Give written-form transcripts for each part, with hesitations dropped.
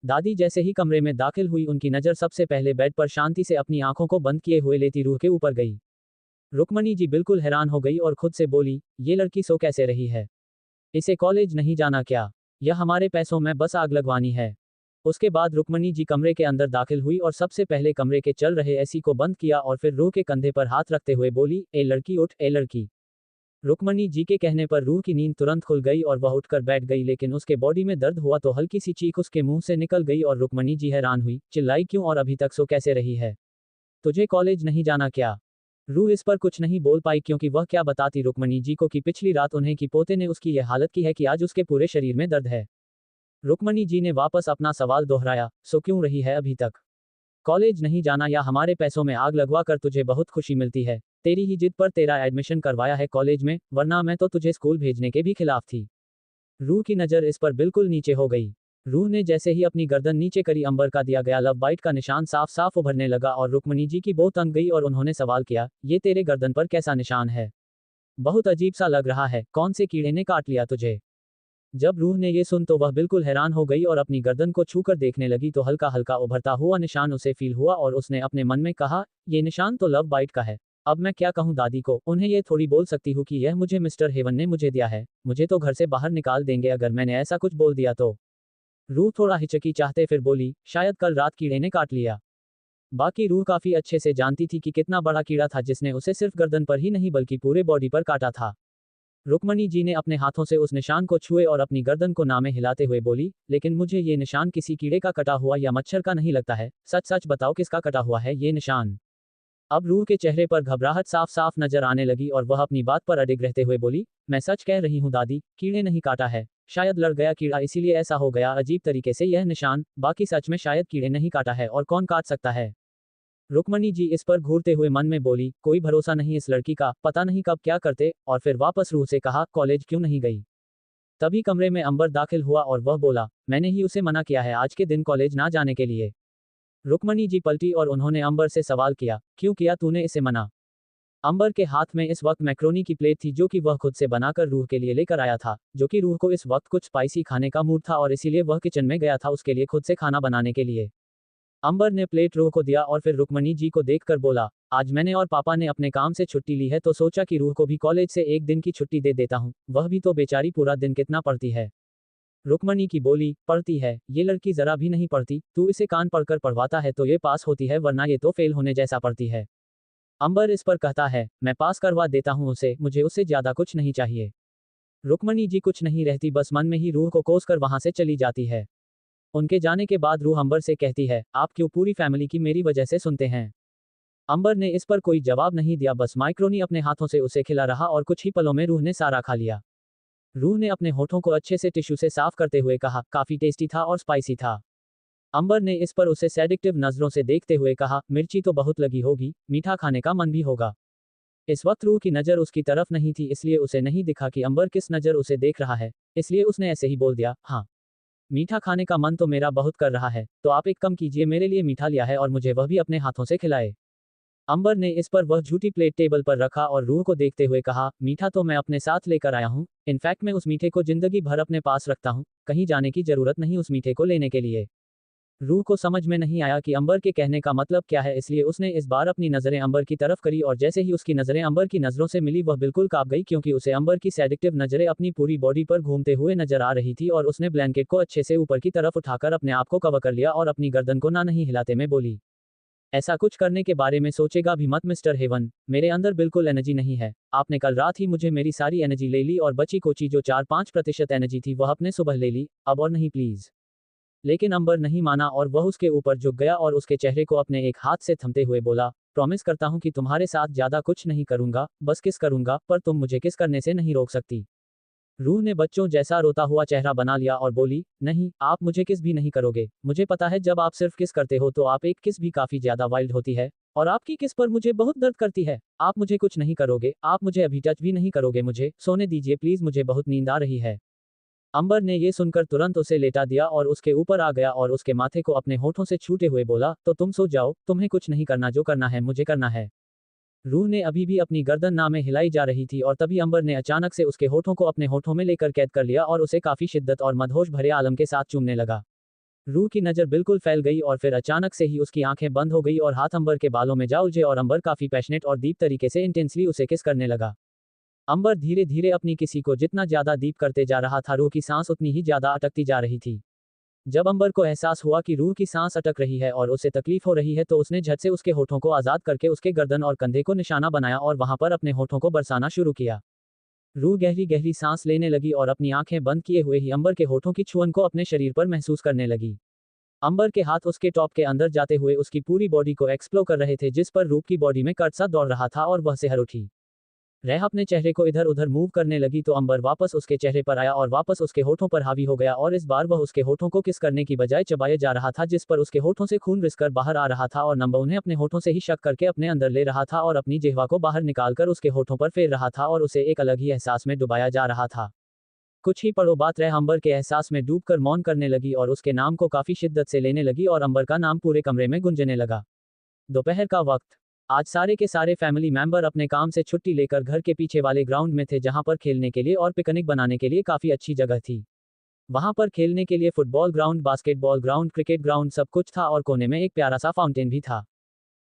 दादी जैसे ही कमरे में दाखिल हुई उनकी नज़र सबसे पहले बेड पर शांति से अपनी आंखों को बंद किए हुए लेती रूह के ऊपर गई। रुक्मणी जी बिल्कुल हैरान हो गई और खुद से बोली, ये लड़की सो कैसे रही है? इसे कॉलेज नहीं जाना क्या? यह हमारे पैसों में बस आग लगवानी है। उसके बाद रुक्मणी जी कमरे के अंदर दाखिल हुई और सबसे पहले कमरे के चल रहे एसी को बंद किया और फिर रूह के कंधे पर हाथ रखते हुए बोली, ए लड़की उठ, ए लड़की। रुक्मणी जी के कहने पर रूह की नींद तुरंत खुल गई और वह उठकर बैठ गई, लेकिन उसके बॉडी में दर्द हुआ तो हल्की सी चीख उसके मुंह से निकल गई और रुक्मणी जी हैरान हुई, चिल्लाई क्यों और अभी तक सो कैसे रही है? तुझे कॉलेज नहीं जाना क्या? रूह इस पर कुछ नहीं बोल पाई क्योंकि वह क्या बताती रुक्मणी जी को कि पिछली रात उन्हें की पोते ने उसकी यह हालत की है कि आज उसके पूरे शरीर में दर्द है। रुक्मणी जी ने वापस अपना सवाल दोहराया, सो क्यों रही है अभी तक? कॉलेज नहीं जाना या हमारे पैसों में आग लगवा कर तुझे बहुत खुशी मिलती है? तेरी ही जिद पर तेरा एडमिशन करवाया है कॉलेज में, वरना मैं तो तुझे स्कूल भेजने के भी खिलाफ थी। रूह की नज़र इस पर बिल्कुल नीचे हो गई। रूह ने जैसे ही अपनी गर्दन नीचे करी अंबर का दिया गया लव बाइट का निशान साफ साफ उभरने लगा और रुक्मणी जी की बहुत तंग गई और उन्होंने सवाल किया, ये तेरे गर्दन पर कैसा निशान है? बहुत अजीब सा लग रहा है, कौन से कीड़े ने काट लिया तुझे? जब रूह ने ये सुन तो वह बिल्कुल हैरान हो गई और अपनी गर्दन को छूकर देखने लगी तो हल्का हल्का उभरता हुआ निशान उसे फील हुआ और उसने अपने मन में कहा, ये निशान तो लव बाइट का है। अब मैं क्या कहूँ दादी को, उन्हें ये थोड़ी बोल सकती हूँ कि यह मुझे मिस्टर हेवन ने मुझे दिया है, मुझे तो घर से बाहर निकाल देंगे अगर मैंने ऐसा कुछ बोल दिया तो। रूह थोड़ा हिचकी चाहते फिर बोली, शायद कल रात कीड़े ने काट लिया। बाकी रूह काफी अच्छे से जानती थी कि कितना बड़ा कीड़ा था जिसने उसे सिर्फ गर्दन पर ही नहीं बल्कि पूरे बॉडी पर काटा था। रुक्मणी जी ने अपने हाथों से उस निशान को छुए और अपनी गर्दन को नामे हिलाते हुए बोली, लेकिन मुझे ये निशान किसी कीड़े का कटा हुआ या मच्छर का नहीं लगता है, सच सच बताओ किसका कटा हुआ है ये निशान? अब रूह के चेहरे पर घबराहट साफ साफ नजर आने लगी और वह अपनी बात पर अडिग रहते हुए बोली, मैं सच कह रही हूँ दादी, कीड़े नहीं काटा है। शायद लड़ गया कीड़ा इसीलिए ऐसा हो गया अजीब तरीके से यह निशान, बाकी सच में शायद कीड़े नहीं काटा है और कौन काट सकता है? रुक्मणी जी इस पर घूरते हुए मन में बोली, कोई भरोसा नहीं इस लड़की का, पता नहीं कब क्या करते, और फिर वापस रूह से कहा, कॉलेज क्यों नहीं गई? तभी कमरे में अंबर दाखिल हुआ और वह बोला, मैंने ही उसे मना किया है आज के दिन कॉलेज ना जाने के लिए। रुक्मणी जी पलटी और उन्होंने अंबर से सवाल किया, क्यों किया तूने इसे मना? अंबर के हाथ में इस वक्त मैक्रोनी की प्लेट थी जो कि वह खुद से बनाकर रूह के लिए लेकर आया था, जो कि रूह को इस वक्त कुछ स्पाइसी खाने का मूड था और इसीलिए वह किचन में गया था उसके लिए खुद से खाना बनाने के लिए। अंबर ने प्लेट रूह को दिया और फिर रुक्मणी जी को देखकर बोला, आज मैंने और पापा ने अपने काम से छुट्टी ली है तो सोचा कि रूह को भी कॉलेज से एक दिन की छुट्टी दे देता हूँ, वह भी तो बेचारी पूरा दिन कितना पढ़ती है। रुक्मणी की बोली, पढ़ती है? ये लड़की जरा भी नहीं पढ़ती, तू इसे कान पढ़कर पढ़वाता है तो ये पास होती है वरना ये तो फेल होने जैसा पढ़ती है। अंबर इस पर कहता है, मैं पास करवा देता हूँ उसे, मुझे उससे ज्यादा कुछ नहीं चाहिए। रुक्मणी जी कुछ नहीं रहती बस मन में ही रूह को कोस कर वहां से चली जाती है। उनके जाने के बाद रूह अंबर से कहती है, आप क्यों पूरी फैमिली की मेरी वजह से सुनते हैं? अंबर ने इस पर कोई जवाब नहीं दिया, बस माइक्रोनी अपने हाथों से उसे खिला रहा और कुछ ही पलों में रूह ने सारा खा लिया। रूह ने अपने होठों को अच्छे से टिश्यू से साफ करते हुए कहा, काफी टेस्टी था और स्पाइसी था। अंबर ने इस पर उसे सेडिक्टिव नजरों से देखते हुए कहा, मिर्ची तो बहुत लगी होगी, मीठा खाने का मन भी होगा। इस वक्त रूह की नजर उसकी तरफ नहीं थी इसलिए उसे नहीं दिखा कि अंबर किस नजर उसे देख रहा है, इसलिए उसने ऐसे ही बोल दिया, हाँ, मीठा खाने का मन तो मेरा बहुत कर रहा है, तो आप एक कम कीजिए, मेरे लिए मीठा लिया है और मुझे वह भी अपने हाथों से खिलाए। अंबर ने इस पर वह झूठी प्लेट टेबल पर रखा और रूह को देखते हुए कहा, मीठा तो मैं अपने साथ लेकर आया हूँ, इनफैक्ट मैं उस मीठे को जिंदगी भर अपने पास रखता हूँ, कहीं जाने की जरूरत नहीं उस मीठे को लेने के लिए। रूह को समझ में नहीं आया कि अंबर के कहने का मतलब क्या है, इसलिए उसने इस बार अपनी नजरें अंबर की तरफ करी और जैसे ही उसकी नजरें अंबर की नजरों से मिली वह बिल्कुल कांप गई क्योंकि उसे अंबर की सेडिक्टिव नजरें अपनी पूरी बॉडी पर घूमते हुए नजर आ रही थी और उसने ब्लैंकेट को अच्छे से ऊपर की तरफ उठाकर अपने आप को कवर कर लिया और अपनी गर्दन को ना नहीं हिलाते में बोली, ऐसा कुछ करने के बारे में सोचेगा भी मत मिस्टर हेवन, मेरे अंदर बिल्कुल एनर्जी नहीं है, आपने कल रात ही मुझे मेरी सारी एनर्जी ले ली और बची कोची जो 4-5% एनर्जी थी वह अपने सुबह ले ली, अब और नहीं प्लीज। लेकिन अंबर नहीं माना और वह उसके ऊपर झुक गया और उसके चेहरे को अपने एक हाथ से थमते हुए बोला, प्रॉमिस करता हूँ कि तुम्हारे साथ ज्यादा कुछ नहीं करूंगा, बस किस करूंगा, पर तुम मुझे किस करने से नहीं रोक सकती। रूह ने बच्चों जैसा रोता हुआ चेहरा बना लिया और बोली, नहीं, आप मुझे किस भी नहीं करोगे, मुझे पता है जब आप सिर्फ किस करते हो तो आप एक किस भी काफी ज्यादा वाइल्ड होती है, और आपकी किस पर मुझे बहुत दर्द करती है, आप मुझे कुछ नहीं करोगे, आप मुझे अभी टच भी नहीं करोगे, मुझे सोने दीजिए प्लीज, मुझे बहुत नींद आ रही है। अंबर ने ये सुनकर तुरंत उसे लेटा दिया और उसके ऊपर आ गया और उसके माथे को अपने होठों से छूते हुए बोला, तो तुम सो जाओ, तुम्हें कुछ नहीं करना, जो करना है मुझे करना है। रूह ने अभी भी अपनी गर्दन नामे हिलाई जा रही थी और तभी अंबर ने अचानक से उसके होठों को अपने होठों में लेकर कैद कर लिया और उसे काफी शिद्दत और मदहोश भरे आलम के साथ चूमने लगा। रूह की नज़र बिल्कुल फैल गई और फिर अचानक से ही उसकी आंखें बंद हो गई और हाथ अंबर के बालों में जा उलझे और अंबर काफी पैशनेट और डीप तरीके से इंटेंसली उसे किस करने लगा। अंबर धीरे धीरे अपनी किसी को जितना ज्यादा डीप करते जा रहा था, रूह की सांस उतनी ही ज्यादा अटकती जा रही थी। जब अंबर को एहसास हुआ कि रूह की सांस अटक रही है और उसे तकलीफ हो रही है तो उसने झट से उसके होठों को आजाद करके उसके गर्दन और कंधे को निशाना बनाया और वहां पर अपने होठों को बरसाना शुरू किया। रूह गहरी गहरी सांस लेने लगी और अपनी आंखें बंद किए हुए ही अंबर के होठों की छुअन को अपने शरीर पर महसूस करने लगी। अंबर के हाथ उसके टॉप के अंदर जाते हुए उसकी पूरी बॉडी को एक्सप्लोर कर रहे थे, जिस पर रूह की बॉडी में कर्ट सा दौड़ रहा था और वह सिहर उठी। रह अपने चेहरे को इधर उधर मूव करने लगी तो अंबर वापस उसके चेहरे पर आया और वापस उसके होठों पर हावी हो गया और इस बार वह उसके होठों को किस करने की बजाय चबाए जा रहा था, जिस पर उसके होठों से खून रिसकर बाहर आ रहा था और नंबर उन्हें अपने होठों से ही शक करके अपने अंदर ले रहा था और अपनी जिह्वा को बाहर निकालकर उसके होठों पर फेर रहा था और उसे एक अलग ही एहसास में डुबाया जा रहा था। कुछ ही पलों बाद रह अंबर के एहसास में डूबकर मौन करने लगी और उसके नाम को काफी शिद्दत से लेने लगी और अंबर का नाम पूरे कमरे में गूंजने लगा। दोपहर का वक्त। आज सारे के सारे फैमिली मेंबर अपने काम से छुट्टी लेकर घर के पीछे वाले ग्राउंड में थे, जहां पर खेलने के लिए और पिकनिक बनाने के लिए काफी अच्छी जगह थी। वहां पर खेलने के लिए football ground, basketball ground, cricket ground सब कुछ था और कोने में एक प्यारा सा फाउंटेन भी था।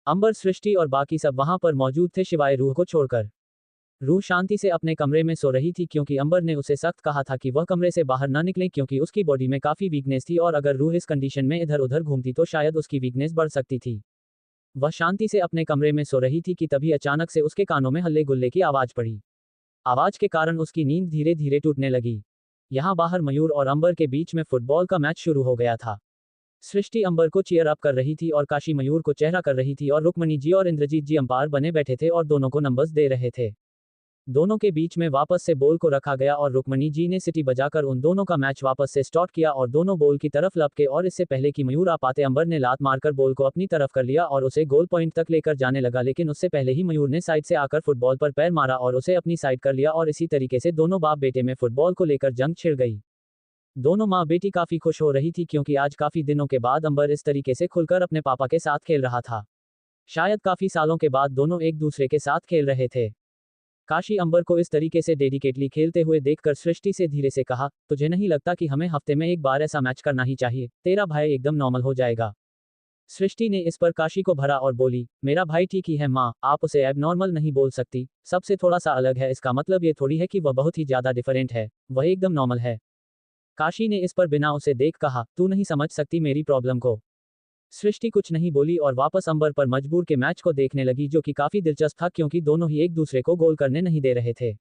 अंबर, सृष्टि और बाकी सब वहां पर मौजूद थे सिवाय रूह को छोड़कर। रूह शांति से अपने कमरे में सो रही थी क्योंकि अंबर ने उसे सख्त कहा था कि वह कमरे से बाहर न निकले क्योंकि उसकी बॉडी में काफी वीकनेस थी और अगर रूह इस कंडीशन में इधर उधर घूमती तो शायद उसकी वीकनेस बढ़ सकती थी। वह शांति से अपने कमरे में सो रही थी कि तभी अचानक से उसके कानों में हल्ले गुल्ले की आवाज पड़ी। आवाज के कारण उसकी नींद धीरे धीरे टूटने लगी। यहाँ बाहर मयूर और अंबर के बीच में फुटबॉल का मैच शुरू हो गया था। सृष्टि अंबर को चीयर अप कर रही थी और काशी मयूर को चेहरा कर रही थी और रुक्मणी जी और इंद्रजीत जी अंपायर बने बैठे थे और दोनों को नंबर्स दे रहे थे। दोनों के बीच में वापस से बॉल को रखा गया और रुक्मणी जी ने सिटी बजाकर उन दोनों का मैच वापस से स्टार्ट किया और दोनों बॉल की तरफ लपके और इससे पहले कि मयूर आ पाते अंबर ने लात मारकर बॉल को अपनी तरफ कर लिया और उसे गोल पॉइंट तक लेकर जाने लगा, लेकिन उससे पहले ही मयूर ने साइड से आकर फुटबॉल पर पैर मारा और उसे अपनी साइड कर लिया और इसी तरीके से दोनों बाप बेटे में फुटबॉल को लेकर जंग छिड़ गई। दोनों माँ बेटी काफी खुश हो रही थी क्योंकि आज काफी दिनों के बाद अंबर इस तरीके से खुलकर अपने पापा के साथ खेल रहा था। शायद काफी सालों के बाद दोनों एक दूसरे के साथ खेल रहे थे। काशी अंबर को इस तरीके से डेडिकेटली खेलते हुए देखकर सृष्टि से धीरे से कहा, तुझे नहीं लगता कि हमें हफ्ते में एक बार ऐसा मैच करना ही चाहिए, तेरा भाई एकदम नॉर्मल हो जाएगा। सृष्टि ने इस पर काशी को भरा और बोली, मेरा भाई ठीक ही है माँ, आप उसे एब नॉर्मल नहीं बोल सकती, सबसे थोड़ा सा अलग है, इसका मतलब ये थोड़ी है कि वह बहुत ही ज्यादा डिफरेंट है, वह एकदम नॉर्मल है। काशी ने इस पर बिना उसे देख कहा, तू नहीं समझ सकती मेरी प्रॉब्लम को। सृष्टि कुछ नहीं बोली और वापस अंबर पर मजबूर के मैच को देखने लगी, जो कि काफी दिलचस्प था क्योंकि दोनों ही एक दूसरे को गोल करने नहीं दे रहे थे।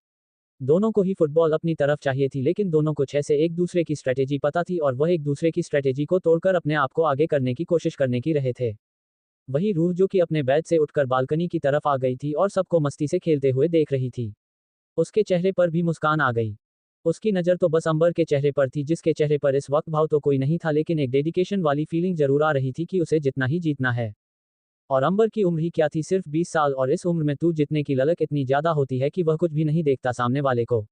दोनों को ही फुटबॉल अपनी तरफ चाहिए थी, लेकिन दोनों कुछ ऐसे एक दूसरे की स्ट्रेटेजी पता थी और वह एक दूसरे की स्ट्रेटेजी को तोड़कर अपने आप को आगे करने की कोशिश करने की रहे थे। वही रूह जो कि अपने बेड से उठकर बालकनी की तरफ आ गई थी और सबको मस्ती से खेलते हुए देख रही थी। उसके चेहरे पर भी मुस्कान आ गई। उसकी नज़र तो बस अंबर के चेहरे पर थी, जिसके चेहरे पर इस वक्त भाव तो कोई नहीं था, लेकिन एक डेडिकेशन वाली फीलिंग जरूर आ रही थी कि उसे जितना ही जीतना है। और अंबर की उम्र ही क्या थी, सिर्फ 20 साल, और इस उम्र में तू जितने की ललक इतनी ज्यादा होती है कि वह कुछ भी नहीं देखता सामने वाले को।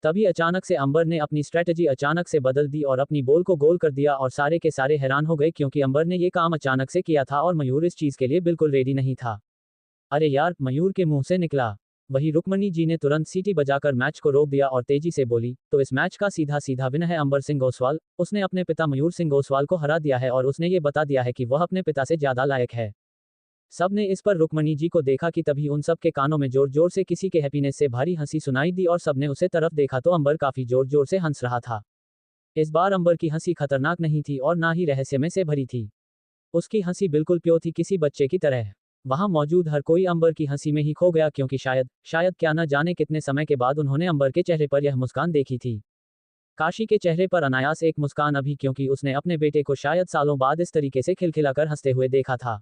तभी अचानक से अंबर ने अपनी स्ट्रेटजी अचानक से बदल दी और अपनी बॉल को गोल कर दिया और सारे के सारे हैरान हो गए क्योंकि अंबर ने ये काम अचानक से किया था और मयूर इस चीज के लिए बिल्कुल रेडी नहीं था। अरे यार, मयूर के मुंह से निकला। वही रुक्मणी जी ने तुरंत सीटी बजाकर मैच को रोक दिया और तेजी से बोली, तो इस मैच का सीधा सीधा विनर है अंबर सिंह ओसवाल, उसने अपने पिता मयूर सिंह ओसवाल को हरा दिया है और उसने ये बता दिया है कि वह अपने पिता से ज्यादा लायक है। सब ने इस पर रुक्मणी जी को देखा कि तभी उन सब के कानों में जोर जोर से किसी के हैप्पीनेस से भारी हंसी सुनाई दी और सबने उसे तरफ देखा तो अंबर काफी जोर जोर से हंस रहा था। इस बार अंबर की हंसी खतरनाक नहीं थी और ना ही रहस्यमय से भरी थी। उसकी हंसी बिल्कुल प्योर थी, किसी बच्चे की तरह। वहां मौजूद हर कोई अंबर की हंसी में ही खो गया क्योंकि शायद क्या न जाने कितने समय के बाद उन्होंने अंबर के चेहरे पर यह मुस्कान देखी थी। काशी के चेहरे पर अनायास एक मुस्कान अभी, क्योंकि उसने अपने बेटे को शायद सालों बाद इस तरीके से खिलखिलाकर हंसते हुए देखा था।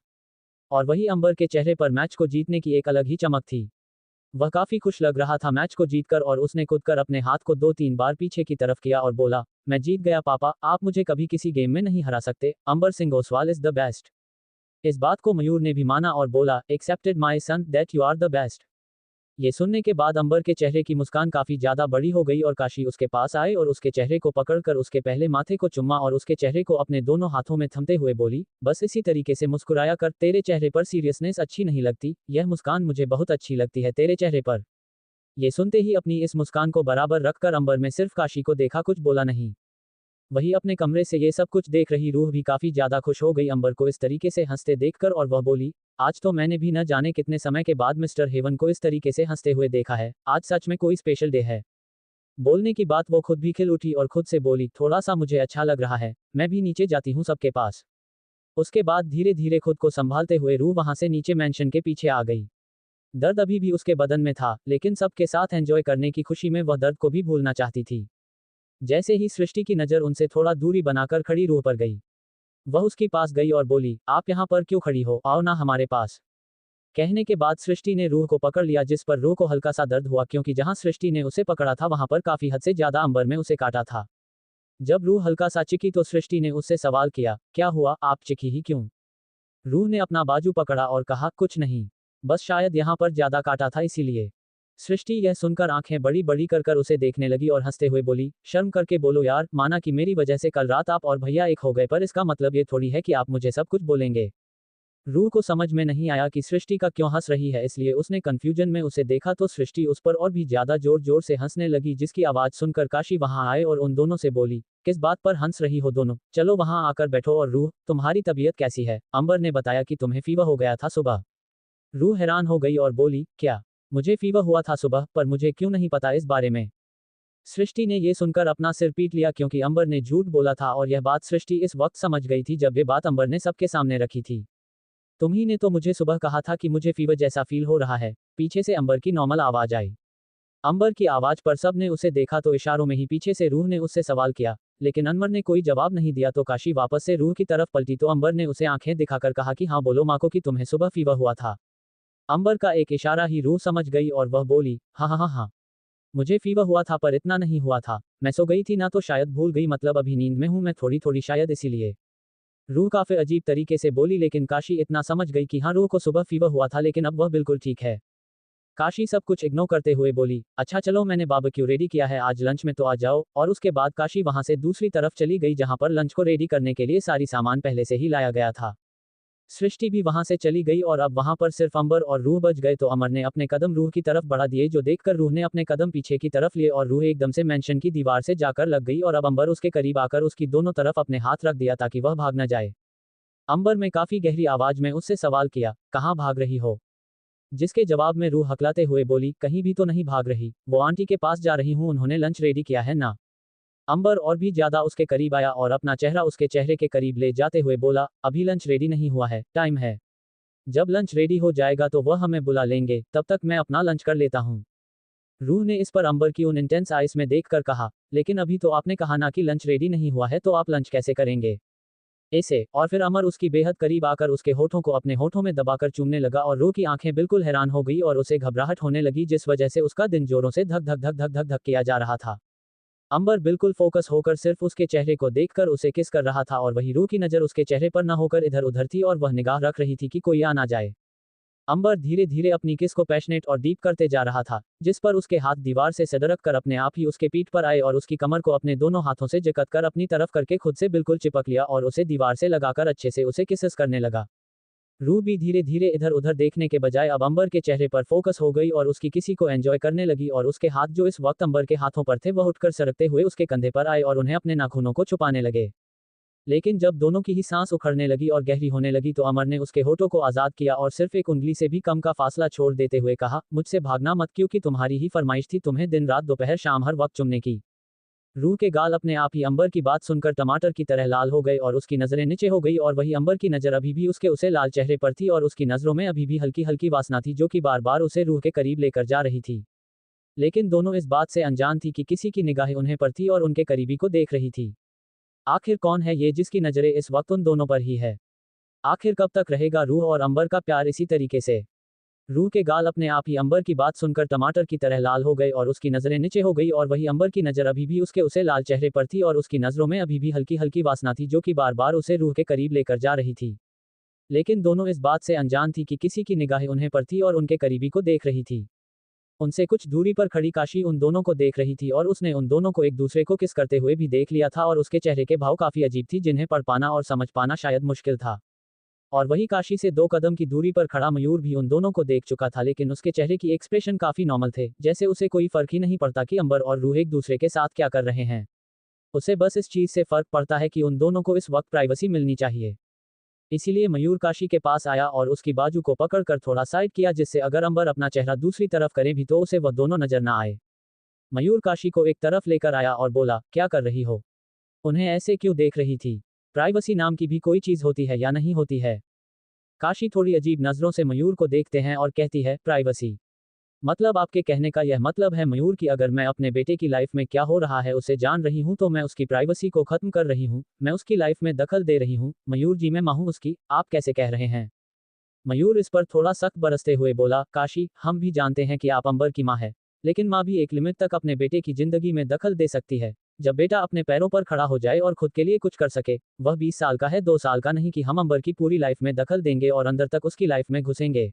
और वही अंबर के चेहरे पर मैच को जीतने की एक अलग ही चमक थी। वह काफी खुश लग रहा था मैच को जीतकर और उसने कूदकर अपने हाथ को 2-3 बार पीछे की तरफ किया और बोला, मैं जीत गया पापा, आप मुझे कभी किसी गेम में नहीं हरा सकते, Ambar Singh Oswal is the best. इस बात को मयूर ने भी माना और बोला, accepted my son that you are the best. ये सुनने के बाद अंबर के चेहरे की मुस्कान काफी ज्यादा बड़ी हो गई और काशी उसके पास आए और उसके चेहरे को पकड़कर उसके पहले माथे को चुम्मा और उसके चेहरे को अपने दोनों हाथों में थमते हुए बोली, बस इसी तरीके से मुस्कुराया कर, तेरे चेहरे पर सीरियसनेस अच्छी नहीं लगती, यह मुस्कान मुझे बहुत अच्छी लगती है तेरे चेहरे पर। ये सुनते ही अपनी इस मुस्कान को बराबर रखकर अंबर में सिर्फ काशी को देखा, कुछ बोला नहीं। वही अपने कमरे से ये सब कुछ देख रही रूह भी काफी ज्यादा खुश हो गई अंबर को इस तरीके से हंसते देखकर, और वह बोली, आज तो मैंने भी न जाने कितने समय के बाद मिस्टर हेवन को इस तरीके से हंसते हुए देखा है, आज सच में कोई स्पेशल डे है। बोलने की बात वो खुद भी खिल उठी और खुद से बोली, थोड़ा सा मुझे अच्छा लग रहा है, मैं भी नीचे जाती हूँ सबके पास। उसके बाद धीरे धीरे खुद को संभालते हुए रूह वहां से नीचे मैंशन के पीछे आ गई। दर्द अभी भी उसके बदन में था, लेकिन सबके साथ एंजॉय करने की खुशी में वह दर्द को भी भूलना चाहती थी। जैसे ही सृष्टि की नजर उनसे थोड़ा दूरी बनाकर खड़ी रूह पर गई, वह उसके पास गई और बोली, आप यहाँ पर क्यों खड़ी हो, आओ ना हमारे पास। कहने के बाद सृष्टि ने रूह को पकड़ लिया, जिस पर रूह को हल्का सा दर्द हुआ क्योंकि जहां सृष्टि ने उसे पकड़ा था वहां पर काफी हद से ज्यादा अंबर में उसे काटा था। जब रूह हल्का सा चिकी तो सृष्टि ने उससे सवाल किया, क्या हुआ, आप चिकी ही क्यों? रूह ने अपना बाजू पकड़ा और कहा, कुछ नहीं, बस शायद यहाँ पर ज्यादा काटा था इसीलिए। सृष्टि यह सुनकर आंखें बड़ी बड़ी कर उसे देखने लगी और हंसते हुए बोली, शर्म करके बोलो यार, माना कि मेरी वजह से कल रात आप और भैया एक हो गए, पर इसका मतलब ये थोड़ी है कि आप मुझे सब कुछ बोलेंगे। रूह को समझ में नहीं आया कि सृष्टि का क्यों हंस रही है, इसलिए उसने कंफ्यूजन में उसे देखा तो सृष्टि उस पर और भी ज्यादा जोर जोर से हंसने लगी, जिसकी आवाज सुनकर काशी वहां आए और उन दोनों से बोली, किस बात पर हंस रही हो दोनों, चलो वहां आकर बैठो। और रूह, तुम्हारी तबीयत कैसी है? अंबर ने बताया कि तुम्हें फीवर हो गया था सुबह। रूह हैरान हो गई और बोली, क्या? मुझे फीवर हुआ था सुबह, पर मुझे क्यों नहीं पता इस बारे में। सृष्टि ने यह सुनकर अपना सिर पीट लिया क्योंकि अंबर ने झूठ बोला था, और यह बात सृष्टि इस वक्त समझ गई थी जब ये बात अंबर ने सबके सामने रखी थी। तुम्ही ने तो मुझे सुबह कहा था कि मुझे फीवर जैसा फील हो रहा है, पीछे से अंबर की नॉर्मल आवाज आई। अंबर की आवाज पर सब ने उसे देखा तो इशारों में ही पीछे से रूह ने उससे सवाल किया, लेकिन अंबर ने कोई जवाब नहीं दिया तो काशी वापस से रूह की तरफ पलटी तो अंबर ने उसे आंखें दिखाकर कहा कि हाँ बोलो माँ को कि तुम्हें सुबह फीवर हुआ था। अंबर का एक इशारा ही रूह समझ गई और वह बोली, हाँ हाँ हाँ हाँ, मुझे फीवर हुआ था पर इतना नहीं हुआ था, मैं सो गई थी ना तो शायद भूल गई, मतलब अभी नींद में हूँ मैं थोड़ी थोड़ी शायद इसीलिए। रूह काफी अजीब तरीके से बोली, लेकिन काशी इतना समझ गई कि हाँ रूह को सुबह फीवर हुआ था लेकिन अब वह बिल्कुल ठीक है। काशी सब कुछ इग्नोर करते हुए बोली, अच्छा चलो मैंने बारबेक्यू रेडी किया है आज लंच में तो आ जाओ। और उसके बाद काशी वहां से दूसरी तरफ चली गई जहां पर लंच को रेडी करने के लिए सारी सामान पहले से ही लाया गया था। सृष्टि भी वहां से चली गई और अब वहां पर सिर्फ अंबर और रूह बच गए तो अमर ने अपने कदम रूह की तरफ बढ़ा दिए, जो देखकर रूह ने अपने कदम पीछे की तरफ लिए और रूह एकदम से मेंशन की दीवार से जाकर लग गई और अब अंबर उसके करीब आकर उसकी दोनों तरफ अपने हाथ रख दिया ताकि वह भाग न जाए। अंबर में काफी गहरी आवाज में उससे सवाल किया, कहाँ भाग रही हो? जिसके जवाब में रूह हकलाते हुए बोली, कहीं भी तो नहीं भाग रही, वो आंटी के पास जा रही हूँ, उन्होंने लंच रेडी किया है ना। अंबर और भी ज्यादा उसके करीब आया और अपना चेहरा उसके चेहरे के करीब ले जाते हुए बोला, अभी लंच रेडी नहीं हुआ है, टाइम है। जब लंच रेडी हो जाएगा तो वह हमें बुला लेंगे, तब तक मैं अपना लंच कर लेता हूँ। रूह ने इस पर अंबर की उन इंटेंस आइस में देखकर कहा, लेकिन अभी तो आपने कहा ना कि लंच रेडी नहीं हुआ है, तो आप लंच कैसे करेंगे? ऐसे और फिर अमर उसकी बेहद करीब आकर उसके होठों को अपने होठों में दबाकर चूमने लगा और रूह की आंखें बिल्कुल हैरान हो गई और उसे घबराहट होने लगी, जिस वजह से उसका दिन जोरों से धक धक धक धक धक धक किया जा रहा था। अंबर बिल्कुल फोकस होकर सिर्फ उसके चेहरे को देखकर उसे किस कर रहा था और वही रूह की नजर उसके चेहरे पर न होकर इधर उधर थी और वह निगाह रख रही थी कि कोई आ ना जाए। अंबर धीरे धीरे अपनी किस को पैशनेट और डीप करते जा रहा था, जिस पर उसके हाथ दीवार से सदरक कर अपने आप ही उसके पीठ पर आए और उसकी कमर को अपने दोनों हाथों से जकत कर अपनी तरफ करके खुद से बिल्कुल चिपक लिया और उसे दीवार से लगाकर अच्छे से उसे किसेस करने लगा। रूह भी धीरे धीरे इधर उधर देखने के बजाय अब अंबर के चेहरे पर फोकस हो गई और उसकी किसी को एंजॉय करने लगी और उसके हाथ जो इस वक्त अंबर के हाथों पर थे वह उठकर सरकते हुए उसके कंधे पर आए और उन्हें अपने नाखूनों को छुपाने लगे। लेकिन जब दोनों की ही सांस उखड़ने लगी और गहरी होने लगी तो अमर ने उसके होठों को आजाद किया और सिर्फ एक उंगली से भी कम का फासला छोड़ देते हुए कहा, मुझसे भागना मत क्योंकि तुम्हारी ही फरमाइश थी तुम्हें दिन रात दोपहर शाम हर वक्त चुमने की। रूह के गाल अपने आप ही अंबर की बात सुनकर टमाटर की तरह लाल हो गए और उसकी नजरें नीचे हो गई और वही अंबर की नजर अभी भी उसके उसे लाल चेहरे पर थी और उसकी नजरों में अभी भी हल्की हल्की वासना थी जो कि बार बार उसे रूह के करीब लेकर जा रही थी। लेकिन दोनों इस बात से अनजान थी कि किसी की निगाहें उन्हें पर थी और उनके करीबी को देख रही थी। आखिर कौन है ये जिसकी नजरें इस वक्त उन दोनों पर ही है? आखिर कब तक रहेगा रूह और अंबर का प्यार इसी तरीके से? रूह के गाल अपने आप ही अंबर की बात सुनकर टमाटर की तरह लाल हो गए और उसकी नजरें नीचे हो गई और वही अंबर की नजर अभी भी उसके उसे लाल चेहरे पर थी और उसकी नजरों में अभी भी हल्की हल्की वासना थी जो कि बार बार उसे रूह के करीब लेकर जा रही थी। लेकिन दोनों इस बात से अनजान थी कि किसी की निगाहें उन्हें पर थी और उनके करीबी को देख रही थी। उनसे कुछ दूरी पर खड़ी काशी उन दोनों को देख रही थी और उसने उन दोनों को एक दूसरे को किस करते हुए भी देख लिया था और उसके चेहरे के भाव काफी अजीब थी जिन्हें पढ़ पाना और समझ पाना शायद मुश्किल था। और वही काशी से 2 कदम की दूरी पर खड़ा मयूर भी उन दोनों को देख चुका था, लेकिन उसके चेहरे की एक्सप्रेशन काफी नॉर्मल थे, जैसे उसे कोई फर्क ही नहीं पड़ता कि अंबर और रूह एक दूसरे के साथ क्या कर रहे हैं। उसे बस इस चीज से फर्क पड़ता है कि उन दोनों को इस वक्त प्राइवेसी मिलनी चाहिए। इसीलिए मयूर काशी के पास आया और उसकी बाजू को पकड़कर थोड़ा साइड किया, जिससे अगर अंबर अपना चेहरा दूसरी तरफ करे भी तो उसे वह दोनों नजर ना आए। मयूर काशी को एक तरफ लेकर आया और बोला, क्या कर रही हो? उन्हें ऐसे क्यों देख रही थी? प्राइवेसी नाम की भी कोई चीज होती है या नहीं होती है? काशी थोड़ी अजीब नजरों से मयूर को देखते हैं और कहती है, प्राइवेसी मतलब आपके कहने का यह मतलब है मयूर कि अगर मैं अपने बेटे की लाइफ में क्या हो रहा है उसे जान रही हूं तो मैं उसकी प्राइवेसी को खत्म कर रही हूं, मैं उसकी लाइफ में दखल दे रही हूं। मयूर जी, मैं मां हूं उसकी, आप कैसे कह रहे हैं? मयूर इस पर थोड़ा सख्त बरसते हुए बोला, काशी, हम भी जानते हैं कि आप अंबर की मां है, लेकिन मां भी एक लिमिट तक अपने बेटे की जिंदगी में दखल दे सकती है। जब बेटा अपने पैरों पर खड़ा हो जाए और खुद के लिए कुछ कर सके, वह 20 साल का है, 2 साल का नहीं कि हम अंबर की पूरी लाइफ में दखल देंगे और अंदर तक उसकी लाइफ में घुसेंगे।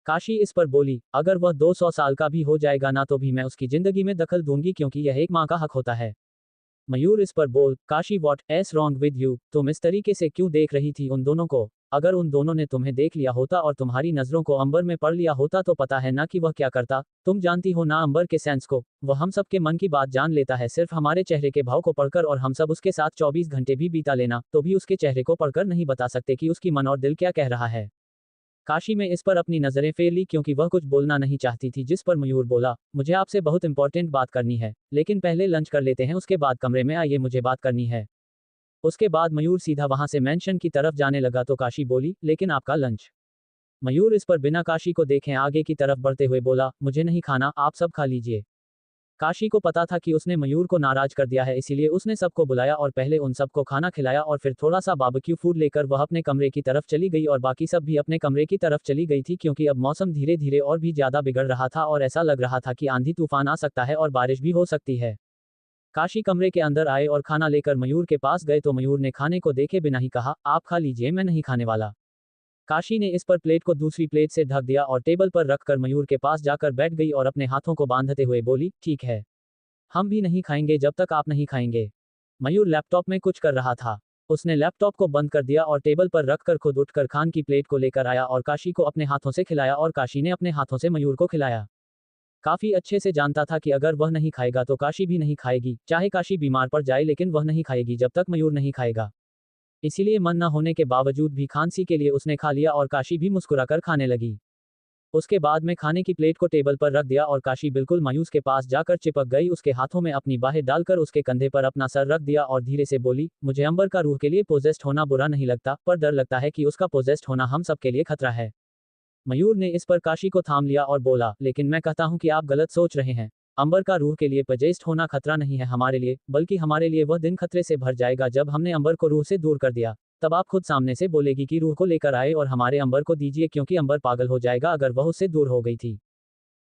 काशी इस पर बोली, अगर वह 200 साल का भी हो जाएगा ना तो भी मैं उसकी जिंदगी में दखल दूंगी क्योंकि यह एक मां का हक होता है। मयूर इस पर बोल, Kashi what S wrong with you? तुम इस तरीके से क्यों देख रही थी उन दोनों को? अगर उन दोनों ने तुम्हें देख लिया होता और तुम्हारी नजरों को अंबर में पढ़ लिया होता तो पता है ना कि वह क्या करता। तुम जानती हो ना अंबर के सेंस को, वह हम सब के मन की बात जान लेता है सिर्फ हमारे चेहरे के भाव को पढ़कर, और हम सब उसके साथ 24 घंटे भी बीता लेना तो भी उसके चेहरे को पढ़कर नहीं बता सकते कि उसकी मन और दिल क्या कह रहा है। काशी में इस पर अपनी नजरें फेर ली क्योंकि वह कुछ बोलना नहीं चाहती थी, जिस पर मयूर बोला, मुझे आपसे बहुत इंपॉर्टेंट बात करनी है, लेकिन पहले लंच कर लेते हैं, उसके बाद कमरे में आइए, मुझे बात करनी है। उसके बाद मयूर सीधा वहां से मेंशन की तरफ जाने लगा तो काशी बोली, लेकिन आपका लंच? मयूर इस पर बिना काशी को देखे आगे की तरफ बढ़ते हुए बोला, मुझे नहीं खाना, आप सब खा लीजिए। काशी को पता था कि उसने मयूर को नाराज कर दिया है, इसीलिए उसने सबको बुलाया और पहले उन सबको खाना खिलाया और फिर थोड़ा सा बारबेक्यू फूड लेकर वह अपने कमरे की तरफ चली गई और बाकी सब भी अपने कमरे की तरफ चली गई थी क्योंकि अब मौसम धीरे धीरे और भी ज्यादा बिगड़ रहा था और ऐसा लग रहा था कि आंधी तूफान आ सकता है और बारिश भी हो सकती है। काशी कमरे के अंदर आए और खाना लेकर मयूर के पास गए तो मयूर ने खाने को देखे बिना ही कहा, आप खा लीजिए, मैं नहीं खाने वाला। काशी ने इस पर प्लेट को दूसरी प्लेट से ढक दिया और टेबल पर रखकर मयूर के पास जाकर बैठ गई और अपने हाथों को बांधते हुए बोली, ठीक है, हम भी नहीं खाएंगे जब तक आप नहीं खाएंगे। मयूर लैपटॉप में कुछ कर रहा था। उसने लैपटॉप को बंद कर दिया और टेबल पर रखकर खुद उठकर खान की प्लेट को लेकर आया और काशी को अपने हाथों से खिलाया और काशी ने अपने हाथों से मयूर को खिलाया। काफी अच्छे से जानता था कि अगर वह नहीं खाएगा तो काशी भी नहीं खाएगी, चाहे काशी बीमार पड़ जाए लेकिन वह नहीं खाएगी जब तक मयूर नहीं खाएगा। इसीलिए मन न होने के बावजूद भी खांसी के लिए उसने खा लिया और काशी भी मुस्कुराकर खाने लगी। उसके बाद में खाने की प्लेट को टेबल पर रख दिया और काशी बिल्कुल मायूस के पास जाकर चिपक गई, उसके हाथों में अपनी बाहें डालकर उसके कंधे पर अपना सर रख दिया और धीरे से बोली, मुझे अंबर का रूह के लिए पोजेस्ट होना बुरा नहीं लगता, पर डर लगता है कि उसका पोजेस्ट होना हम सबके लिए खतरा है। मयूर ने इस पर काशी को थाम लिया और बोला, लेकिन मैं कहता हूं कि आप गलत सोच रहे हैं। अंबर का रूह के लिए पोजेस्ट होना खतरा नहीं है हमारे लिए, बल्कि हमारे लिए वह दिन खतरे से भर जाएगा जब हमने अंबर को रूह से दूर कर दिया। तब आप खुद सामने से बोलेगी कि रूह को लेकर आए और हमारे अंबर को दीजिए, क्योंकि अंबर पागल हो जाएगा अगर वह उससे दूर हो गई थी।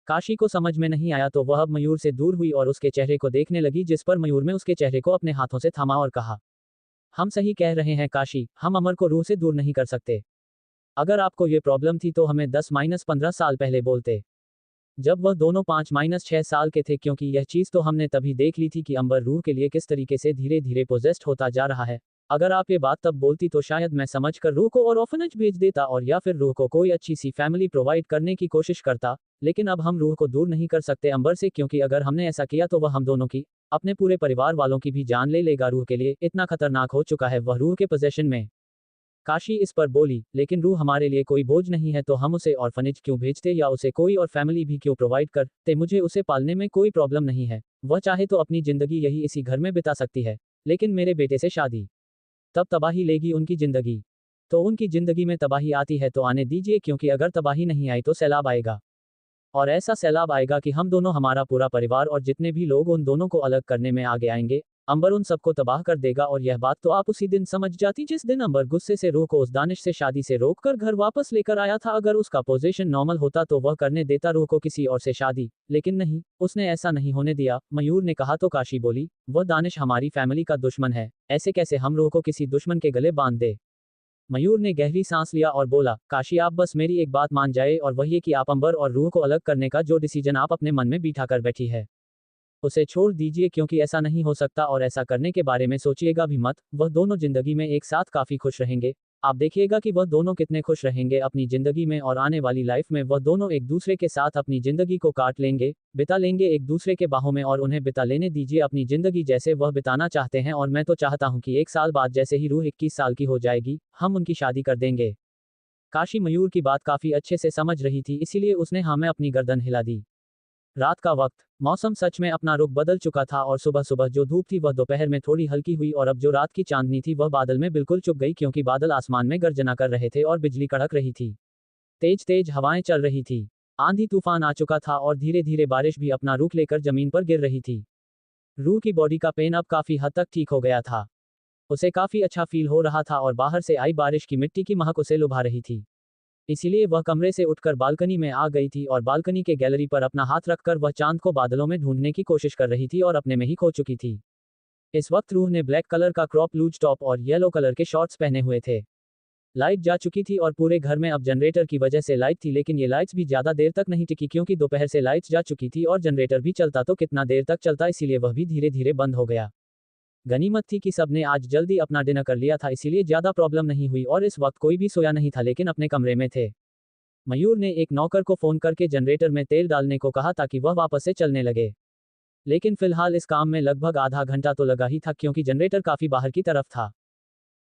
काशी को समझ में नहीं आया तो वह अब मयूर से दूर हुई और उसके चेहरे को देखने लगी, जिस पर मयूर में उसके चेहरे को अपने हाथों से थामा और कहा, हम सही कह रहे हैं काशी, हम अमर को रूह से दूर नहीं कर सकते। अगर आपको ये प्रॉब्लम थी तो हमें 10-15 साल पहले बोलते, जब वह दोनों 5-6 साल के थे, क्योंकि यह चीज तो हमने तभी देख ली थी कि अंबर रूह के लिए किस तरीके से धीरे धीरे पोजेस्ट होता जा रहा है। अगर आप ये बात तब बोलती तो शायद मैं समझकर रूह को और ऑर्फनेज भेज देता और या फिर रूह को कोई अच्छी सी फैमिली प्रोवाइड करने की कोशिश करता, लेकिन अब हम रूह को दूर नहीं कर सकते अंबर से, क्योंकि अगर हमने ऐसा किया तो वह हम दोनों की, अपने पूरे परिवार वालों की भी जान ले लेगा। रूह के लिए इतना खतरनाक हो चुका है वह रूह के पोजेशन में। काशी इस पर बोली, लेकिन रूह हमारे लिए कोई बोझ नहीं है तो हम उसे ऑर्फनेज क्यों भेजते या उसे कोई और फैमिली भी क्यों प्रोवाइड करते, मुझे उसे पालने में कोई प्रॉब्लम नहीं है, वह चाहे तो अपनी जिंदगी यही इसी घर में बिता सकती है, लेकिन मेरे बेटे से शादी तब तबाही लेगी उनकी जिंदगी। तो उनकी जिंदगी में तबाही आती है तो आने दीजिए, क्योंकि अगर तबाही नहीं आई तो सैलाब आएगा, और ऐसा सैलाब आएगा कि हम दोनों, हमारा पूरा परिवार और जितने भी लोग उन दोनों को अलग करने में आगे आएंगे, अंबर उन सबको तबाह कर देगा। और यह बात तो आप उसी दिन समझ जाती जिस दिन अंबर गुस्से से रूह को उस दानिश से शादी से रोककर घर वापस लेकर आया था। अगर उसका पोजीशन नॉर्मल होता तो वह करने देता रूह को किसी और से शादी, लेकिन नहीं, उसने ऐसा नहीं होने दिया। मयूर ने कहा तो काशी बोली, वह दानिश हमारी फैमिली का दुश्मन है, ऐसे कैसे हम रूह को किसी दुश्मन के गले बांध दे। मयूर ने गहरी सांस लिया और बोला, काशी आप बस मेरी एक बात मान जाए, और वह ये कि आप अंबर और रूह को अलग करने का जो डिसीजन आप अपने मन में बिठा कर बैठी है उसे छोड़ दीजिए, क्योंकि ऐसा नहीं हो सकता और ऐसा करने के बारे में सोचिएगा भी मत। वह दोनों जिंदगी में एक साथ काफी खुश रहेंगे, आप देखिएगा कि वह दोनों कितने खुश रहेंगे अपनी जिंदगी में, और आने वाली लाइफ में वह दोनों एक दूसरे के साथ अपनी जिंदगी को काट लेंगे, बिता लेंगे एक दूसरे के बाहों में, और उन्हें बिता लेने दीजिए अपनी जिंदगी जैसे वह बिताना चाहते हैं। और मैं तो चाहता हूं कि 1 साल बाद जैसे ही रूह 21 साल की हो जाएगी, हम उनकी शादी कर देंगे। काशी मयूर की बात काफी अच्छे से समझ रही थी, इसीलिए उसने हाँ में अपनी गर्दन हिला दी। रात का वक्त, मौसम सच में अपना रुख बदल चुका था, और सुबह सुबह जो धूप थी वह दोपहर में थोड़ी हल्की हुई, और अब जो रात की चांदनी थी वह बादल में बिल्कुल चुप गई, क्योंकि बादल आसमान में गर्जना कर रहे थे और बिजली कड़क रही थी। तेज तेज हवाएं चल रही थी। आंधी तूफान आ चुका था, और धीरे धीरे बारिश भी अपना रुख लेकर जमीन पर गिर रही थी। रूह की बॉडी का पेन अब काफी हद तक ठीक हो गया था। उसे काफी अच्छा फील हो रहा था, और बाहर से आई बारिश की मिट्टी की महक उसे लुभा रही थी। इसीलिए वह कमरे से उठकर बालकनी में आ गई थी, और बालकनी के गैलरी पर अपना हाथ रखकर वह चांद को बादलों में ढूंढने की कोशिश कर रही थी, और अपने में ही खो चुकी थी। इस वक्त रूह ने ब्लैक कलर का क्रॉप लूज टॉप और येलो कलर के शॉर्ट्स पहने हुए थे। लाइट जा चुकी थी, और पूरे घर में अब जनरेटर की वजह से लाइट थी, लेकिन ये लाइट्स भी ज्यादा देर तक नहीं टिकी, क्योंकि दोपहर से लाइट्स जा चुकी थी, और जनरेटर भी चलता तो कितना देर तक चलता, इसीलिए वह भी धीरे धीरे बंद हो गया। गनीमत थी कि सबने आज जल्दी अपना डिनर कर लिया था, इसीलिए ज्यादा प्रॉब्लम नहीं हुई, और इस वक्त कोई भी सोया नहीं था, लेकिन अपने कमरे में थे। मयूर ने एक नौकर को फोन करके जनरेटर में तेल डालने को कहा ताकि वह वापस से चलने लगे। लेकिन फिलहाल इस काम में लगभग आधा घंटा तो लगा ही था, क्योंकि जनरेटर काफी बाहर की तरफ था।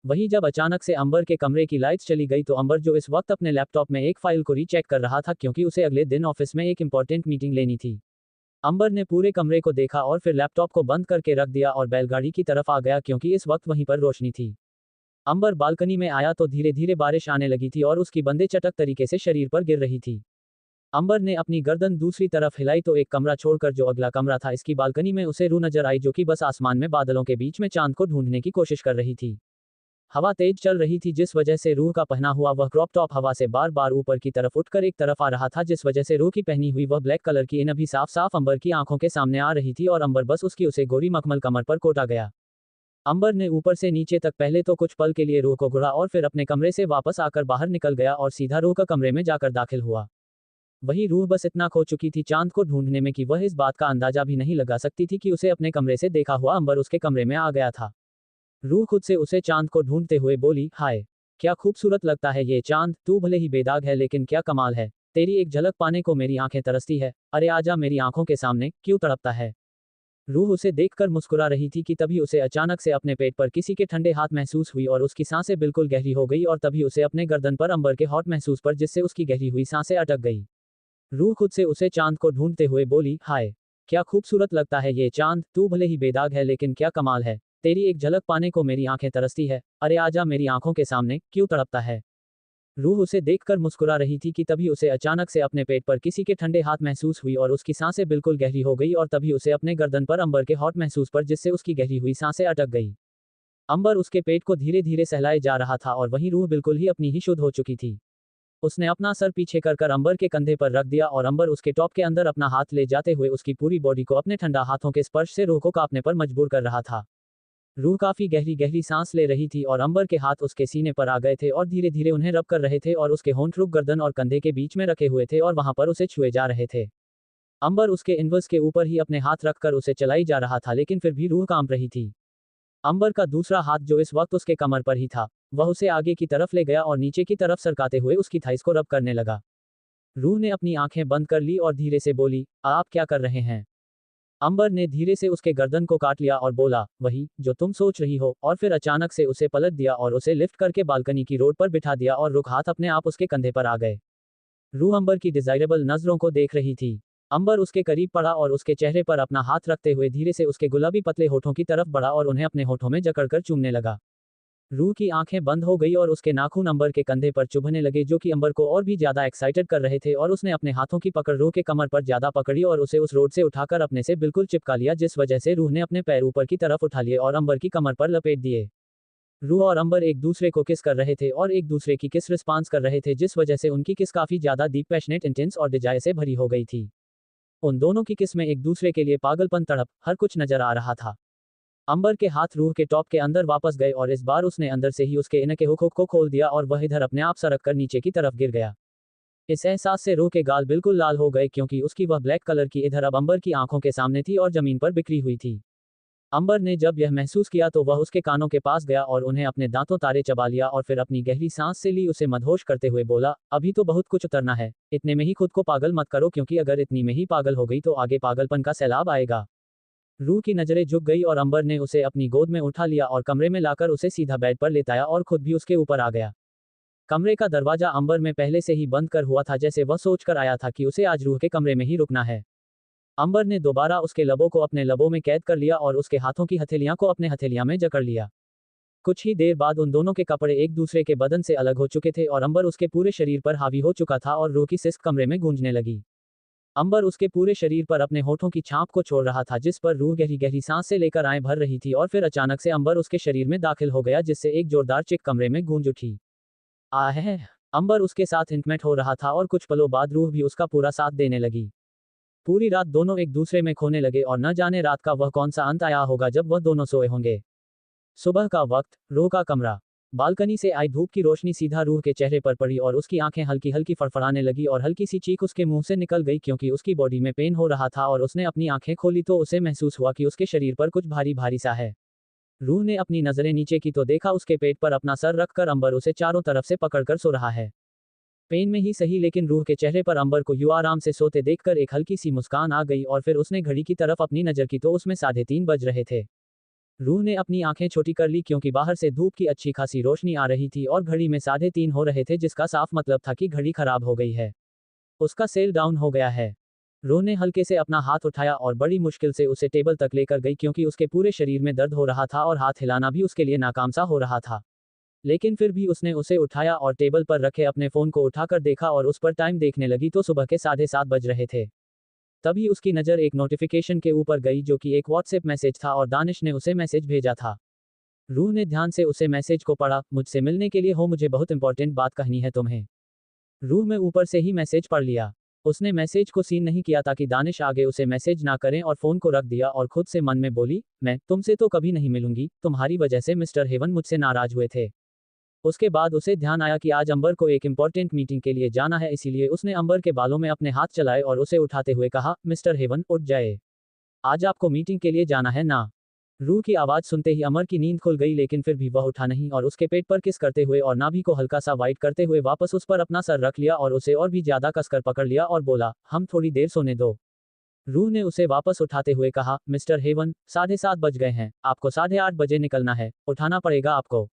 वही जब अचानक से अंबर के कमरे की लाइट्स चली गई, तो अंबर जो इस वक्त अपने लैपटॉप में एक फाइल को रीचेक कर रहा था, क्योंकि उसे अगले दिन ऑफिस में एक इंपॉर्टेंट मीटिंग लेनी थी। अंबर ने पूरे कमरे को देखा और फिर लैपटॉप को बंद करके रख दिया और बैलगाड़ी की तरफ आ गया, क्योंकि इस वक्त वहीं पर रोशनी थी। अंबर बालकनी में आया तो धीरे धीरे बारिश आने लगी थी, और उसकी बंदें चटक तरीके से शरीर पर गिर रही थी। अंबर ने अपनी गर्दन दूसरी तरफ हिलाई तो एक कमरा छोड़कर जो अगला कमरा था, इसकी बालकनी में उसे रूह नजर आई, जो कि बस आसमान में बादलों के बीच में चांद को ढूंढने की कोशिश कर रही थी। हवा तेज चल रही थी, जिस वजह से रूह का पहना हुआ वह क्रॉप टॉप हवा से बार बार ऊपर की तरफ उठकर एक तरफ आ रहा था, जिस वजह से रूह की पहनी हुई वह ब्लैक कलर की इन अभी साफ साफ अंबर की आंखों के सामने आ रही थी, और अंबर बस उसकी उसे गोरी मखमल कमर पर कोटा गया। अंबर ने ऊपर से नीचे तक पहले तो कुछ पल के लिए रूह को घुरा, और फिर अपने कमरे से वापस आकर बाहर निकल गया और सीधा रूह का कमरे में जाकर दाखिल हुआ। वही रूह बस इतना खो चुकी थी चांद को ढूंढने में कि वह इस बात का अंदाजा भी नहीं लगा सकती थी कि उसे अपने कमरे से देखा हुआ अंबर उसके कमरे में आ गया था। रूह खुद से उसे चांद को ढूंढते हुए बोली, हाय, क्या खूबसूरत लगता है ये चांद, तू भले ही बेदाग है लेकिन क्या कमाल है, तेरी एक झलक पाने को मेरी आंखें तरसती है, अरे आजा मेरी आंखों के सामने, क्यों तड़पता है। रूह उसे देखकर मुस्कुरा रही थी कि तभी उसे अचानक से अपने पेट पर किसी के ठंडे हाथ महसूस हुई, और उसकी सांसें बिल्कुल गहरी हो गई, और तभी उसे अपने गर्दन पर अंबर के हॉट महसूस पर, जिससे उसकी गहरी हुई सांसें अटक गई। रूह खुद से उसे चांद को ढूंढते हुए बोली, हाय, क्या खूबसूरत लगता है ये चांद, तू भले ही बेदाग है लेकिन क्या कमाल है, तेरी एक झलक पाने को मेरी आंखें तरसती है, अरे आजा मेरी आंखों के सामने, क्यों तड़पता है। रूह उसे देखकर मुस्कुरा रही थी कि तभी उसे अचानक से अपने पेट पर किसी के ठंडे हाथ महसूस हुई, और उसकी सांसें बिल्कुल गहरी हो गई, और तभी उसे अपने गर्दन पर अंबर के हॉट महसूस पर, जिससे उसकी गहरी हुई सांसें अटक गई। अंबर उसके पेट को धीरे धीरे सहलाए जा रहा था, और वहीं रूह बिल्कुल ही अपनी ही शुद्ध हो चुकी थी। उसने अपना सर पीछे कर अंबर के कंधे पर रख दिया, और अंबर उसके टॉप के अंदर अपना हाथ ले जाते हुए उसकी पूरी बॉडी को अपने ठंडा हाथों के स्पर्श से रूह को कांपने पर मजबूर कर रहा था। रूह काफी गहरी गहरी सांस ले रही थी, और अंबर के हाथ उसके सीने पर आ गए थे और धीरे धीरे उन्हें रब कर रहे थे, और उसके होंठ रुक गर्दन और कंधे के बीच में रखे हुए थे और वहां पर उसे छुए जा रहे थे। अंबर उसके इनवर्स के ऊपर ही अपने हाथ रखकर उसे चलाई जा रहा था, लेकिन फिर भी रूह कांप रही थी। अंबर का दूसरा हाथ जो इस वक्त उसके कमर पर ही था, वह उसे आगे की तरफ ले गया और नीचे की तरफ सरकाते हुए उसकी थाइस को रब करने लगा। रूह ने अपनी आंखें बंद कर ली और धीरे से बोली, आप क्या कर रहे हैं। अंबर ने धीरे से उसके गर्दन को काट लिया और बोला, वही जो तुम सोच रही हो, और फिर अचानक से उसे पलट दिया और उसे लिफ्ट करके बालकनी की रोड पर बिठा दिया, और रुक हाथ अपने आप उसके कंधे पर आ गए। रूह अंबर की डिजायरेबल नजरों को देख रही थी। अंबर उसके करीब पड़ा और उसके चेहरे पर अपना हाथ रखते हुए धीरे से उसके गुलाबी पतले होठों की तरफ बढ़ा और उन्हें अपने होठों में जकड़कर चूमने लगा। रूह की आंखें बंद हो गई और उसके नाखून अंबर के कंधे पर चुभने लगे, जो कि अंबर को और भी ज्यादा एक्साइटेड कर रहे थे, और उसने अपने हाथों की पकड़ रूह के कमर पर ज्यादा पकड़ी और उसे उस रोड से उठाकर अपने से बिल्कुल चिपका लिया, जिस वजह से रूह ने अपने पैर ऊपर की तरफ उठा लिए और अंबर की कमर पर लपेट दिए। रूह और अंबर एक दूसरे को किस कर रहे थे और एक दूसरे की किस रिस्पांस कर रहे थे, जिस वजह से उनकी किस काफी ज्यादा डीप, पैशनेट, इंटेंस और डिजायर से भरी हो गई थी। उन दोनों की किस में एक दूसरे के लिए पागलपन, तड़प, हर कुछ नजर आ रहा था। अंबर के हाथ रूह के टॉप के अंदर वापस गए और इस बार उसने अंदर से ही उसके इनर के हुक को खोल दिया और वह इधर अपने आप सरक कर नीचे की तरफ गिर गया। इस एहसास से रूह के गाल बिल्कुल लाल हो गए, क्योंकि उसकी वह ब्लैक कलर की इधर अब अंबर की आंखों के सामने थी और जमीन पर बिखरी हुई थी। अंबर ने जब यह महसूस किया तो वह उसके कानों के पास गया और उन्हें अपने दांतों तारे चबा लिया और फिर अपनी गहरी सांस से ली उसे मदहोश करते हुए बोला, अभी तो बहुत कुछ उतरना है, इतने में ही खुद को पागल मत करो क्योंकि अगर इतनी में ही पागल हो गई तो आगे पागलपन का सैलाब आएगा। रूह की नजरें झुक गई और अंबर ने उसे अपनी गोद में उठा लिया और कमरे में लाकर उसे सीधा बेड पर लेटाया और खुद भी उसके ऊपर आ गया। कमरे का दरवाजा अंबर में पहले से ही बंद कर हुआ था, जैसे वह सोचकर आया था कि उसे आज रूह के कमरे में ही रुकना है। अंबर ने दोबारा उसके लबों को अपने लबों में कैद कर लिया और उसके हाथों की हथेलियां को अपने हथेलियां में जकड़ लिया। कुछ ही देर बाद उन दोनों के कपड़े एक दूसरे के बदन से अलग हो चुके थे और अंबर उसके पूरे शरीर पर हावी हो चुका था और रूह की सिस्क कमरे में गूंजने लगी। अंबर उसके पूरे शरीर पर अपने होठों की छाप को छोड़ रहा था जिस पर रूह गहरी गहरी सांस से लेकर आए भर रही थी और फिर अचानक से अंबर उसके शरीर में दाखिल हो गया जिससे एक जोरदार चिक कमरे में गूंज उठी। आहे। अंबर उसके साथ इंटमेट हो रहा था और कुछ पलों बाद रूह भी उसका पूरा साथ देने लगी। पूरी रात दोनों एक दूसरे में खोने लगे और न जाने रात का वह कौन सा अंत आया होगा जब वह दोनों सोए होंगे। सुबह का वक्त, रूह का कमरा। बालकनी से आई धूप की रोशनी सीधा रूह के चेहरे पर पड़ी और उसकी आंखें हल्की हल्की फड़फड़ाने लगी और हल्की सी चीख उसके मुंह से निकल गई क्योंकि उसकी बॉडी में पेन हो रहा था और उसने अपनी आंखें खोली तो उसे महसूस हुआ कि उसके शरीर पर कुछ भारी भारी सा है। रूह ने अपनी नजरें नीचे की तो देखा उसके पेट पर अपना सर रखकर अंबर उसे चारों तरफ से पकड़कर सो रहा है। पेन में ही सही लेकिन रूह के चेहरे पर अंबर को यूं आराम से सोते देखकर एक हल्की सी मुस्कान आ गई और फिर उसने घड़ी की तरफ अपनी नजर की तो उसमें 3:30 बज रहे थे। रूह ने अपनी आंखें छोटी कर ली क्योंकि बाहर से धूप की अच्छी खासी रोशनी आ रही थी और घड़ी में 3:30 हो रहे थे जिसका साफ मतलब था कि घड़ी खराब हो गई है। उसका सेल डाउन हो गया है। रूह ने हल्के से अपना हाथ उठाया और बड़ी मुश्किल से उसे टेबल तक लेकर गई क्योंकि उसके पूरे शरीर में दर्द हो रहा था और हाथ हिलाना भी उसके लिए नाकाम सा हो रहा था। लेकिन फिर भी उसने उसे उठाया और टेबल पर रखे अपने फोन को उठाकर देखा और उस पर टाइम देखने लगी तो सुबह के 7:30 बज रहे थे। तभी उसकी नज़र एक नोटिफिकेशन के ऊपर गई जो कि एक व्हाट्सएप मैसेज था और दानिश ने उसे मैसेज भेजा था। रूह ने ध्यान से उसे मैसेज को पढ़ा, मुझसे मिलने के लिए हो, मुझे बहुत इंपॉर्टेंट बात कहनी है तुम्हें। रूह में ऊपर से ही मैसेज पढ़ लिया। उसने मैसेज को सीन नहीं किया ताकि दानिश आगे उसे मैसेज ना करें और फोन को रख दिया और खुद से मन में बोली, मैं तुमसे तो कभी नहीं मिलूंगी, तुम्हारी वजह से मिस्टर हेवन मुझसे नाराज हुए थे। उसके बाद उसे ध्यान आया कि आज अंबर को एक इंपॉर्टेंट मीटिंग के लिए जाना है, इसीलिए उसने अंबर के बालों में अपने हाथ चलाए और उसे उठाते हुए कहा, मिस्टर हेवन उठ जाए, आज आपको मीटिंग के लिए जाना है ना। रूह की आवाज सुनते ही अमर की नींद खुल गई लेकिन फिर भी वह उठा नहीं और उसके पेट पर किस करते हुए और नाभि को हल्का सा वाइट करते हुए वापस उस पर अपना सर रख लिया और उसे और भी ज्यादा कसकर पकड़ लिया और बोला, हम थोड़ी देर सोने दो। रूह ने उसे वापस उठाते हुए कहा, मिस्टर हेवन 7:30 बज गए हैं, आपको 8:30 बजे निकलना है, उठाना पड़ेगा आपको।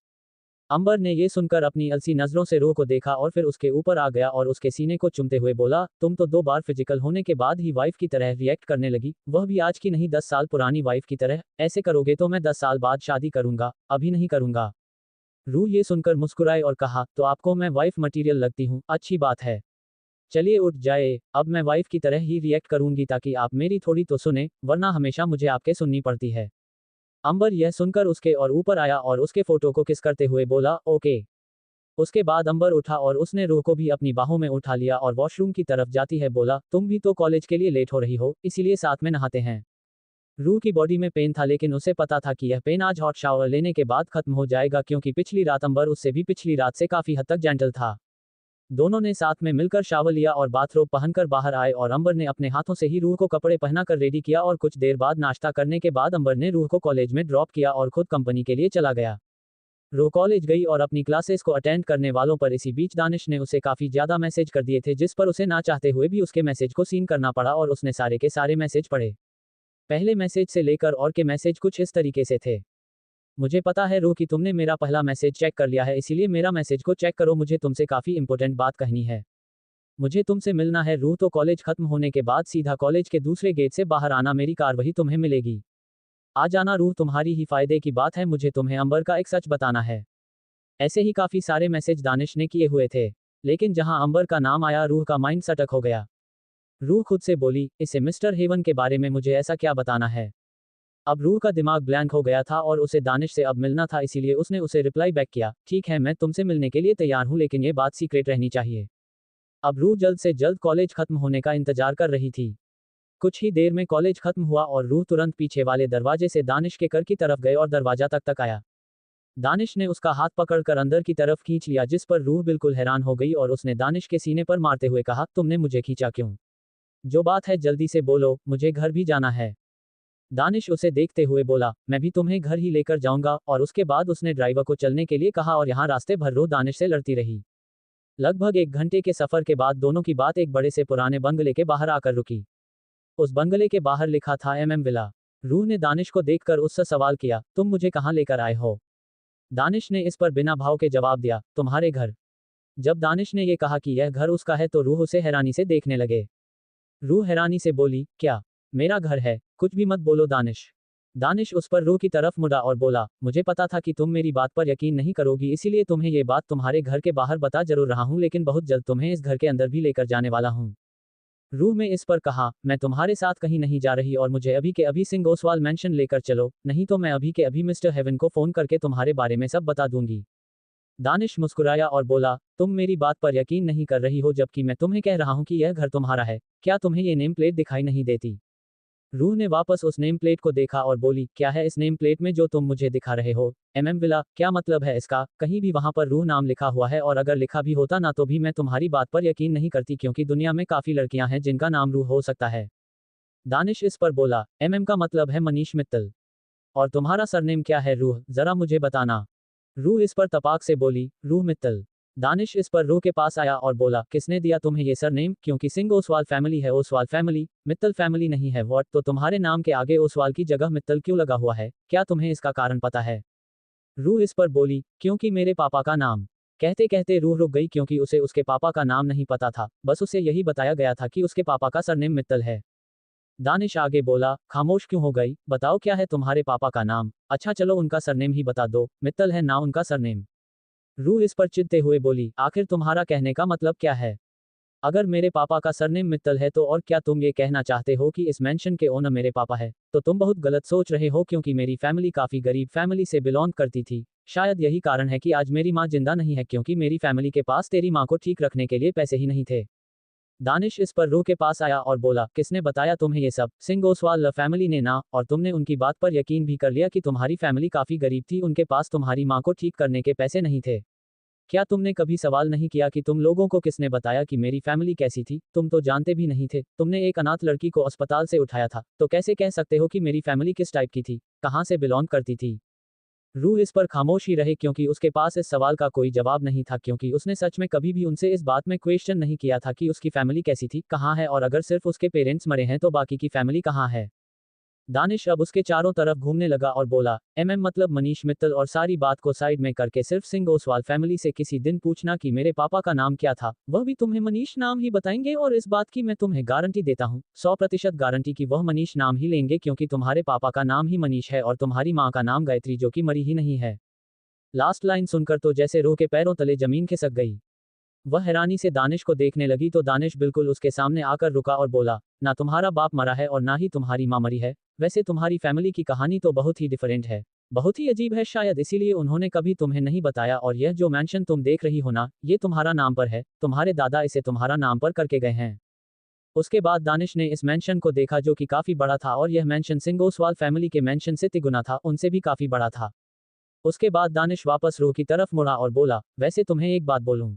अंबर ने ये सुनकर अपनी अलसी नजरों से रूह को देखा और फिर उसके ऊपर आ गया और उसके सीने को चूमते हुए बोला, तुम तो 2 बार फिजिकल होने के बाद ही वाइफ की तरह रिएक्ट करने लगी, वह भी आज की नहीं 10 साल पुरानी वाइफ की तरह, ऐसे करोगे तो मैं 10 साल बाद शादी करूंगा, अभी नहीं करूंगा। रूह ये सुनकर मुस्कुराए और कहा, तो आपको मैं वाइफ मटीरियल लगती हूँ, अच्छी बात है। चलिए उठ जाए, अब मैं वाइफ की तरह ही रिएक्ट करूंगी ताकि आप मेरी थोड़ी तो सुने, वरना हमेशा मुझे आपके सुननी पड़ती है। अंबर यह सुनकर उसके और ऊपर आया और उसके फोटो को किस करते हुए बोला, ओके। उसके बाद अंबर उठा और उसने रूह को भी अपनी बाहों में उठा लिया और वॉशरूम की तरफ जाती है बोला, तुम भी तो कॉलेज के लिए लेट हो रही हो, इसीलिए साथ में नहाते हैं। रूह की बॉडी में पेन था लेकिन उसे पता था कि यह पेन आज हॉट शावर लेने के बाद खत्म हो जाएगा क्योंकि पिछली रात अंबर उससे भी पिछली रात से काफी हद तक जेंटल था। दोनों ने साथ में मिलकर शावर लिया और बाथरोब पहनकर बाहर आए और अंबर ने अपने हाथों से ही रूह को कपड़े पहनाकर रेडी किया और कुछ देर बाद नाश्ता करने के बाद अंबर ने रूह को कॉलेज में ड्रॉप किया और खुद कंपनी के लिए चला गया। रूह कॉलेज गई और अपनी क्लासेस को अटेंड करने वालों पर इसी बीच दानिश ने उसे काफी ज्यादा मैसेज कर दिए थे जिस पर उसे ना चाहते हुए भी उसके मैसेज को सीन करना पड़ा और उसने सारे के सारे मैसेज पढ़े। पहले मैसेज से लेकर और के मैसेज कुछ इस तरीके से थे, मुझे पता है रूह कि तुमने मेरा पहला मैसेज चेक कर लिया है, इसीलिए मेरा मैसेज को चेक करो, मुझे तुमसे काफी इंपॉर्टेंट बात कहनी है। मुझे तुमसे मिलना है रूह, तो कॉलेज खत्म होने के बाद सीधा कॉलेज के दूसरे गेट से बाहर आना, मेरी कार वही तुम्हें मिलेगी। आ जाना रूह, तुम्हारी ही फायदे की बात है, मुझे तुम्हें अंबर का एक सच बताना है। ऐसे ही काफी सारे मैसेज दानिश ने किए हुए थे लेकिन जहां अंबर का नाम आया रूह का माइंड सटक हो गया। रूह खुद से बोली, इसे मिस्टर हेवन के बारे में मुझे ऐसा क्या बताना है। अब रूह का दिमाग ब्लैंक हो गया था और उसे दानिश से अब मिलना था, इसीलिए उसने उसे रिप्लाई बैक किया, ठीक है मैं तुमसे मिलने के लिए तैयार हूं लेकिन ये बात सीक्रेट रहनी चाहिए। अब रूह जल्द से जल्द कॉलेज खत्म होने का इंतजार कर रही थी। कुछ ही देर में कॉलेज खत्म हुआ और रूह तुरंत पीछे वाले दरवाजे से दानिश के घर की तरफ गए और दरवाजा तक आया। दानिश ने उसका हाथ पकड़कर अंदर की तरफ खींच लिया जिस पर रूह बिल्कुल हैरान हो गई और उसने दानिश के सीने पर मारते हुए कहा, तुमने मुझे खींचा क्यों? जो बात है जल्दी से बोलो, मुझे घर भी जाना है। दानिश उसे देखते हुए बोला, मैं भी तुम्हें घर ही लेकर जाऊंगा, और उसके बाद उसने ड्राइवर को चलने के लिए कहा और यहाँ रास्ते भर रूह दानिश से लड़ती रही। लगभग 1 घंटे के सफर के बाद दोनों की बात एक बड़े से पुराने बंगले के बाहर आकर रुकी। उस बंगले के बाहर लिखा था विला। रूह ने दानिश को देखकर उससे सवाल किया, तुम मुझे कहाँ लेकर आए हो? दानिश ने इस पर बिना भाव के जवाब दिया, तुम्हारे घर। जब दानिश ने ये कहा कि यह घर उसका है तो रूह उसे हैरानी से देखने लगे। रूह हैरानी से बोली, क्या मेरा घर है? कुछ भी मत बोलो दानिश। दानिश उस पर रूह की तरफ मुड़ा और बोला, मुझे पता था कि तुम मेरी बात पर यकीन नहीं करोगी, इसीलिए तुम्हें ये बात तुम्हारे घर के बाहर बता जरूर रहा हूँ, लेकिन बहुत जल्द तुम्हें इस घर के अंदर भी लेकर जाने वाला हूँ। रूह में इस पर कहा, मैं तुम्हारे साथ कहीं नहीं जा रही और मुझे अभी के अभी सिंह ओसवाल मैंशन लेकर चलो, नहीं तो मैं अभी के अभी मिस्टर हेवन को फोन करके तुम्हारे बारे में सब बता दूंगी। दानिश मुस्कुराया और बोला, तुम मेरी बात पर यकीन नहीं कर रही हो जबकि मैं तुम्हें कह रहा हूं कि यह घर तुम्हारा है। क्या तुम्हें ये नेम प्लेट दिखाई नहीं देती? रूह ने वापस उस नेम प्लेट को देखा और बोली, क्या है इस नेम प्लेट में जो तुम मुझे दिखा रहे हो? विला, क्या मतलब है इसका? कहीं भी वहां पर रूह नाम लिखा हुआ है, और अगर लिखा भी होता ना तो भी मैं तुम्हारी बात पर यकीन नहीं करती, क्योंकि दुनिया में काफी लड़कियां हैं जिनका नाम रूह हो सकता है। दानिश इस पर बोला, का मतलब है मनीष मित्तल। और तुम्हारा सरनेम क्या है रूह, जरा मुझे बताना। रूह इस पर तपाक से बोली, रूह मित्तल। दानिश इस पर रूह के पास आया और बोला, किसने दिया तुम्हें ये सरनेम? क्योंकि सिंह ओसवाल फैमिली है, ओसवाल फैमिली, मित्तल फैमिली नहीं है। व्हाट? तो तुम्हारे नाम के आगे ओसवाल की जगह मित्तल क्यों लगा हुआ है? क्या तुम्हें इसका कारण पता है? रूह इस पर बोली, क्योंकि मेरे पापा का नाम। कहते कहते रूह रुक गई, क्योंकि उसे उसके पापा का नाम नहीं पता था, बस उसे यही बताया गया था कि उसके पापा का सरनेम मित्तल है। दानिश आगे बोला, खामोश क्यों हो गई? बताओ क्या है तुम्हारे पापा का नाम? अच्छा चलो उनका सरनेम ही बता दो, मित्तल है ना उनका सरनेम। रूह इस पर चिढ़ते हुए बोली, आखिर तुम्हारा कहने का मतलब क्या है? अगर मेरे पापा का सरनेम मित्तल है तो और क्या तुम ये कहना चाहते हो कि इस मेंशन के ओनर मेरे पापा है? तो तुम बहुत गलत सोच रहे हो, क्योंकि मेरी फैमिली काफी गरीब फैमिली से बिलोंग करती थी। शायद यही कारण है कि आज मेरी माँ जिंदा नहीं है, क्योंकि मेरी फैमिली के पास तेरी माँ को ठीक रखने के लिए पैसे ही नहीं थे। दानिश इस पर रूह के पास आया और बोला, किसने बताया तुम्हें ये सब? सिंह ओसवाल फैमिली ने ना, और तुमने उनकी बात पर यकीन भी कर लिया कि तुम्हारी फैमिली काफी गरीब थी, उनके पास तुम्हारी माँ को ठीक करने के पैसे नहीं थे। क्या तुमने कभी सवाल नहीं किया कि तुम लोगों को किसने बताया कि मेरी फैमिली कैसी थी? तुम तो जानते भी नहीं थे। तुमने एक अनाथ लड़की को अस्पताल से उठाया था, तो कैसे कह सकते हो कि मेरी फैमिली किस टाइप की थी, कहाँ से बिलोंग करती थी? रूह इस पर खामोश ही रहे, क्योंकि उसके पास इस सवाल का कोई जवाब नहीं था, क्योंकि उसने सच में कभी भी उनसे इस बात में क्वेश्चन नहीं किया था कि उसकी फैमिली कैसी थी, कहाँ है, और अगर सिर्फ उसके पेरेंट्स मरे हैं तो बाकी की फैमिली कहाँ है। दानिश अब उसके चारों तरफ घूमने लगा और बोला, मतलब मनीष मित्तल, और सारी बात को साइड में करके सिर्फ सिंह ओसवाल फैमिली से किसी दिन पूछना कि मेरे पापा का नाम क्या था, वह भी तुम्हें मनीष नाम ही बताएंगे, और इस बात की मैं तुम्हें गारंटी देता हूँ, 100% गारंटी कि वह मनीष नाम ही लेंगे, क्योंकि तुम्हारे पापा का नाम ही मनीष है और तुम्हारी माँ का नाम गायत्री, जो कि मरी ही नहीं है। लास्ट लाइन सुनकर तो जैसे रूह के पैरों तले जमीन खिसक गई। वह हैरानी से दानिश को देखने लगी तो दानिश बिल्कुल उसके सामने आकर रुका और बोला, ना तुम्हारा बाप मरा है और ना ही तुम्हारी माँ मरी है। वैसे तुम्हारी फैमिली की कहानी तो बहुत ही डिफरेंट है, बहुत ही अजीब है, शायद इसीलिए उन्होंने कभी तुम्हें नहीं बताया, और यह जो मेंशन तुम देख रही हो ना, ये तुम्हारा नाम पर है, तुम्हारे दादा इसे तुम्हारा नाम पर करके गए हैं। उसके बाद दानिश ने इस मेंशन को देखा, जो कि काफी बड़ा था, और यह मेंशन सिंह ओसवाल फैमिली के मेंशन से तिगुना था, उनसे भी काफी बड़ा था। उसके बाद दानिश वापस रूह की तरफ मुड़ा और बोला, वैसे तुम्हें एक बात बोलूं,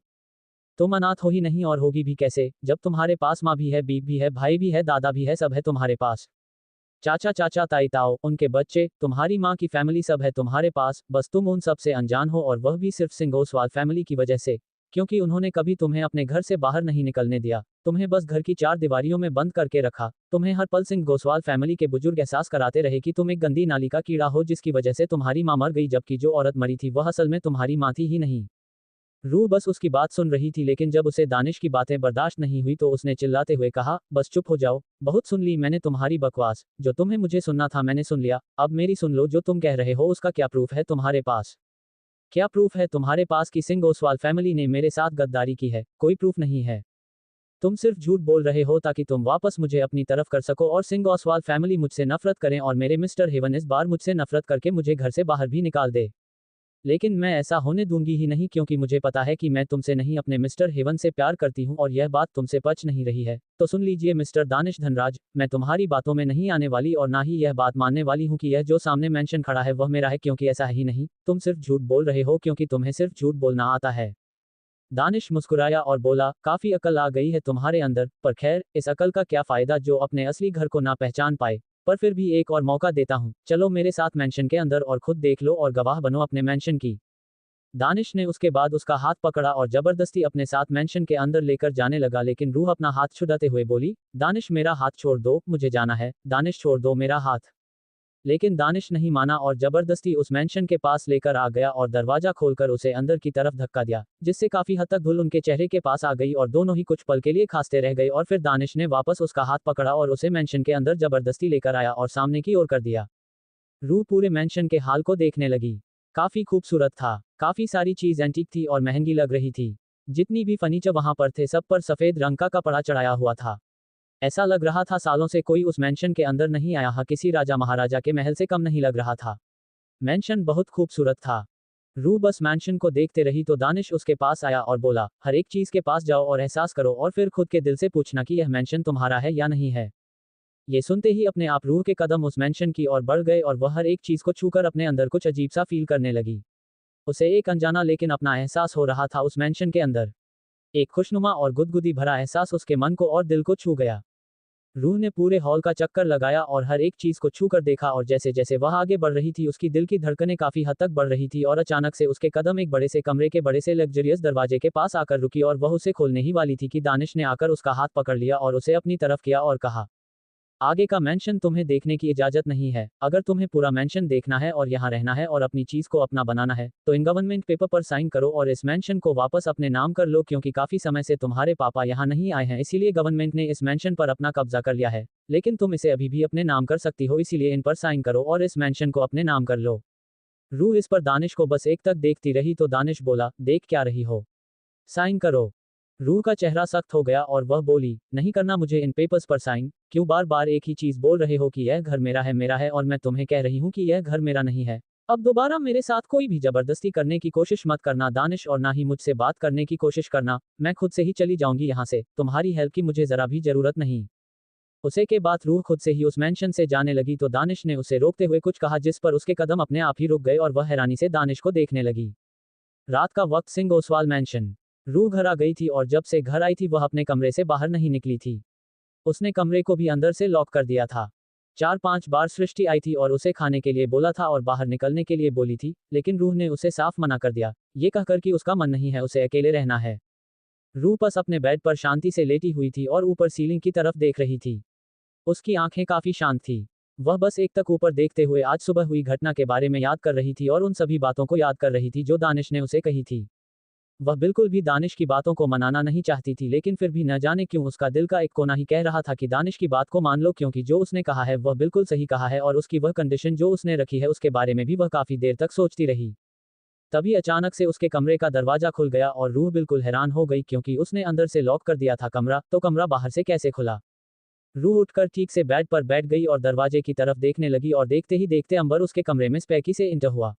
तुम अनाथ हो ही नहीं और होगी भी कैसे, जब तुम्हारे पास माँ भी है, बीप भी है, भाई भी है, दादा भी है, सब है तुम्हारे पास। चाचा चाचा ताई ताऊ, उनके बच्चे, तुम्हारी माँ की फैमिली, सब है तुम्हारे पास, बस तुम उन सब से अनजान हो, और वह भी सिर्फ सिंह ओसवाल फैमिली की वजह से, क्योंकि उन्होंने कभी तुम्हें अपने घर से बाहर नहीं निकलने दिया, तुम्हें बस घर की 4 दीवारियों में बंद करके रखा, तुम्हें हर पल सिंह ओसवाल फैमिली के बुजुर्ग एहसास कराते रहे कि तुम एक गंदी नाली का कीड़ा हो, जिसकी वजह से तुम्हारी माँ मर गई, जबकि जो औरत मरी थी वह असल में तुम्हारी माँ थी ही नहीं। रूह बस उसकी बात सुन रही थी, लेकिन जब उसे दानिश की बातें बर्दाश्त नहीं हुई तो उसने चिल्लाते हुए कहा, बस चुप हो जाओ, बहुत सुन ली मैंने तुम्हारी बकवास, जो तुम्हें मुझे सुनना था मैंने सुन लिया, अब मेरी सुन लो, जो तुम कह रहे हो उसका क्या प्रूफ है तुम्हारे पास? क्या प्रूफ है तुम्हारे पास कि सिंह ओसवाल फैमिली ने मेरे साथ गद्दारी की है? कोई प्रूफ नहीं है। तुम सिर्फ झूठ बोल रहे हो ताकि तुम वापस मुझे अपनी तरफ कर सको और सिंह ओसवाल फैमिली मुझसे नफरत करें, और मेरे मिस्टर हेवन इस बार मुझसे नफरत करके मुझे घर से बाहर भी निकाल दे। लेकिन मैं ऐसा होने दूंगी ही नहीं, क्योंकि मुझे पता है कि मैं तुमसे नहीं अपने मिस्टर हेवन से प्यार करती हूं, और यह बात तुमसे पच नहीं रही है। तो सुन लीजिए मिस्टर दानिश धनराज, मैं तुम्हारी बातों में नहीं आने वाली, और ना ही यह बात मानने वाली हूं कि यह जो सामने मेंशन खड़ा है वह मेरा है, क्योंकि ऐसा है ही नहीं। तुम सिर्फ झूठ बोल रहे हो, क्योंकि तुम्हें सिर्फ झूठ बोलना आता है। दानिश मुस्कुराया और बोला, काफी अकल आ गई है तुम्हारे अंदर, पर खैर, इस अकल का क्या फायदा जो अपने असली घर को ना पहचान पाए। पर फिर भी एक और मौका देता हूँ, चलो मेरे साथ मेंशन के अंदर और खुद देख लो और गवाह बनो अपने मेंशन की। दानिश ने उसके बाद उसका हाथ पकड़ा और जबरदस्ती अपने साथ मेंशन के अंदर लेकर जाने लगा, लेकिन रूह अपना हाथ छुड़ाते हुए बोली, दानिश मेरा हाथ छोड़ दो, मुझे जाना है, दानिश छोड़ दो मेरा हाथ। लेकिन दानिश नहीं माना और जबरदस्ती उस मेंशन के पास लेकर आ गया और दरवाजा खोलकर उसे अंदर की तरफ धक्का दिया, जिससे काफी हद तक धूल उनके चेहरे के पास आ गई और दोनों ही कुछ पल के लिए खांसते रह गए। और फिर दानिश ने वापस उसका हाथ पकड़ा और उसे मेंशन के अंदर जबरदस्ती लेकर आया और सामने की ओर कर दिया। रूह पूरे मेंशन के हाल को देखने लगी। काफी खूबसूरत था, काफी सारी चीज एंटीक थी और महंगी लग रही थी। जितनी भी फर्नीचर वहां पर थे सब पर सफेद रंग का कपड़ा चढ़ाया हुआ था। ऐसा लग रहा था सालों से कोई उस मेंशन के अंदर नहीं आया, हाँ किसी राजा महाराजा के महल से कम नहीं लग रहा था। मेंशन बहुत खूबसूरत था। रूह बस मेंशन को देखते रही तो दानिश उसके पास आया और बोला, हर एक चीज के पास जाओ और एहसास करो और फिर खुद के दिल से पूछना कि यह मेंशन तुम्हारा है या नहीं है। ये सुनते ही अपने आप रूह के कदम उस मेंशन की ओर बढ़ गए और वह हर एक चीज को छूकर अपने अंदर कुछ अजीब सा फील करने लगी। उसे एक अनजाना लेकिन अपना एहसास हो रहा था उस मेंशन के अंदर। एक खुशनुमा और गुदगुदी भरा एहसास उसके मन को और दिल को छू गया। रूह ने पूरे हॉल का चक्कर लगाया और हर एक चीज को छू कर देखा और जैसे जैसे वह आगे बढ़ रही थी उसकी दिल की धड़कनें काफी हद तक बढ़ रही थी और अचानक से उसके कदम एक बड़े से कमरे के बड़े से लग्जरियस दरवाजे के पास आकर रुकी और वह उसे खोलने ही वाली थी कि दानिश ने आकर उसका हाथ पकड़ लिया और उसे अपनी तरफ किया और कहा, आगे का मेंशन तुम्हें देखने की इजाजत नहीं है। अगर तुम्हें पूरा मेंशन देखना है और यहाँ रहना है और अपनी चीज को अपना बनाना है तो इन गवर्नमेंट पेपर पर साइन करो और इस मेंशन को वापस अपने नाम कर लो, क्योंकि काफी समय से तुम्हारे पापा यहाँ नहीं आए हैं, इसीलिए गवर्नमेंट ने इस मेंशन पर अपना कब्जा कर लिया है। लेकिन तुम इसे अभी भी अपने नाम कर सकती हो, इसीलिए इन पर साइन करो और इस मेंशन को अपने नाम कर लो। रूह इस पर दानिश को बस एक तक देखती रही तो दानिश बोला, देख क्या रही हो, साइन करो। रूह का चेहरा सख्त हो गया और वह बोली, नहीं करना मुझे इन पेपर्स पर साइन। क्यों बार बार एक ही चीज बोल रहे हो कि यह घर मेरा है और मैं तुम्हें कह रही हूँ कि यह घर मेरा नहीं है। अब दोबारा मेरे साथ कोई भी जबरदस्ती करने की कोशिश मत करना दानिश, और ना ही मुझसे बात करने की कोशिश करना। मैं खुद से ही चली जाऊंगी यहाँ से, तुम्हारी हेल्प की मुझे जरा भी जरूरत नहीं। उसे के बाद रूह खुद से ही उस मेंशन से जाने लगी तो दानिश ने उसे रोकते हुए कुछ कहा, जिस पर उसके कदम अपने आप ही रुक गए और वह हैरानी से दानिश को देखने लगी। रात का वक्त, सिंह ओसवाल मेंशन। रूह घर आ गई थी और जब से घर आई थी वह अपने कमरे से बाहर नहीं निकली थी। उसने कमरे को भी अंदर से लॉक कर दिया था। 4-5 बार सृष्टि आई थी और उसे खाने के लिए बोला था और बाहर निकलने के लिए बोली थी, लेकिन रूह ने उसे साफ मना कर दिया, ये कहकर कि उसका मन नहीं है, उसे अकेले रहना है। रूह बस अपने बेड पर शांति से लेटी हुई थी और ऊपर सीलिंग की तरफ देख रही थी। उसकी आंखें काफी शांत थी। वह बस एक तक ऊपर देखते हुए आज सुबह हुई घटना के बारे में याद कर रही थी और उन सभी बातों को याद कर रही थी जो दानिश ने उसे कही थी। वह बिल्कुल भी दानिश की बातों को मनाना नहीं चाहती थी, लेकिन फिर भी न जाने क्यों उसका दिल का एक कोना ही कह रहा था कि दानिश की बात को मान लो, क्योंकि जो उसने कहा है वह बिल्कुल सही कहा है और उसकी वह कंडीशन जो उसने रखी है उसके बारे में भी वह काफी देर तक सोचती रही। तभी अचानक से उसके कमरे का दरवाजा खुल गया और रूह बिल्कुल हैरान हो गई, क्योंकि उसने अंदर से लॉक कर दिया था कमरा, तो कमरा बाहर से कैसे खुला। रूह उठकर ठीक से बेड पर बैठ गई और दरवाजे की तरफ देखने लगी और देखते ही देखते अंबर उसके कमरे में स्पैकी से इंटर हुआ।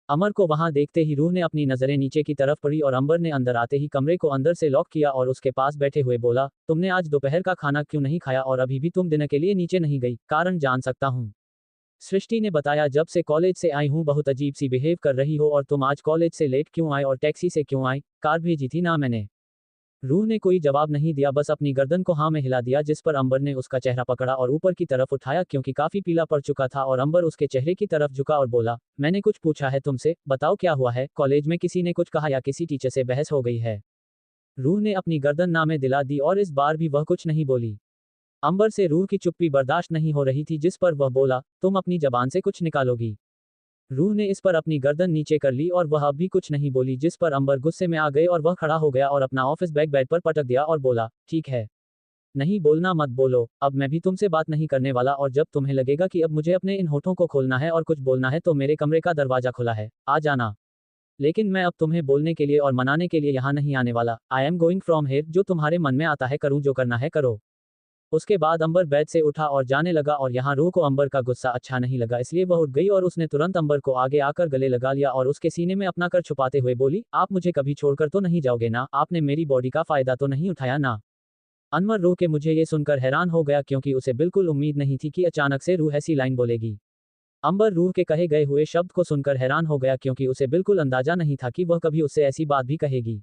अमर को वहां देखते ही रूह ने अपनी नजरें नीचे की तरफ पड़ी और अंबर ने अंदर आते ही कमरे को अंदर से लॉक किया और उसके पास बैठे हुए बोला, तुमने आज दोपहर का खाना क्यों नहीं खाया और अभी भी तुम डिनर के लिए नीचे नहीं गई, कारण जान सकता हूँ। सृष्टि ने बताया, जब से कॉलेज से आई हूँ बहुत अजीब सी बिहेव कर रही हो, और तुम आज कॉलेज से लेट क्यों आए और टैक्सी से क्यों आए, कार भेजी थी ना मैंने। रूह ने कोई जवाब नहीं दिया, बस अपनी गर्दन को हाँ में हिला दिया, जिस पर अंबर ने उसका चेहरा पकड़ा और ऊपर की तरफ उठाया, क्योंकि काफी पीला पड़ चुका था, और अंबर उसके चेहरे की तरफ झुका और बोला, मैंने कुछ पूछा है तुमसे, बताओ क्या हुआ है, कॉलेज में किसी ने कुछ कहा या किसी टीचर से बहस हो गई है। रूह ने अपनी गर्दन नामे दिला दी और इस बार भी वह कुछ नहीं बोली। अंबर से रूह की चुप्पी बर्दाश्त नहीं हो रही थी, जिस पर वह बोला, तुम अपनी जबान से कुछ निकालोगी। रूह ने इस पर अपनी गर्दन नीचे कर ली और वह अब भी कुछ नहीं बोली, जिस पर अंबर गुस्से में आ गए और वह खड़ा हो गया और अपना ऑफिस बैग बेड पर पटक दिया और बोला, ठीक है, नहीं बोलना मत बोलो, अब मैं भी तुमसे बात नहीं करने वाला, और जब तुम्हें लगेगा कि अब मुझे अपने इन होठों को खोलना है और कुछ बोलना है तो मेरे कमरे का दरवाजा खुला है, आ जाना। लेकिन मैं अब तुम्हें बोलने के लिए और मनाने के लिए यहाँ नहीं आने वाला। I am going from here, जो तुम्हारे मन में आता है करूँ, जो करना है करो। उसके बाद अंबर बेड से उठा और जाने लगा, और यहाँ रूह को अंबर का गुस्सा अच्छा नहीं लगा, इसलिए वह उठ गई और उसने तुरंत अंबर को आगे आकर गले लगा लिया और उसके सीने में अपना कर छुपाते हुए बोली, आप मुझे कभी छोड़कर तो नहीं जाओगे ना, आपने मेरी बॉडी का फायदा तो नहीं उठाया ना। अनवर रूह के मुझे ये सुनकर हैरान हो गया, क्योंकि उसे बिल्कुल उम्मीद नहीं थी कि अचानक से रूह ऐसी लाइन बोलेगी। अंबर रूह के कहे गए हुए शब्द को सुनकर हैरान हो गया, क्योंकि उसे बिल्कुल अंदाजा नहीं था कि वह कभी उससे ऐसी बात भी कहेगी।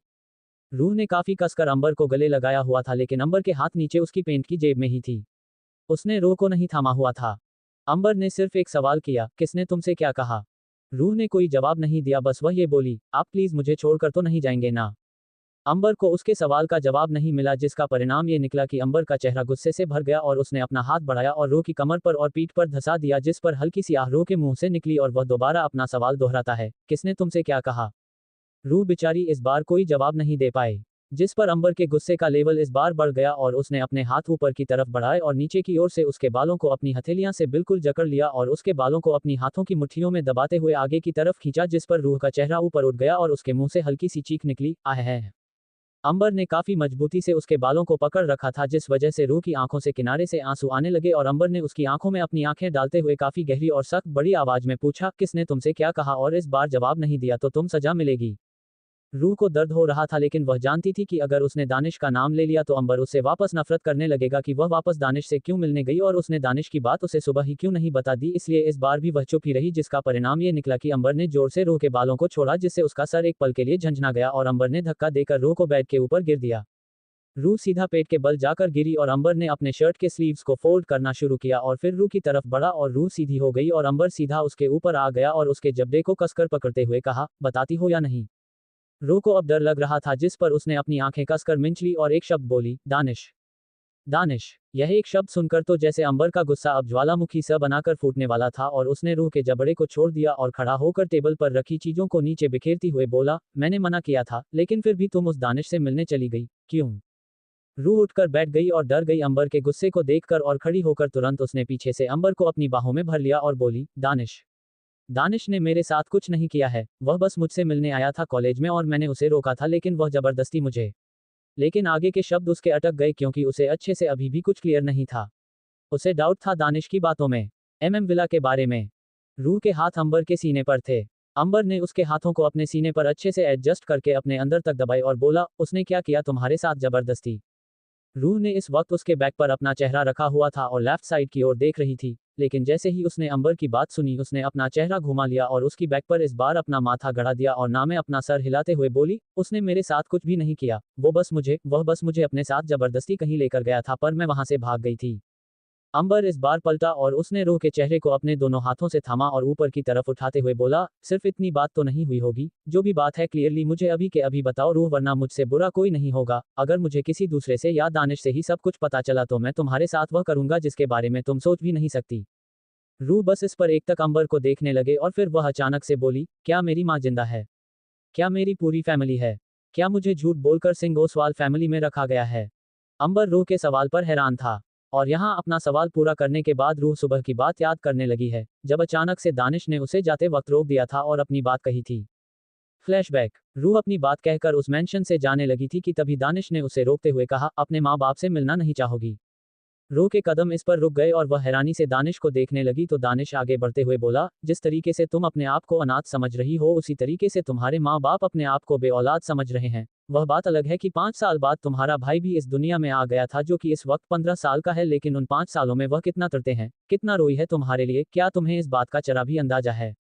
रूह ने काफी कसकर अंबर को गले लगाया हुआ था, लेकिन अंबर के हाथ नीचे उसकी पेंट की जेब में ही थी। उसने रूह को नहीं थामा हुआ था। अंबर ने सिर्फ एक सवाल किया, किसने तुमसे क्या कहा? रूह ने कोई जवाब नहीं दिया, बस वह ये बोली, आप प्लीज मुझे छोड़कर तो नहीं जाएंगे ना? अंबर को उसके सवाल का जवाब नहीं मिला, जिसका परिणाम ये निकला कि अंबर का चेहरा गुस्से से भर गया और उसने अपना हाथ बढ़ाया और रूह की कमर पर और पीठ पर धंसा दिया, जिस पर हल्की सी आह रूह के मुंह से निकली और वह दोबारा अपना सवाल दोहराता है, किसने तुमसे क्या कहा? रूह बेचारी इस बार कोई जवाब नहीं दे पाए, जिस पर अंबर के गुस्से का लेवल इस बार बढ़ गया और उसने अपने हाथ ऊपर की तरफ बढ़ाए और नीचे की ओर से उसके बालों को अपनी हथेलियां से बिल्कुल जकड़ लिया और उसके बालों को अपनी हाथों की मुट्ठियों में दबाते हुए आगे की तरफ खींचा, जिस पर रूह का चेहरा ऊपर उठ गया और उसके मुंह से हल्की सी चीख निकली, आह है। अंबर ने काफी मजबूती से उसके बालों को पकड़ रखा था, जिस वजह से रूह की आंखों से किनारे से आंसू आने लगे और अंबर ने उसकी आंखों में अपनी आंखें डालते हुए काफी गहरी और सख्त बड़ी आवाज में पूछा, किसने तुमसे क्या कहा और इस बार जवाब नहीं दिया तो तुम सजा मिलेगी। रूह को दर्द हो रहा था, लेकिन वह जानती थी कि अगर उसने दानिश का नाम ले लिया तो अंबर उससे वापस नफरत करने लगेगा कि वह वापस दानिश से क्यों मिलने गई और उसने दानिश की बात उसे सुबह ही क्यों नहीं बता दी, इसलिए इस बार भी वह चुप ही रही, जिसका परिणाम ये निकला कि अंबर ने जोर से रूह के बालों को छोड़ा, जिससे उसका सर एक पल के लिए झंझना गया और अंबर ने धक्का देकर रूह को बेड के ऊपर गिर दिया। रूह सीधा पेट के बल जाकर गिरी और अंबर ने अपने शर्ट के स्लीव्स को फोल्ड करना शुरू किया और फिर रूह की तरफ बढ़ा और रूह सीधी हो गई और अंबर सीधा उसके ऊपर आ गया और उसके जबड़े को कसकर पकड़ते हुए कहा, बताती हो या नहीं? रूह को अब डर लग रहा था, जिस पर उसने अपनी आंखें कसकर मिंच ली और एक शब्द बोली, दानिश। दानिश। यह एक शब्द सुनकर तो जैसे अंबर का गुस्सा अब ज्वालामुखी सा बनाकर फूटने वाला था और उसने रूह के जबड़े को छोड़ दिया और खड़ा होकर टेबल पर रखी चीजों को नीचे बिखेरती हुए बोला, मैंने मना किया था, लेकिन फिर भी तुम उस दानिश से मिलने चली गई, क्यों? रूह उठकर बैठ गई और डर गई अंबर के गुस्से को देखकर और खड़ी होकर तुरंत उसने पीछे से अंबर को अपनी बाहों में भर लिया और बोली, दानिश। दानिश ने मेरे साथ कुछ नहीं किया है, वह बस मुझसे मिलने आया था कॉलेज में और मैंने उसे रोका था, लेकिन वह जबरदस्ती मुझे। लेकिन आगे के शब्द उसके अटक गए क्योंकि उसे अच्छे से अभी भी कुछ क्लियर नहीं था। उसे डाउट था दानिश की बातों में, विला के बारे में। रूह के हाथ अंबर के सीने पर थे। अंबर ने उसके हाथों को अपने सीने पर अच्छे से एडजस्ट करके अपने अंदर तक दबाई और बोला, उसने क्या किया तुम्हारे साथ जबरदस्ती? रूह ने इस वक्त उसके बैक पर अपना चेहरा रखा हुआ था और लेफ्ट साइड की ओर देख रही थी, लेकिन जैसे ही उसने अंबर की बात सुनी उसने अपना चेहरा घुमा लिया और उसकी बैक पर इस बार अपना माथा गड़ा दिया और नामे अपना सर हिलाते हुए बोली, उसने मेरे साथ कुछ भी नहीं किया, वह बस मुझे अपने साथ जबरदस्ती कहीं लेकर गया था, पर मैं वहां से भाग गई थी। अंबर इस बार पलटा और उसने रूह के चेहरे को अपने दोनों हाथों से थामा और ऊपर की तरफ उठाते हुए बोला, सिर्फ इतनी बात तो नहीं हुई होगी, जो भी बात है क्लियरली मुझे अभी के अभी बताओ रूह, वरना मुझसे बुरा कोई नहीं होगा, अगर मुझे किसी दूसरे से या दानिश से ही सब कुछ पता चला तो मैं तुम्हारे साथ वह करूंगा जिसके बारे में तुम सोच भी नहीं सकती। रूह बस इस पर एक तक अंबर को देखने लगे और फिर वह अचानक से बोली, क्या मेरी माँ जिंदा है? क्या मेरी पूरी फैमिली है? क्या मुझे झूठ बोलकर सिंह ओसवाल फैमिली में रखा गया है? अंबर रूह के सवाल पर हैरान था। और यहाँ अपना सवाल पूरा करने के बाद रूह सुबह की बात याद करने लगी है, जब अचानक से दानिश ने उसे जाते वक्त रोक दिया था और अपनी बात कही थी। फ्लैशबैक। रूह अपनी बात कहकर उस मेंशन से जाने लगी थी कि तभी दानिश ने उसे रोकते हुए कहा, अपने माँ बाप से मिलना नहीं चाहोगी? रूह के कदम इस पर रुक गए और वह हैरानी से दानिश को देखने लगी, तो दानिश आगे बढ़ते हुए बोला, जिस तरीके से तुम अपने आप को अनाथ समझ रही हो उसी तरीके से तुम्हारे माँ बाप अपने आप को बेऔलाद समझ रहे हैं। वह बात अलग है कि 5 साल बाद तुम्हारा भाई भी इस दुनिया में आ गया था, जो कि इस वक्त 15 साल का है, लेकिन उन 5 सालों में वह कितना तड़ते हैं, कितना रोई है तुम्हारे लिए, क्या तुम्हें इस बात का जरा भी अंदाजा है?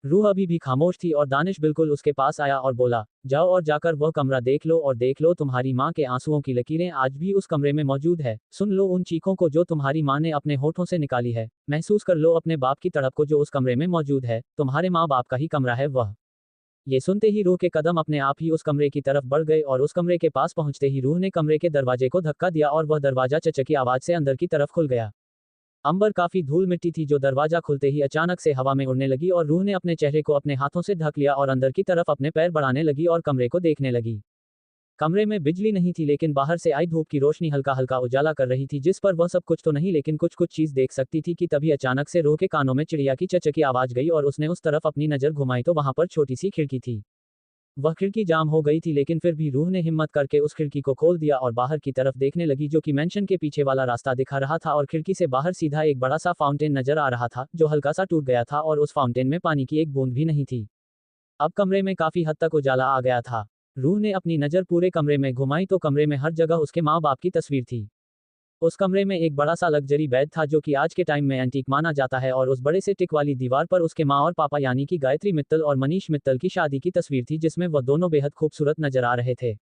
रूह अभी भी खामोश थी और दानिश बिल्कुल उसके पास आया और बोला, जाओ और जाकर वह कमरा देख लो और देख लो तुम्हारी माँ के आंसुओं की लकीरें आज भी उस कमरे में मौजूद है, सुन लो उन चीखों को जो तुम्हारी माँ ने अपने होठों से निकाली है, महसूस कर लो अपने बाप की तड़प को जो उस कमरे में मौजूद है, तुम्हारे माँ बाप का ही कमरा है वह। ये सुनते ही रूह के कदम अपने आप ही उस कमरे की तरफ बढ़ गए और उस कमरे के पास पहुंचते ही रूह ने कमरे के दरवाजे को धक्का दिया और वह दरवाजा चचकी आवाज से अंदर की तरफ खुल गया। अंबर काफी धूल मिट्टी थी जो दरवाजा खुलते ही अचानक से हवा में उड़ने लगी और रूह ने अपने चेहरे को अपने हाथों से ढक लिया और अंदर की तरफ अपने पैर बढ़ाने लगी और कमरे को देखने लगी। कमरे में बिजली नहीं थी, लेकिन बाहर से आई धूप की रोशनी हल्का हल्का उजाला कर रही थी, जिस पर वह सब कुछ तो नहीं लेकिन कुछ कुछ चीज देख सकती थी कि तभी अचानक से रूह के कानों में चिड़िया की चचकी आवाज गई और उसने उस तरफ अपनी नजर घुमाई तो वहां पर छोटी सी खिड़की थी। वह खिड़की जाम हो गई थी, लेकिन फिर भी रूह ने हिम्मत करके उस खिड़की को खोल दिया और बाहर की तरफ देखने लगी, जो कि मेंशन के पीछे वाला रास्ता दिखा रहा था और खिड़की से बाहर सीधा एक बड़ा सा फाउंटेन नजर आ रहा था, जो हल्का सा टूट गया था और उस फाउंटेन में पानी की एक बूंद भी नहीं थी। अब कमरे में काफी हद तक उजाला आ गया था। रूह ने अपनी नजर पूरे कमरे में घुमाई तो कमरे में हर जगह उसके माँ बाप की तस्वीर थी। उस कमरे में एक बड़ा सा लग्जरी बेड था जो कि आज के टाइम में एंटीक माना जाता है और उस बड़े से टिक वाली दीवार पर उसके माँ और पापा यानी कि गायत्री मित्तल और मनीष मित्तल की शादी की तस्वीर थी, जिसमें वह दोनों बेहद खूबसूरत नजर आ रहे थे।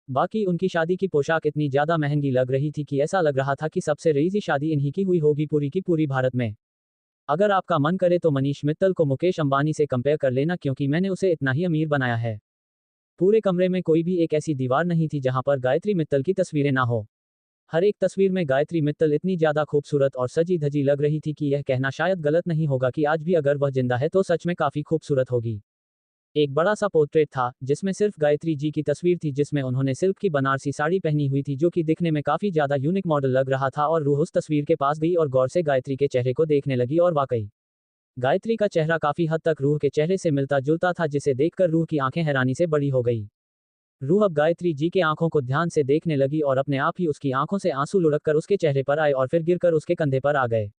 बाकी उनकी शादी की पोशाक इतनी ज्यादा महंगी लग रही थी कि ऐसा लग रहा था कि सबसे रईसी शादी इन्हीं की हुई होगी पूरी की पूरी भारत में। अगर आपका मन करे तो मनीष मित्तल को मुकेश अंबानी से कंपेयर कर लेना, क्योंकि मैंने उसे इतना ही अमीर बनाया है। पूरे कमरे में कोई भी एक ऐसी दीवार नहीं थी जहां पर गायत्री मित्तल की तस्वीरें ना हो। हर एक तस्वीर में गायत्री मित्तल इतनी ज्यादा खूबसूरत और सजी धजी लग रही थी कि यह कहना शायद गलत नहीं होगा कि आज भी अगर वह जिंदा है तो सच में काफी खूबसूरत होगी। एक बड़ा सा पोर्ट्रेट था जिसमें सिर्फ गायत्री जी की तस्वीर थी, जिसमें उन्होंने सिल्क की बनारसी साड़ी पहनी हुई थी जो कि दिखने में काफी ज्यादा यूनिक मॉडल लग रहा था। और रूह उस तस्वीर के पास गई और गौर से गायत्री के चेहरे को देखने लगी और वाकई गायत्री का चेहरा काफी हद तक रूह के चेहरे से मिलता जुलता था, जिसे देखकर रूह की आंखें हैरानी से बड़ी हो गई। रूह अब गायत्री जी के आंखों को ध्यान से देखने लगी और अपने आप ही उसकी आंखों से आंसू लुढ़ककर उसके चेहरे पर आए और फिर गिरकर उसके कंधे पर आ गए।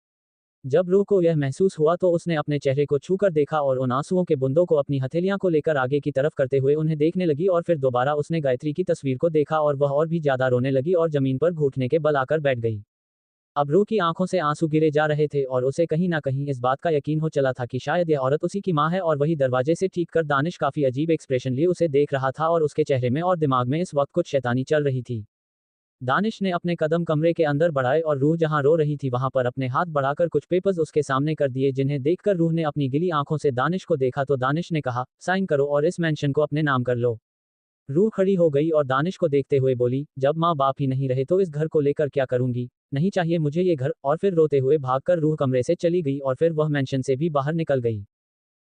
जब रूह को यह महसूस हुआ तो उसने अपने चेहरे को छूकर देखा और उन आंसुओं के बूंदों को अपनी हथेलियां को लेकर आगे की तरफ करते हुए उन्हें देखने लगी। और फिर दोबारा उसने गायत्री की तस्वीर को देखा और वह और भी ज्यादा रोने लगी और जमीन पर घुटने के बल आकर बैठ गई। अब रूह की आंखों से आंसू गिरे जा रहे थे और उसे कहीं ना कहीं इस बात का यकीन हो चला था कि शायद यह औरत उसी की मां है। और वही दरवाजे से ठीक कर दानिश काफी अजीब एक्सप्रेशन लिए उसे देख रहा था और उसके चेहरे में और दिमाग में इस वक्त कुछ शैतानी चल रही थी। दानिश ने अपने कदम कमरे के अंदर बढ़ाए और रूह जहां रो रही थी वहां पर अपने हाथ बढ़ाकर कुछ पेपर्स उसके सामने कर दिए, जिन्हें देखकर रूह ने अपनी गिली आंखों से दानिश को देखा तो दानिश ने कहा, साइन करो और इस मेंशन को अपने नाम कर लो। रूह खड़ी हो गई और दानिश को देखते हुए बोली, जब माँ बाप ही नहीं रहे तो इस घर को लेकर क्या करूंगी, नहीं चाहिए मुझे ये घर। और फिर रोते हुए भागकर रूह कमरे से चली गई और फिर वह मेंशन से भी बाहर निकल गई।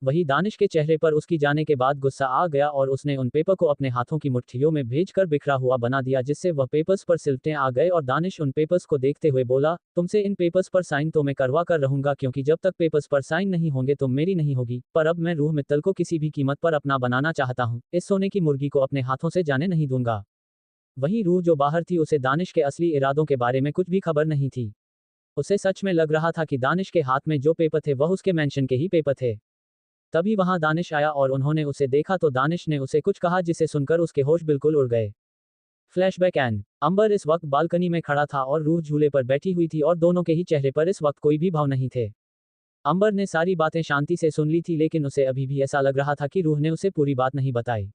वही दानिश के चेहरे पर उसकी जाने के बाद गुस्सा आ गया और उसने उन पेपर को अपने हाथों की मुट्ठियों में भेजकर बिखरा हुआ बना दिया, जिससे वह पेपर्स पर सिलवटें आ गए। और दानिश उन पेपर्स को देखते हुए बोला, तुमसे इन पेपर्स पर साइन तो मैं करवा कर रहूंगा, क्योंकि जब तक पेपर्स पर साइन नहीं होंगे तुम मेरी नहीं होगी। पर अब मैं रूह मित्तल को किसी भी कीमत पर अपना बनाना चाहता हूं, इस सोने की मुर्गी को अपने हाथों से जाने नहीं दूंगा। वहीं रूह जो बाहर थी उसे दानिश के असली इरादों के बारे में कुछ भी खबर नहीं थी। उसे सच में लग रहा था कि दानिश के हाथ में जो पेपर थे वह उसके मेंशन के ही पेपर थे। तभी वहां दानिश आया और उन्होंने उसे देखा तो दानिश ने उसे कुछ कहा जिसे सुनकर उसके होश बिल्कुल उड़ गए। फ्लैशबैक एंड अंबर इस वक्त बालकनी में खड़ा था और रूह झूले पर बैठी हुई थी और दोनों के ही चेहरे पर इस वक्त कोई भी भाव नहीं थे। अंबर ने सारी बातें शांति से सुन ली थी, लेकिन उसे अभी भी ऐसा लग रहा था कि रूह ने उसे पूरी बात नहीं बताई।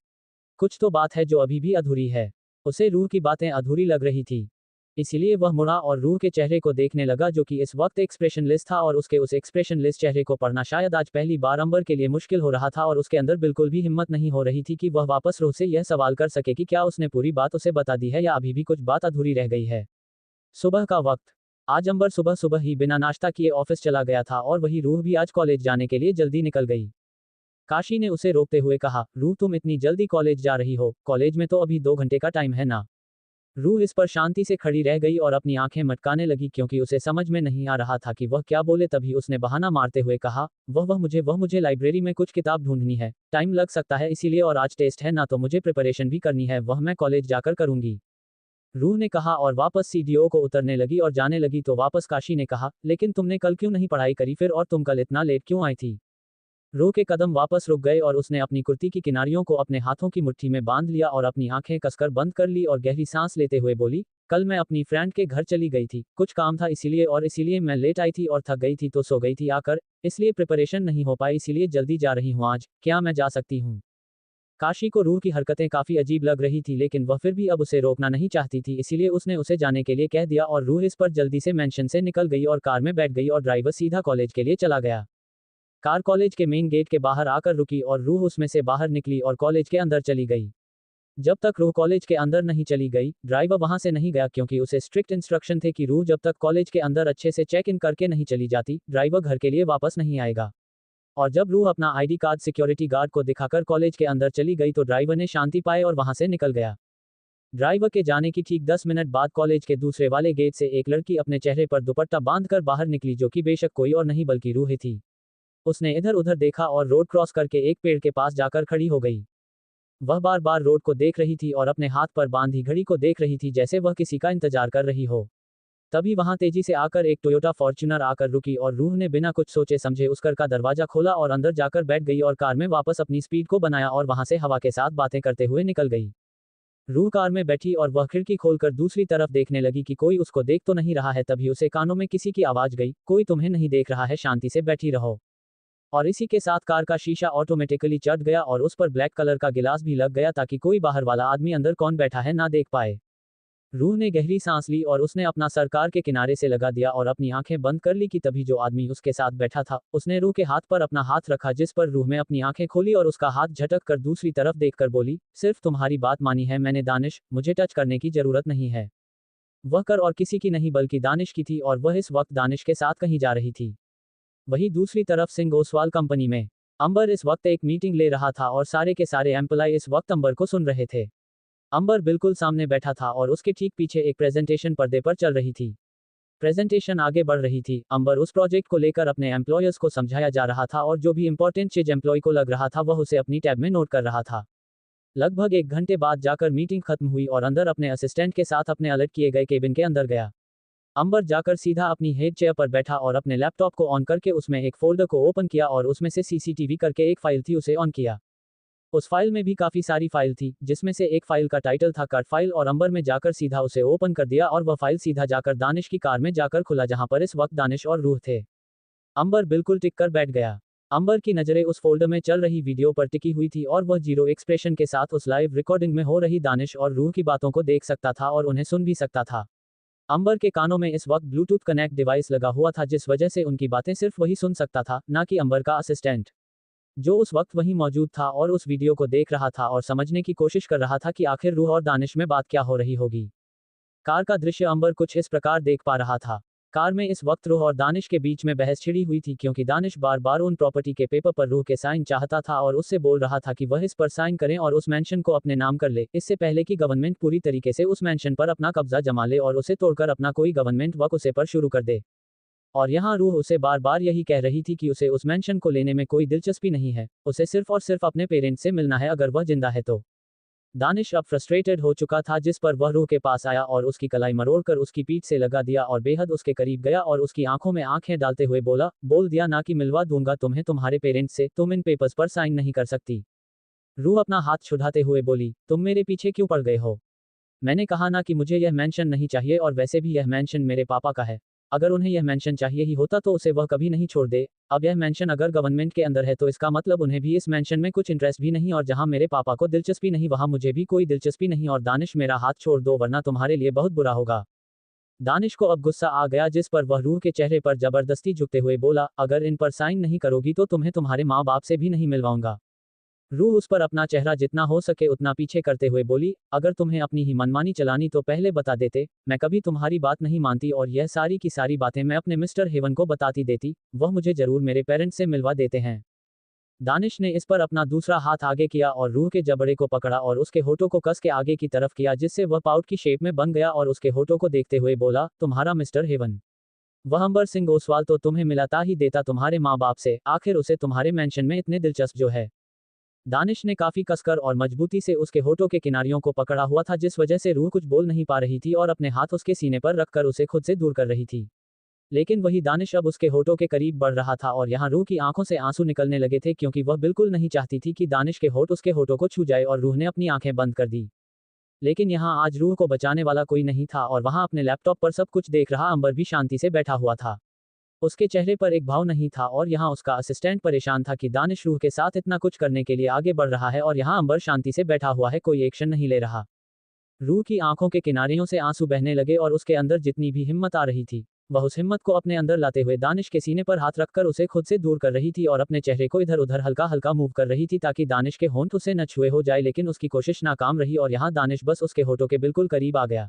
कुछ तो बात है जो अभी भी अधूरी है। उसे रूह की बातें अधूरी लग रही थी। इसीलिए वह मुड़ा और रूह के चेहरे को देखने लगा, जो कि इस वक्त एक्सप्रेशनलेस था। और उसके उस एक्सप्रेशनलेस चेहरे को पढ़ना शायद आज पहली बार अंबर के लिए मुश्किल हो रहा था और उसके अंदर बिल्कुल भी हिम्मत नहीं हो रही थी कि वह वापस रूह से यह सवाल कर सके कि क्या उसने पूरी बात उसे बता दी है या अभी भी कुछ बात अधूरी रह गई है। सुबह का वक्त। आज अंबर सुबह सुबह ही बिना नाश्ता किए ऑफिस चला गया था और वही रूह भी आज कॉलेज जाने के लिए जल्दी निकल गई। काशी ने उसे रोकते हुए कहा, रूह तुम इतनी जल्दी कॉलेज जा रही हो, कॉलेज में तो अभी 2 घंटे का टाइम है ना। रूह इस पर शांति से खड़ी रह गई और अपनी आंखें मटकाने लगी, क्योंकि उसे समझ में नहीं आ रहा था कि वह क्या बोले। तभी उसने बहाना मारते हुए कहा, वह मुझे लाइब्रेरी में कुछ किताब ढूंढनी है, टाइम लग सकता है इसीलिए, और आज टेस्ट है ना तो मुझे प्रिपरेशन भी करनी है, वह मैं कॉलेज जाकर करूंगी। रूह ने कहा और वापस सीडीओ को उतरने लगी और जाने लगी तो वापस काशी ने कहा, लेकिन तुमने कल क्यों नहीं पढ़ाई करी फिर, और तुम कल इतना लेट क्यों आई थी। रूह के कदम वापस रुक गए और उसने अपनी कुर्ती की किनारियों को अपने हाथों की मुट्ठी में बांध लिया और अपनी आंखें कसकर बंद कर ली और गहरी सांस लेते हुए बोली, कल मैं अपनी फ्रेंड के घर चली गई थी, कुछ काम था इसीलिए, और इसीलिए मैं लेट आई थी और थक गई थी तो सो गई थी आकर, इसलिए प्रिपरेशन नहीं हो पाई, इसीलिए जल्दी जा रही हूँ आज, क्या मैं जा सकती हूँ। काशी को रूह की हरकतें काफी अजीब लग रही थी, लेकिन वह फिर भी अब उसे रोकना नहीं चाहती थी, इसीलिए उसने उसे जाने के लिए कह दिया और रूह इस पर जल्दी से मेंशन से निकल गई और कार में बैठ गई और ड्राइवर सीधा कॉलेज के लिए चला गया। कार कॉलेज के मेन गेट के बाहर आकर रुकी और रूह उसमें से बाहर निकली और कॉलेज के अंदर चली गई। जब तक रूह कॉलेज के अंदर नहीं चली गई, ड्राइवर वहां से नहीं गया, क्योंकि उसे स्ट्रिक्ट इंस्ट्रक्शन थे कि रूह जब तक कॉलेज के अंदर अच्छे से चेक इन करके नहीं चली जाती, ड्राइवर घर के लिए वापस नहीं आएगा। और जब रूह अपना आईडी कार्ड सिक्योरिटी गार्ड को दिखाकर कॉलेज के अंदर चली गई तो ड्राइवर ने शांति पाए और वहां से निकल गया। ड्राइवर के जाने की ठीक 10 मिनट बाद कॉलेज के दूसरे वाले गेट से एक लड़की अपने चेहरे पर दुपट्टा बांधकर बाहर निकली, जो कि बेशक कोई और नहीं बल्कि रूह थी। उसने इधर उधर देखा और रोड क्रॉस करके एक पेड़ के पास जाकर खड़ी हो गई। वह बार बार रोड को देख रही थी और अपने हाथ पर बांधी घड़ी को देख रही थी, जैसे वह किसी का इंतजार कर रही हो। तभी वहां तेजी से आकर एक टोयोटा फॉर्च्यूनर आकर रुकी और रूह ने बिना कुछ सोचे समझे उस कार का दरवाजा खोला और अंदर जाकर बैठ गई और कार में वापस अपनी स्पीड को बनाया और वहां से हवा के साथ बातें करते हुए निकल गई। रूह कार में बैठी और वह खिड़की खोलकर दूसरी तरफ देखने लगी कि कोई उसको देख तो नहीं रहा है। तभी उसे कानों में किसी की आवाज गई, कोई तुम्हें नहीं देख रहा है, शांति से बैठी रहो। और इसी के साथ कार का शीशा ऑटोमेटिकली चढ़ गया और उस पर ब्लैक कलर का गिलास भी लग गया ताकि कोई बाहर वाला आदमी अंदर कौन बैठा है ना देख पाए। रूह ने गहरी सांस ली और उसने अपना सर कार के किनारे से लगा दिया और अपनी आंखें बंद कर ली कि तभी जो आदमी उसके साथ बैठा था, उसने रूह के हाथ पर अपना हाथ रखा, जिस पर रूह में अपनी आंखें खोली और उसका हाथ झटक कर दूसरी तरफ देखकर बोली, सिर्फ तुम्हारी बात मानी है मैंने दानिश, मुझे टच करने की जरूरत नहीं है। वह कर और किसी की नहीं बल्कि दानिश की थी और वह इस वक्त दानिश के साथ कहीं जा रही थी। वहीं दूसरी तरफ सिंह ओसवाल कंपनी में अंबर इस वक्त एक मीटिंग ले रहा था और सारे के सारे एम्प्लॉय इस वक्त अंबर को सुन रहे थे। अंबर बिल्कुल सामने बैठा था और उसके ठीक पीछे एक प्रेजेंटेशन पर्दे पर चल रही थी। प्रेजेंटेशन आगे बढ़ रही थी। अंबर उस प्रोजेक्ट को लेकर अपने एम्प्लॉयर्स को समझाया जा रहा था और जो भी इंपॉर्टेंट चीज एम्प्लॉय को लग रहा था वह उसे अपनी टैब में नोट कर रहा था। लगभग 1 घंटे बाद जाकर मीटिंग खत्म हुई और अंदर अपने असिस्टेंट के साथ अपने अलर्ट किए गए केबिन के अंदर गया। अंबर जाकर सीधा अपनी हेड चेयर पर बैठा और अपने लैपटॉप को ऑन करके उसमें एक फोल्डर को ओपन किया और उसमें से सीसीटीवी करके एक फाइल थी उसे ऑन किया। उस फाइल में भी काफी सारी फाइल थी, जिसमें से एक फाइल का टाइटल था कट फाइल और अंबर में जाकर सीधा उसे ओपन कर दिया और वह फाइल सीधा जाकर दानिश की कार में जाकर खुला जहां पर इस वक्त दानिश और रूह थे। अंबर बिल्कुल टिक कर बैठ गया। अंबर की नजरें उस फोल्डर में चल रही वीडियो पर टिकी हुई थी और वह जीरो एक्सप्रेशन के साथ उस लाइव रिकॉर्डिंग में हो रही दानिश और रूह की बातों को देख सकता था और उन्हें सुन भी सकता था। अंबर के कानों में इस वक्त ब्लूटूथ कनेक्ट डिवाइस लगा हुआ था, जिस वजह से उनकी बातें सिर्फ वही सुन सकता था, ना कि अंबर का असिस्टेंट, जो उस वक्त वहीं मौजूद था और उस वीडियो को देख रहा था और समझने की कोशिश कर रहा था कि आखिर रूह और दानिश में बात क्या हो रही होगी। कार का दृश्य अंबर कुछ इस प्रकार देख पा रहा था। कार में इस वक्त रूह और दानिश के बीच में बहस छिड़ी हुई थी, क्योंकि दानिश बार बार उन प्रॉपर्टी के पेपर पर रूह के साइन चाहता था और उससे बोल रहा था कि वह इस पर साइन करें और उस मेंशन को अपने नाम कर ले, इससे पहले कि गवर्नमेंट पूरी तरीके से उस मेंशन पर अपना कब्जा जमा ले और उसे तोड़कर अपना कोई गवर्नमेंट वर्क उसे पर शुरू कर दे। और यहाँ रूह उसे बार बार यही कह रही थी कि उसे उस मेंशन को लेने में कोई दिलचस्पी नहीं है, उसे सिर्फ और सिर्फ अपने पेरेंट्स से मिलना है अगर वह जिंदा है तो। दानिश अब फ्रस्ट्रेटेड हो चुका था, जिस पर वह रूह के पास आया और उसकी कलाई मरोड़कर उसकी पीठ से लगा दिया और बेहद उसके करीब गया और उसकी आंखों में आंखें डालते हुए बोल दिया ना कि मिलवा दूंगा तुम्हें तुम्हारे पेरेंट्स से, तुम इन पेपर्स पर साइन नहीं कर सकती। रूह अपना हाथ छुड़ाते हुए बोली, तुम मेरे पीछे क्यों पड़ गए हो? मैंने कहा ना कि मुझे यह मेंशन नहीं चाहिए और वैसे भी यह मेंशन मेरे पापा का है। अगर उन्हें यह मेंशन चाहिए ही होता तो उसे वह कभी नहीं छोड़ दे। अब यह मेंशन अगर गवर्नमेंट के अंदर है तो इसका मतलब उन्हें भी इस मेंशन में कुछ इंटरेस्ट भी नहीं, और जहां मेरे पापा को दिलचस्पी नहीं वहां मुझे भी कोई दिलचस्पी नहीं। और दानिश मेरा हाथ छोड़ दो वरना तुम्हारे लिए बहुत बुरा होगा। दानिश को अब गुस्सा आ गया, जिस पर वह रूह के चेहरे पर जबरदस्ती झुकते हुए बोला, अगर इन पर साइन नहीं करोगी तो तुम्हें तुम्हारे माँ बाप से भी नहीं मिलवाऊंगा। रूह उस पर अपना चेहरा जितना हो सके उतना पीछे करते हुए बोली, अगर तुम्हें अपनी ही मनमानी चलानी तो पहले बता देते, मैं कभी तुम्हारी बात नहीं मानती और यह सारी की सारी बातें मैं अपने मिस्टर हेवन को बताती देती, वह मुझे जरूर मेरे पेरेंट्स से मिलवा देते हैं। दानिश ने इस पर अपना दूसरा हाथ आगे किया और रूह के जबड़े को पकड़ा और उसके होठों को कस के आगे की तरफ किया, जिससे वह पाउट की शेप में बन गया और उसके होठों को देखते हुए बोला, तुम्हारा मिस्टर हेवन, वह अंबर सिंह ओसवाल तो तुम्हें मिलाता ही देता तुम्हारे माँ बाप से, आखिर उसे तुम्हारे मेंशन में इतने दिलचस्प जो है। दानिश ने काफी कसकर और मजबूती से उसके होठों के किनारियों को पकड़ा हुआ था, जिस वजह से रूह कुछ बोल नहीं पा रही थी और अपने हाथ उसके सीने पर रखकर उसे खुद से दूर कर रही थी। लेकिन वही दानिश अब उसके होठों के करीब बढ़ रहा था और यहाँ रूह की आंखों से आंसू निकलने लगे थे, क्योंकि वह बिल्कुल नहीं चाहती थी कि दानिश के होठ उसके होठों को छू जाए और रूह ने अपनी आंखें बंद कर दी। लेकिन यहाँ आज रूह को बचाने वाला कोई नहीं था और वहां अपने लैपटॉप पर सब कुछ देख रहा अंबर भी शांति से बैठा हुआ था। उसके चेहरे पर एक भाव नहीं था और यहाँ उसका असिस्टेंट परेशान था कि दानिश रूह के साथ इतना कुछ करने के लिए आगे बढ़ रहा है और यहाँ अंबर शांति से बैठा हुआ है, कोई एक्शन नहीं ले रहा। रूह की आंखों के किनारियों से आंसू बहने लगे और उसके अंदर जितनी भी हिम्मत आ रही थी वह उस हिम्मत को अपने अंदर लाते हुए दानिश के सीने पर हाथ रखकर उसे खुद से दूर कर रही थी और अपने चेहरे को इधर उधर हल्का हल्का मूव कर रही थी ताकि दानिश के होंठ उसे न छुए हो जाए, लेकिन उसकी कोशिश नाकाम रही और यहाँ दानिश बस उसके होठों के बिल्कुल करीब आ गया।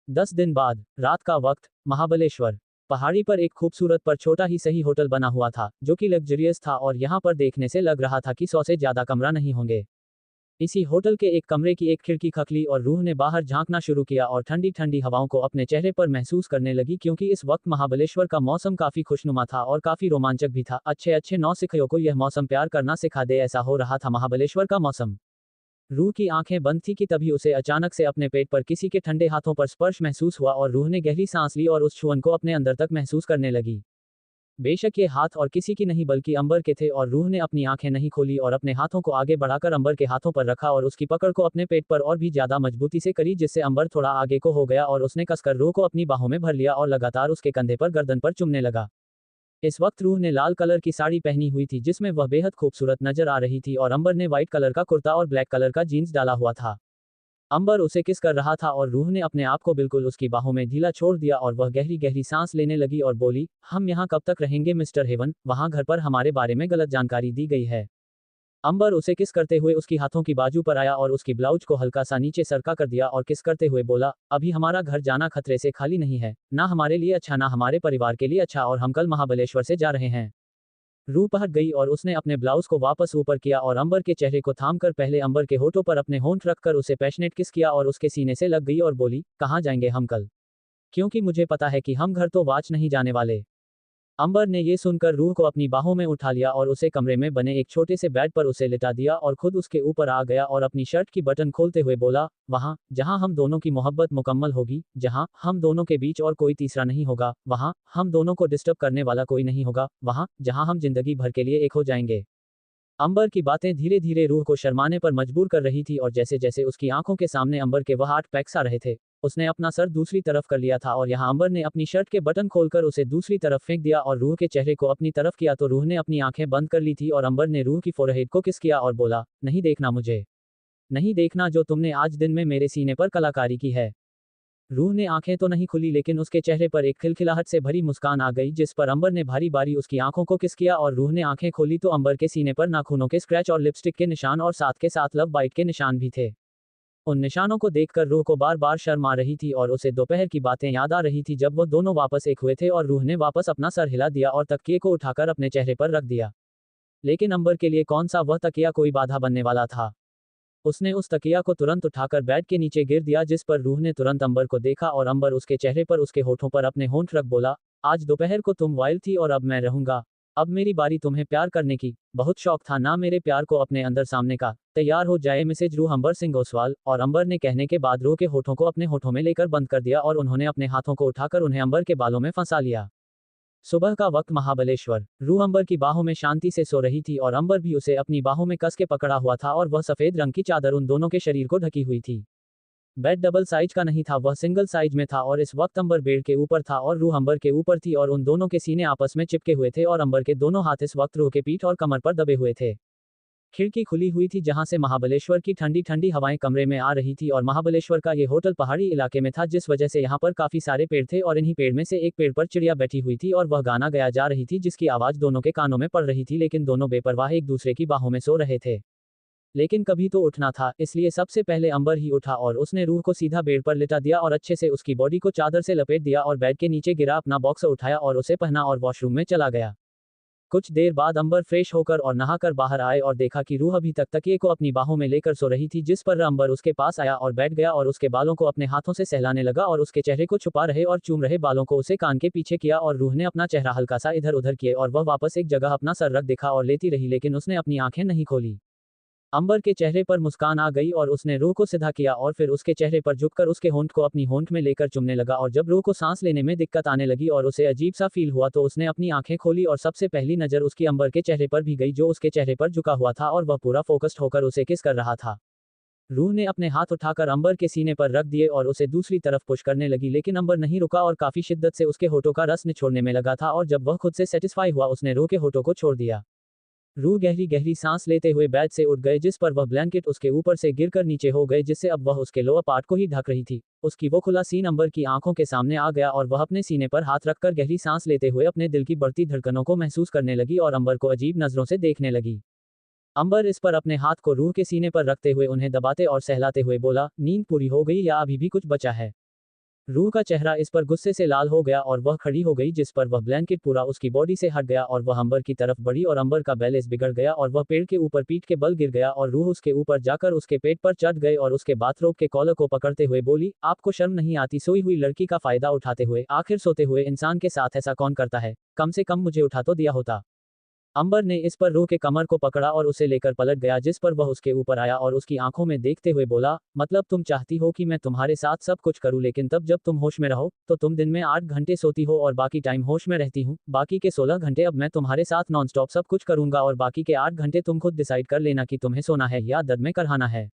10 दिन बाद रात का वक्त, महाबलेश्वर पहाड़ी पर एक खूबसूरत पर छोटा ही सही होटल बना हुआ था, जो कि लग्जरियस था और यहाँ पर देखने से लग रहा था कि 100 से ज्यादा कमरा नहीं होंगे। इसी होटल के एक कमरे की एक खिड़की खखली और रूह ने बाहर झांकना शुरू किया और ठंडी ठंडी हवाओं को अपने चेहरे पर महसूस करने लगी, क्योंकि इस वक्त महाबलेश्वर का मौसम काफी खुशनुमा था और काफी रोमांचक भी था। अच्छे अच्छे नौसिखियों को यह मौसम प्यार करना सिखा दे, ऐसा हो रहा था महाबलेश्वर का मौसम। रूह की आंखें बंद थी कि तभी उसे अचानक से अपने पेट पर किसी के ठंडे हाथों पर स्पर्श महसूस हुआ और रूह ने गहरी सांस ली और उस छुअन को अपने अंदर तक महसूस करने लगी। बेशक ये हाथ और किसी की नहीं बल्कि अंबर के थे और रूह ने अपनी आंखें नहीं खोली और अपने हाथों को आगे बढ़ाकर अंबर के हाथों पर रखा और उसकी पकड़ को अपने पेट पर और भी ज्यादा मजबूती से करी, जिससे अंबर थोड़ा आगे को हो गया और उसने कसकर रूह को अपनी बाहों में भर लिया और लगातार उसके कंधे पर गर्दन पर चुमने लगा। इस वक्त रूह ने लाल कलर की साड़ी पहनी हुई थी, जिसमें वह बेहद खूबसूरत नजर आ रही थी और अंबर ने व्हाइट कलर का कुर्ता और ब्लैक कलर का जीन्स डाला हुआ था। अंबर उसे किस कर रहा था और रूह ने अपने आप को बिल्कुल उसकी बाहों में ढीला छोड़ दिया और वह गहरी गहरी सांस लेने लगी और बोली, हम यहाँ कब तक रहेंगे मिस्टर हेवन, वहाँ घर पर हमारे बारे में गलत जानकारी दी गई है। अंबर उसे किस करते हुए उसकी हाथों की बाजू पर आया और उसकी ब्लाउज को हल्का सा नीचे सरका कर दिया और किस करते हुए बोला, अभी हमारा घर जाना खतरे से खाली नहीं है, ना हमारे लिए अच्छा ना हमारे परिवार के लिए अच्छा, और हम कल महाबलेश्वर से जा रहे हैं। रूह पहट गई और उसने अपने ब्लाउज को वापस ऊपर किया और अंबर के चेहरे को थाम कर पहले अंबर के होठों पर अपने होंठ रखकर उसे पैशनेट किस किया और उसके सीने से लग गई और बोली, कहाँ जाएंगे हम कल? क्योंकि मुझे पता है कि हम घर तो वाच नहीं जाने वाले। अंबर ने ये सुनकर रूह को अपनी बाहों में उठा लिया और उसे कमरे में बने एक छोटे से बेड पर उसे लिटा दिया और खुद उसके ऊपर आ गया और अपनी शर्ट की बटन खोलते हुए बोला, वहाँ जहाँ हम दोनों की मोहब्बत मुकम्मल होगी, जहाँ हम दोनों के बीच और कोई तीसरा नहीं होगा, वहाँ हम दोनों को डिस्टर्ब करने वाला कोई नहीं होगा, वहाँ जहाँ हम जिंदगी भर के लिए एक हो जाएंगे। अंबर की बातें धीरे धीरे रूह को शर्माने पर मजबूर कर रही थी और जैसे जैसे उसकी आंखों के सामने अंबर के वह 8 पैक्स आ रहे थे, उसने अपना सर दूसरी तरफ कर लिया था और यहाँ अंबर ने अपनी शर्ट के बटन खोलकर उसे दूसरी तरफ फेंक दिया और रूह के चेहरे को अपनी तरफ किया तो रूह ने अपनी आंखें बंद कर ली थी और अंबर ने रूह की फोरहेड को किस किया और बोला, नहीं देखना मुझे, नहीं देखना जो तुमने आज दिन में मेरे सीने पर कलाकारी की है। रूह ने आंखें तो नहीं खुली लेकिन उसके चेहरे पर एक खिलखिलाहट से भरी मुस्कान आ गई जिस पर अंबर ने भारी भारी उसकी आंखों को किस किया और रूह ने आंखें खोली तो अंबर के सीने पर नाखूनों के स्क्रैच और लिपस्टिक के निशान और साथ के साथ लव बाइट के निशान भी थे। उन निशानों को देखकर रूह को बार बार शर्म आ रही थी और उसे दोपहर की बातें याद आ रही थी जब वो दोनों वापस एक हुए थे और रूह ने वापस अपना सर हिला दिया और तकिए को उठाकर अपने चेहरे पर रख दिया। लेकिन अंबर के लिए कौन सा वह तकिया कोई बाधा बनने वाला था। उसने उस तकिया को तुरंत उठाकर बेड के नीचे गिर दिया जिस पर रूह ने तुरंत अंबर को देखा और अंबर उसके चेहरे पर उसके होठों पर अपने होंठ रख बोला, आज दोपहर को तुम वाइल्ड थी और अब मैं रहूंगा। अब मेरी बारी तुम्हें प्यार करने की, बहुत शौक था ना मेरे प्यार को अपने अंदर सामने का। तैयार हो जाए मिसेज रूह अंबर सिंह ओसवाल। और अंबर ने कहने के बाद रूह के होठों को अपने होठों में लेकर बंद कर दिया और उन्होंने अपने हाथों को उठाकर उन्हें अंबर के बालों में फंसा लिया। सुबह का वक्त महाबलेश्वर। रूह अंबर की बाहों में शांति से सो रही थी और अंबर भी उसे अपनी बाहों में कस के पकड़ा हुआ था और वह सफेद रंग की चादर उन दोनों के शरीर को ढकी हुई थी। बेड डबल साइज का नहीं था, वह सिंगल साइज में था और इस वक्त अंबर बेड के ऊपर था और रूह अंबर के ऊपर थी और उन दोनों के सीने आपस में चिपके हुए थे और अंबर के दोनों हाथ इस वक्त रूह के पीठ और कमर पर दबे हुए थे। खिड़की खुली हुई थी जहां से महाबलेश्वर की ठंडी ठंडी हवाएं कमरे में आ रही थी और महाबलेश्वर का ये होटल पहाड़ी इलाके में था जिस वजह से यहाँ पर काफी सारे पेड़ थे और इन्हीं पेड़ में से एक पेड़ पर चिड़िया बैठी हुई थी और वह गाना गाया जा रही थी जिसकी आवाज दोनों के कानों में पड़ रही थी लेकिन दोनों बेपरवाह एक दूसरे की बाहों में सो रहे थे। लेकिन कभी तो उठना था, इसलिए सबसे पहले अंबर ही उठा और उसने रूह को सीधा बेड पर लिटा दिया और अच्छे से उसकी बॉडी को चादर से लपेट दिया और बेड के नीचे गिरा अपना बॉक्स उठाया और उसे पहना और वॉशरूम में चला गया। कुछ देर बाद अंबर फ्रेश होकर और नहाकर बाहर आए और देखा कि रूह अभी तक तकिए को अपनी बाहों में लेकर सो रही थी जिस पर अंबर उसके पास आया और बैठ गया और उसके बालों को अपने हाथों से सहलाने लगा और उसके चेहरे को छुपा रहे और चूम रहे बालों को उसे कान के पीछे किया और रूह ने अपना चेहरा हल्का सा इधर उधर किए और वह वापस एक जगह अपना सर रख देखा और लेती रही लेकिन उसने अपनी आंखें नहीं खोली। अंबर के चेहरे पर मुस्कान आ गई और उसने रूह को सीधा किया और फिर उसके चेहरे पर झुककर उसके होंठ को अपनी होंठ में लेकर चुमने लगा और जब रूह को सांस लेने में दिक्कत आने लगी और उसे अजीब सा फील हुआ तो उसने अपनी आंखें खोली और सबसे पहली नजर उसकी अंबर के चेहरे पर भी गई जो उसके चेहरे पर झुका हुआ था और वह पूरा फोकस्ड होकर उसे किस कर रहा था। रूह ने अपने हाथ उठाकर अंबर के सीने पर रख दिए और उसे दूसरी तरफ पुश करने लगी लेकिन अंबर नहीं रुका और काफी शिद्दत से उसके होठों का रस निचोड़ने में लगा था और जब वह खुद से सेटिस्फाई हुआ उसने रूह के होठों को छोड़ दिया। रूह गहरी गहरी सांस लेते हुए बेड से उठ गए जिस पर वह ब्लैंकेट उसके ऊपर से गिरकर नीचे हो गए जिससे अब वह उसके लोअर पार्ट को ही ढक रही थी। उसकी वो खुला सीन अंबर की आंखों के सामने आ गया और वह अपने सीने पर हाथ रखकर गहरी सांस लेते हुए अपने दिल की बढ़ती धड़कनों को महसूस करने लगी और अंबर को अजीब नजरों से देखने लगी। अंबर इस पर अपने हाथ को रूह के सीने पर रखते हुए उन्हें दबाते और सहलाते हुए बोला, नींद पूरी हो गई या अभी भी कुछ बचा है? रूह का चेहरा इस पर गुस्से से लाल हो गया और वह खड़ी हो गई जिस पर वह ब्लैंकेट पूरा उसकी बॉडी से हट गया और वह अंबर की तरफ बढ़ी और अंबर का बैलेंस बिगड़ गया और वह पेड़ के ऊपर पीठ के बल गिर गया और रूह उसके ऊपर जाकर उसके पेट पर चढ़ गए और उसके बाथरोब के कॉलर को पकड़ते हुए बोली, आपको शर्म नहीं आती सोई हुई लड़की का फायदा उठाते हुए? आखिर सोते हुए इंसान के साथ ऐसा कौन करता है? कम से कम मुझे उठा तो दिया होता। अंबर ने इस पर रूह के कमर को पकड़ा और उसे लेकर पलट गया जिस पर वह उसके ऊपर आया और उसकी आंखों में देखते हुए बोला, मतलब तुम चाहती हो कि मैं तुम्हारे साथ सब कुछ करूं लेकिन तब जब तुम होश में रहो तो तुम दिन में 8 घंटे सोती हो और बाकी टाइम होश में रहती हूं। बाकी के 16 घंटे अब मैं तुम्हारे साथ नॉन स्टॉप सब कुछ करूंगा और बाकी के 8 घंटे तुम खुद डिसाइड कर लेना कि तुम्हें सोना है या दर्द में करहाना है।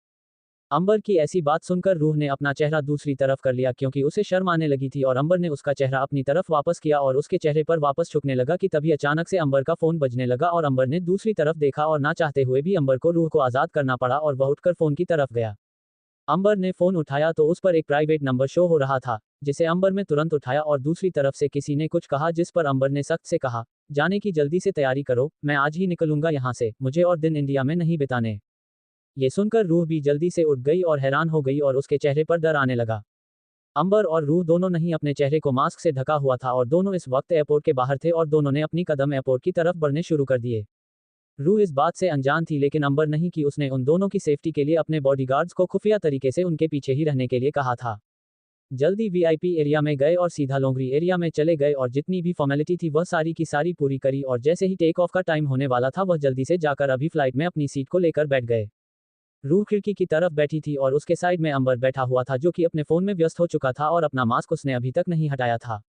अंबर की ऐसी बात सुनकर रूह ने अपना चेहरा दूसरी तरफ कर लिया क्योंकि उसे शर्म आने लगी थी और अंबर ने उसका चेहरा अपनी तरफ वापस किया और उसके चेहरे पर वापस झुकने लगा कि तभी अचानक से अंबर का फोन बजने लगा और अंबर ने दूसरी तरफ देखा और ना चाहते हुए भी अंबर को रूह को आजाद करना पड़ा और वह उठकर फोन की तरफ गया। अंबर ने फोन उठाया तो उस पर एक प्राइवेट नंबर शो हो रहा था, जिसे अंबर ने तुरंत उठाया और दूसरी तरफ से किसी ने कुछ कहा, जिस पर अंबर ने सख्त से कहा, जाने की जल्दी से तैयारी करो, मैं आज ही निकलूंगा यहाँ से, मुझे और दिन इंडिया में नहीं बिताने। ये सुनकर रूह भी जल्दी से उठ गई और हैरान हो गई और उसके चेहरे पर डर आने लगा। अंबर और रूह दोनों नहीं अपने चेहरे को मास्क से ढका हुआ था और दोनों इस वक्त एयरपोर्ट के बाहर थे और दोनों ने अपनी कदम एयरपोर्ट की तरफ बढ़ने शुरू कर दिए। रूह इस बात से अनजान थी, लेकिन अंबर नहीं कि उसने उन दोनों की सेफ्टी के लिए अपने बॉडीगार्ड्स को खुफिया तरीके से उनके पीछे ही रहने के लिए कहा था। जल्दी वीआईपी एरिया में गए और सीधा लोंगरी एरिया में चले गए और जितनी भी फॉर्मेलिटी थी वह सारी की सारी पूरी करी और जैसे ही टेक ऑफ का टाइम होने वाला था वह जल्दी से जाकर अभी फ्लाइट में अपनी सीट को लेकर बैठ गए। रूह खिड़की की तरफ बैठी थी और उसके साइड में अंबर बैठा हुआ था, जो कि अपने फोन में व्यस्त हो चुका था और अपना मास्क उसने अभी तक नहीं हटाया था।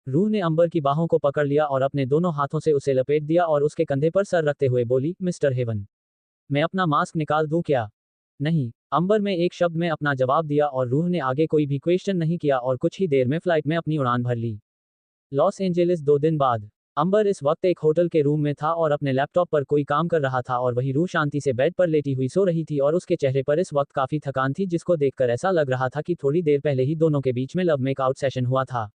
रूह ने अंबर की बाहों को पकड़ लिया और अपने दोनों हाथों से उसे लपेट दिया और उसके कंधे पर सर रखते हुए बोली, मिस्टर हेवन, मैं अपना मास्क निकाल दूं क्या? नहीं, अंबर में एक शब्द में अपना जवाब दिया और रूह ने आगे कोई भी क्वेश्चन नहीं किया और कुछ ही देर में फ्लाइट में अपनी उड़ान भर ली। लॉस एंजेलिस 2 दिन बाद। अंबर इस वक्त एक होटल के रूम में था और अपने लैपटॉप पर कोई काम कर रहा था और वही रूह शांति से बेड पर लेटी हुई सो रही थी और उसके चेहरे पर इस वक्त काफी थकान थी, जिसको देखकर ऐसा लग रहा था कि थोड़ी देर पहले ही दोनों के बीच में लव मेकआउट सेशन हुआ था।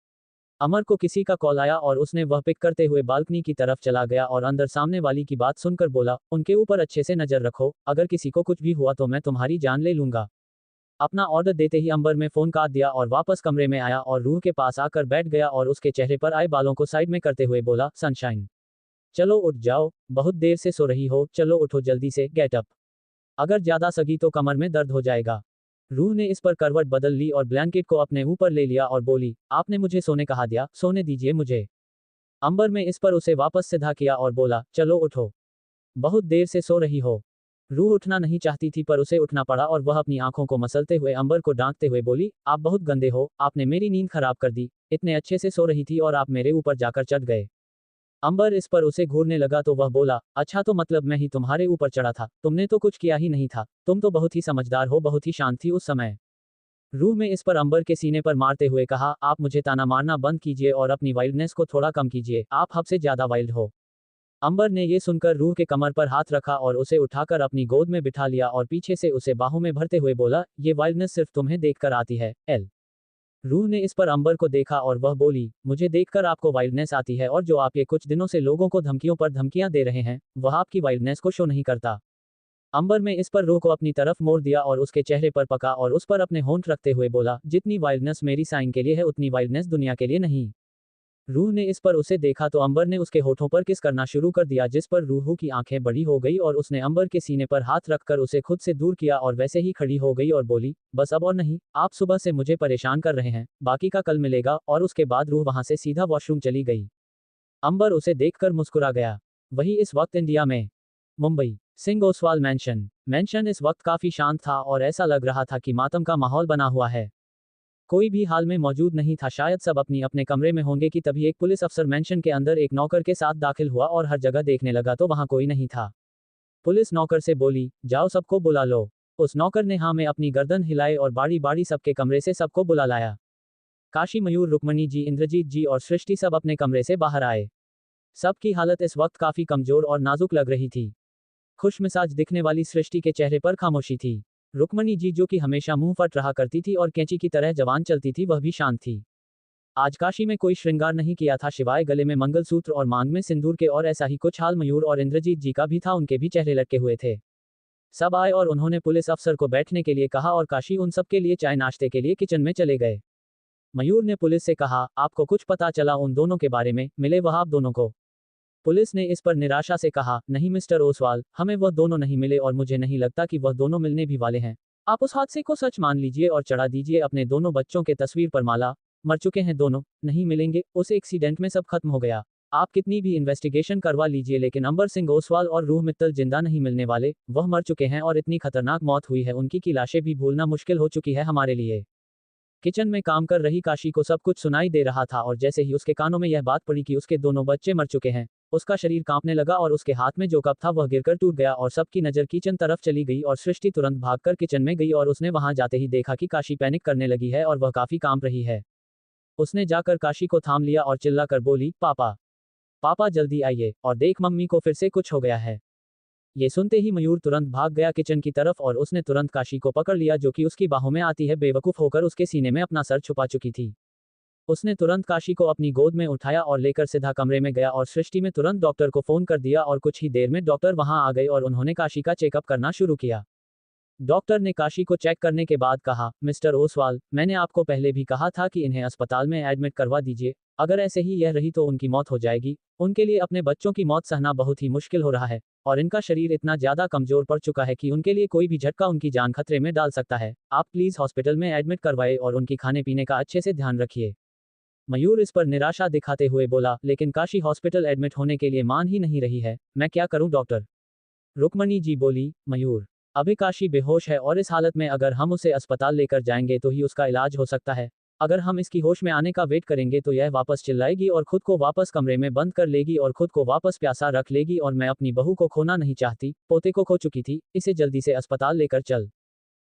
अमर को किसी का कॉल आया और उसने वह पिक करते हुए बालकनी की तरफ चला गया और अंदर सामने वाली की बात सुनकर बोला, उनके ऊपर अच्छे से नजर रखो, अगर किसी को कुछ भी हुआ तो मैं तुम्हारी जान ले लूंगा। अपना ऑर्डर देते ही अंबर में फोन काट दिया और वापस कमरे में आया और रूह के पास आकर बैठ गया और उसके चेहरे पर आए बालों को साइड में करते हुए बोला, सनशाइन, चलो उठ जाओ, बहुत देर से सो रही हो, चलो उठो जल्दी से, गेट अप। अगर ज्यादा सगी तो कमर में दर्द हो जाएगा। रूह ने इस पर करवट बदल ली और ब्लैंकेट को अपने ऊपर ले लिया और बोली, आपने मुझे सोने कहा दिया, सोने दीजिए मुझे। अंबर में इस पर उसे वापस सीधा किया और बोला, चलो उठो, बहुत देर से सो रही हो। रूह उठना नहीं चाहती थी पर उसे उठना पड़ा और वह अपनी आंखों को मसलते हुए अंबर को डांटते हुए बोली, आप बहुत गंदे हो, आपने मेरी नींद खराब कर दी, इतने अच्छे से सो रही थी और आप मेरे ऊपर जाकर चढ़ गए। अंबर इस पर उसे घूरने लगा तो वह बोला, अच्छा तो मतलब मैं ही तुम्हारे ऊपर चढ़ा था, तुमने तो कुछ किया ही नहीं था, तुम तो बहुत ही समझदार हो, बहुत ही शांत थी उस समय। रूह में इस पर अंबर के सीने पर मारते हुए कहा, आप मुझे ताना मारना बंद कीजिए और अपनी वाइल्डनेस को थोड़ा कम कीजिए, आप हद से ज्यादा वाइल्ड हो। अंबर ने ये सुनकर रूह के कमर पर हाथ रखा और उसे उठाकर अपनी गोद में बिठा लिया और पीछे से उसे बाहों में भरते हुए बोला, ये वाइल्डनेस सिर्फ तुम्हें देखकर आती है, एल। रूह ने इस पर अंबर को देखा और वह बोली, मुझे देखकर आपको वाइल्डनेस आती है और जो आप ये कुछ दिनों से लोगों को धमकियों पर धमकियां दे रहे हैं, वह आपकी वाइल्डनेस को शो नहीं करता। अंबर में इस पर रूह को अपनी तरफ मोड़ दिया और उसके चेहरे पर पका और उस पर अपने होंठ रखते हुए बोला, जितनी वाइल्डनेस मेरी साइन के लिए है उतनी वाइल्डनेस दुनिया के लिए नहीं। रूह ने इस पर उसे देखा तो अंबर ने उसके होठों पर किस करना शुरू कर दिया, जिस पर रूह की आंखें बड़ी हो गई और उसने अंबर के सीने पर हाथ रखकर उसे खुद से दूर किया और वैसे ही खड़ी हो गई और बोली, बस अब और नहीं, आप सुबह से मुझे परेशान कर रहे हैं, बाकी का कल मिलेगा। और उसके बाद रूह वहां से सीधा वॉशरूम चली गई। अंबर उसे देखकर मुस्कुरा गया। वही इस वक्त इंडिया में मुंबई सिंह ओसवाल मैंशन इस वक्त काफी शांत था और ऐसा लग रहा था कि मातम का माहौल बना हुआ है। कोई भी हाल में मौजूद नहीं था, शायद सब अपनी अपने कमरे में होंगे कि तभी एक पुलिस अफसर मेंशन के अंदर एक नौकर के साथ दाखिल हुआ और हर जगह देखने लगा तो वहां कोई नहीं था। पुलिस नौकर से बोली, जाओ सबको बुला लो। उस नौकर ने हाँ में अपनी गर्दन हिलाई और बाड़ी बाड़ी सबके कमरे से सबको बुला लाया। काशी, मयूर, रुक्मणी जी, इंद्रजीत जी और सृष्टि सब अपने कमरे से बाहर आए। सबकी हालत इस वक्त काफी कमजोर और नाजुक लग रही थी। खुशमिजाज दिखने वाली सृष्टि के चेहरे पर खामोशी थी। रुक्मणी जी, जो कि हमेशा मुंह फट रहा करती थी और कैंची की तरह जवान चलती थी, वह भी शांत थी। आज काशी में कोई श्रृंगार नहीं किया था सिवाय गले में मंगलसूत्र और मांग में सिंदूर के, और ऐसा ही कुछ हाल मयूर और इंद्रजीत जी का भी था, उनके भी चेहरे लटके हुए थे। सब आए और उन्होंने पुलिस अफसर को बैठने के लिए कहा और काशी उन सब के लिए चाय नाश्ते के लिए किचन में चले गए। मयूर ने पुलिस से कहा, आपको कुछ पता चला उन दोनों के बारे में, मिले वह आप दोनों को? पुलिस ने इस पर निराशा से कहा, नहीं मिस्टर ओसवाल, हमें वह दोनों नहीं मिले और मुझे नहीं लगता कि वह दोनों मिलने भी वाले हैं। आप उस हादसे को सच मान लीजिए और चढ़ा दीजिए अपने दोनों बच्चों के तस्वीर पर माला। मर चुके हैं दोनों, नहीं मिलेंगे, उस एक्सीडेंट में सब खत्म हो गया। आप कितनी भी इन्वेस्टिगेशन करवा लीजिए लेकिन अंबर सिंह ओसवाल और रूह मित्तल जिंदा नहीं मिलने वाले, वह मर चुके हैं और इतनी खतरनाक मौत हुई है उनकी की लाशें भी भूलना मुश्किल हो चुकी है हमारे लिए। किचन में काम कर रही काशी को सब कुछ सुनाई दे रहा था और जैसे ही उसके कानों में यह बात पड़ी कि उसके दोनों बच्चे मर चुके हैं, उसका शरीर कांपने लगा और उसके हाथ में जो कप था वह गिरकर टूट गया और सबकी नजर किचन तरफ चली गई और सृष्टि तुरंत भागकर किचन में गई और उसने वहां जाते ही देखा कि काशी पैनिक करने लगी है और वह काफी कांप रही है। उसने जाकर काशी को थाम लिया और चिल्लाकर बोली, पापा, पापा जल्दी आइए और देख मम्मी को फिर से कुछ हो गया है। ये सुनते ही मयूर तुरंत भाग गया किचन की तरफ और उसने तुरंत काशी को पकड़ लिया जो कि उसकी बाहों में आती है बेवकूफ होकर उसके सीने में अपना सर छुपा चुकी थी। उसने तुरंत काशी को अपनी गोद में उठाया और लेकर सीधा कमरे में गया और सृष्टि में तुरंत डॉक्टर को फोन कर दिया और कुछ ही देर में डॉक्टर वहां आ गए और उन्होंने काशी का चेकअप करना शुरू किया। डॉक्टर ने काशी को चेक करने के बाद कहा, मिस्टर ओसवाल, मैंने आपको पहले भी कहा था कि इन्हें अस्पताल में एडमिट करवा दीजिए। अगर ऐसे ही यह रही तो उनकी मौत हो जाएगी। उनके लिए अपने बच्चों की मौत सहना बहुत ही मुश्किल हो रहा है और इनका शरीर इतना ज्यादा कमजोर पड़ चुका है कि उनके लिए कोई भी झटका उनकी जान खतरे में डाल सकता है। आप प्लीज हॉस्पिटल में एडमिट करवाए और उनकी खाने पीने का अच्छे से ध्यान रखिए। मयूर इस पर निराशा दिखाते हुए बोला, लेकिन काशी हॉस्पिटल एडमिट होने के लिए मान ही नहीं रही है। मैं क्या करूं डॉक्टर? रुक्मणी जी बोली, मयूर, अभी काशी बेहोश है और इस हालत में अगर हम उसे अस्पताल लेकर जाएंगे तो ही उसका इलाज हो सकता है। अगर हम इसकी होश में आने का वेट करेंगे तो यह वापस चिल्लाएगी और खुद को वापस कमरे में बंद कर लेगी और खुद को वापस प्यासा रख लेगी और मैं अपनी बहू को खोना नहीं चाहती। पोते को खो चुकी थी, इसे जल्दी से अस्पताल लेकर चल।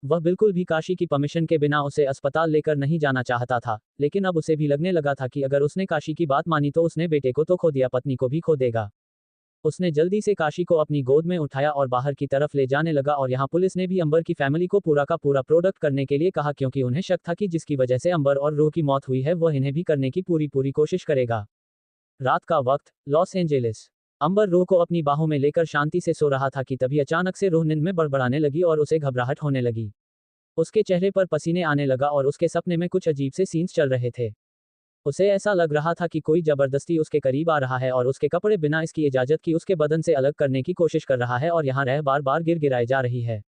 वह बिल्कुल भी काशी की परमिशन के बिना उसे अस्पताल लेकर नहीं जाना चाहता था, लेकिन अब उसे भी लगने लगा था कि अगर उसने काशी की बात मानी तो उसने बेटे को तो खो दिया, पत्नी को भी खो देगा। उसने जल्दी से काशी को अपनी गोद में उठाया और बाहर की तरफ ले जाने लगा और यहाँ पुलिस ने भी अंबर की फैमिली को पूरा का पूरा प्रोडक्ट करने के लिए कहा क्योंकि उन्हें शक था कि जिसकी वजह से अंबर और रूह की मौत हुई है वह इन्हें भी करने की पूरी कोशिश करेगा। रात का वक्त, लॉस एंजेलिस। अंबर रूह को अपनी बाहों में लेकर शांति से सो रहा था कि तभी अचानक से रूह नींद में बड़बड़ाने लगी और उसे घबराहट होने लगी। उसके चेहरे पर पसीने आने लगा और उसके सपने में कुछ अजीब से सीन्स चल रहे थे। उसे ऐसा लग रहा था कि कोई जबरदस्ती उसके करीब आ रहा है और उसके कपड़े बिना इसकी इजाजत की उसके बदन से अलग करने की कोशिश कर रहा है और यहाँ रह बार बार गिराई जा रही है।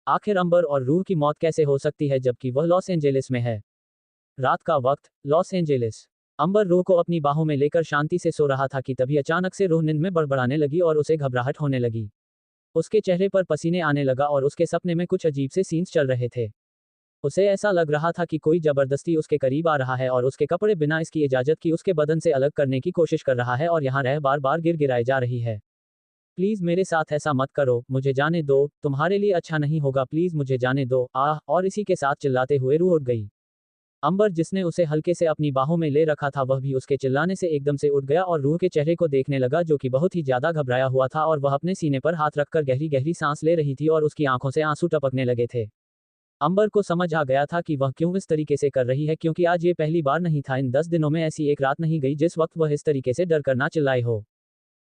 आखिर अंबर और रूह की मौत कैसे हो सकती है जबकि वह लॉस एंजेलिस में है? रात का वक्त, लॉस एंजेलिस। अंबर रूह को अपनी बाहों में लेकर शांति से सो रहा था कि तभी अचानक से रूह नींद में बड़बड़ाने लगी और उसे घबराहट होने लगी। उसके चेहरे पर पसीने आने लगा और उसके सपने में कुछ अजीब से सीन्स चल रहे थे। उसे ऐसा लग रहा था कि कोई जबरदस्ती उसके करीब आ रहा है और उसके कपड़े बिना इसकी इजाजत की उसके बदन से अलग करने की कोशिश कर रहा है और यहाँ रह बार बार गिराई जा रही है। प्लीज मेरे साथ ऐसा मत करो, मुझे जाने दो, तुम्हारे लिए अच्छा नहीं होगा, प्लीज मुझे जाने दो। आह! और इसी के साथ चिल्लाते हुए रूह उठ गई। अंबर जिसने उसे हल्के से अपनी बाहों में ले रखा था वह भी उसके चिल्लाने से एकदम से उठ गया और रूह के चेहरे को देखने लगा जो कि बहुत ही ज्यादा घबराया हुआ था और वह अपने सीने पर हाथ रखकर गहरी गहरी सांस ले रही थी और उसकी आंखों से आंसू टपकने लगे थे। अंबर को समझ आ गया था कि वह क्यों इस तरीके से कर रही है क्योंकि आज ये पहली बार नहीं था, इन 10 दिनों में ऐसी एक रात नहीं गई जिस वक्त वह इस तरीके से डर कर ना चिल्लाई हो।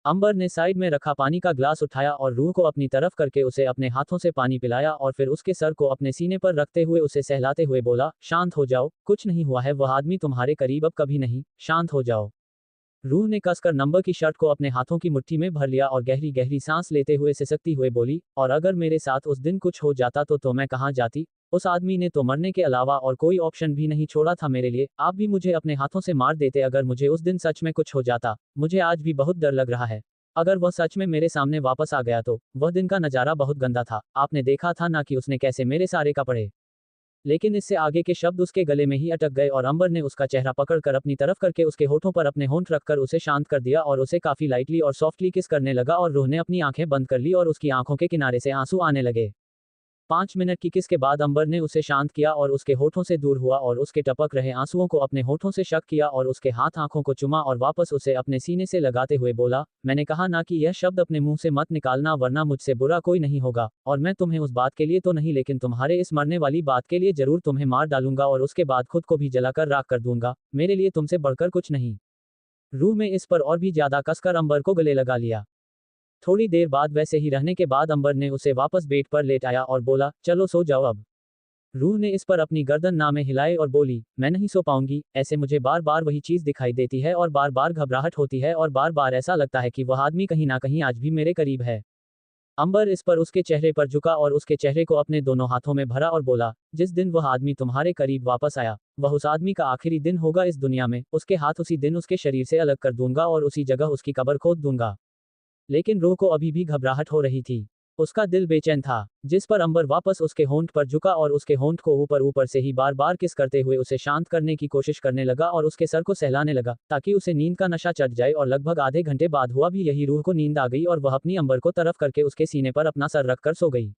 अंबर ने साइड में रखा पानी का ग्लास उठाया और रूह को अपनी तरफ करके उसे अपने हाथों से पानी पिलाया और फिर उसके सर को अपने सीने पर रखते हुए उसे सहलाते हुए बोला, शांत हो जाओ, कुछ नहीं हुआ है, वह आदमी तुम्हारे करीब अब कभी नहीं, शांत हो जाओ। रूह ने कसकर नंबर की शर्ट को अपने हाथों की मुट्ठी में भर लिया और गहरी गहरी सांस लेते हुए सिसकती हुए बोली, और अगर मेरे साथ उस दिन कुछ हो जाता तो मैं कहाँ जाती? उस आदमी ने तो मरने के अलावा और कोई ऑप्शन भी नहीं छोड़ा था मेरे लिए, आप भी मुझे अपने हाथों से मार देते अगर मुझे उस दिन सच में कुछ हो जाता। मुझे आज भी बहुत डर लग रहा है। अगर वह सच में मेरे सामने वापस आ गया तो वह दिन का नजारा बहुत गंदा था, आपने देखा था ना कि उसने कैसे मेरे सारे कपड़े। लेकिन इससे आगे के शब्द उसके गले में ही अटक गए और अंबर ने उसका चेहरा पकड़कर अपनी तरफ करके उसके होठों पर अपने होंठ रखकर उसे शांत कर दिया और उसे काफी लाइटली और सॉफ्टली किस करने लगा और रूह ने अपनी आंखें बंद कर ली और उसकी आंखों के किनारे से आंसू आने लगे। 5 मिनट की किस के बाद अंबर ने उसे शांत किया और उसके होठों से दूर हुआ और उसके टपक रहे आंसुओं को अपने होठों से शक किया और उसके हाथ आंखों को चुमा और वापस उसे अपने सीने से लगाते हुए बोला, मैंने कहा ना कि यह शब्द अपने मुंह से मत निकालना वरना मुझसे बुरा कोई नहीं होगा, और मैं तुम्हें उस बात के लिए तो नहीं लेकिन तुम्हारे इस मरने वाली बात के लिए जरूर तुम्हें मार डालूंगा और उसके बाद खुद को भी जलाकर राख कर दूंगा, मेरे लिए तुमसे बढ़कर कुछ नहीं। रूह में इस पर और भी ज्यादा कसकर अंबर को गले लगा लिया। थोड़ी देर बाद वैसे ही रहने के बाद अंबर ने उसे वापस बेड पर लेटाया और बोला, चलो सो जाओ अब। रूह ने इस पर अपनी गर्दन ना में हिलाई और बोली, मैं नहीं सो पाऊंगी, ऐसे मुझे बार बार वही चीज दिखाई देती है और बार बार घबराहट होती है और बार बार ऐसा लगता है कि वह आदमी कहीं ना कहीं आज भी मेरे करीब है। अंबर इस पर उसके चेहरे पर झुका और उसके चेहरे को अपने दोनों हाथों में भरा और बोला, जिस दिन वह आदमी तुम्हारे करीब वापस आया वह उस आदमी का आखिरी दिन होगा इस दुनिया में, उसके हाथ उसी दिन उसके शरीर से अलग कर दूंगा और उसी जगह उसकी कब्र खोद दूंगा। लेकिन रूह को अभी भी घबराहट हो रही थी। उसका दिल बेचैन था, जिस पर अंबर वापस उसके होंठ पर झुका और उसके होंठ को ऊपर ऊपर से ही बार बार किस करते हुए उसे शांत करने की कोशिश करने लगा और उसके सर को सहलाने लगा ताकि उसे नींद का नशा चढ़ जाए और लगभग आधे घंटे बाद हुआ भी यही, रूह को नींद आ गई और वह अपनी अंबर को तरफ करके उसके सीने पर अपना सर रखकर सो गई।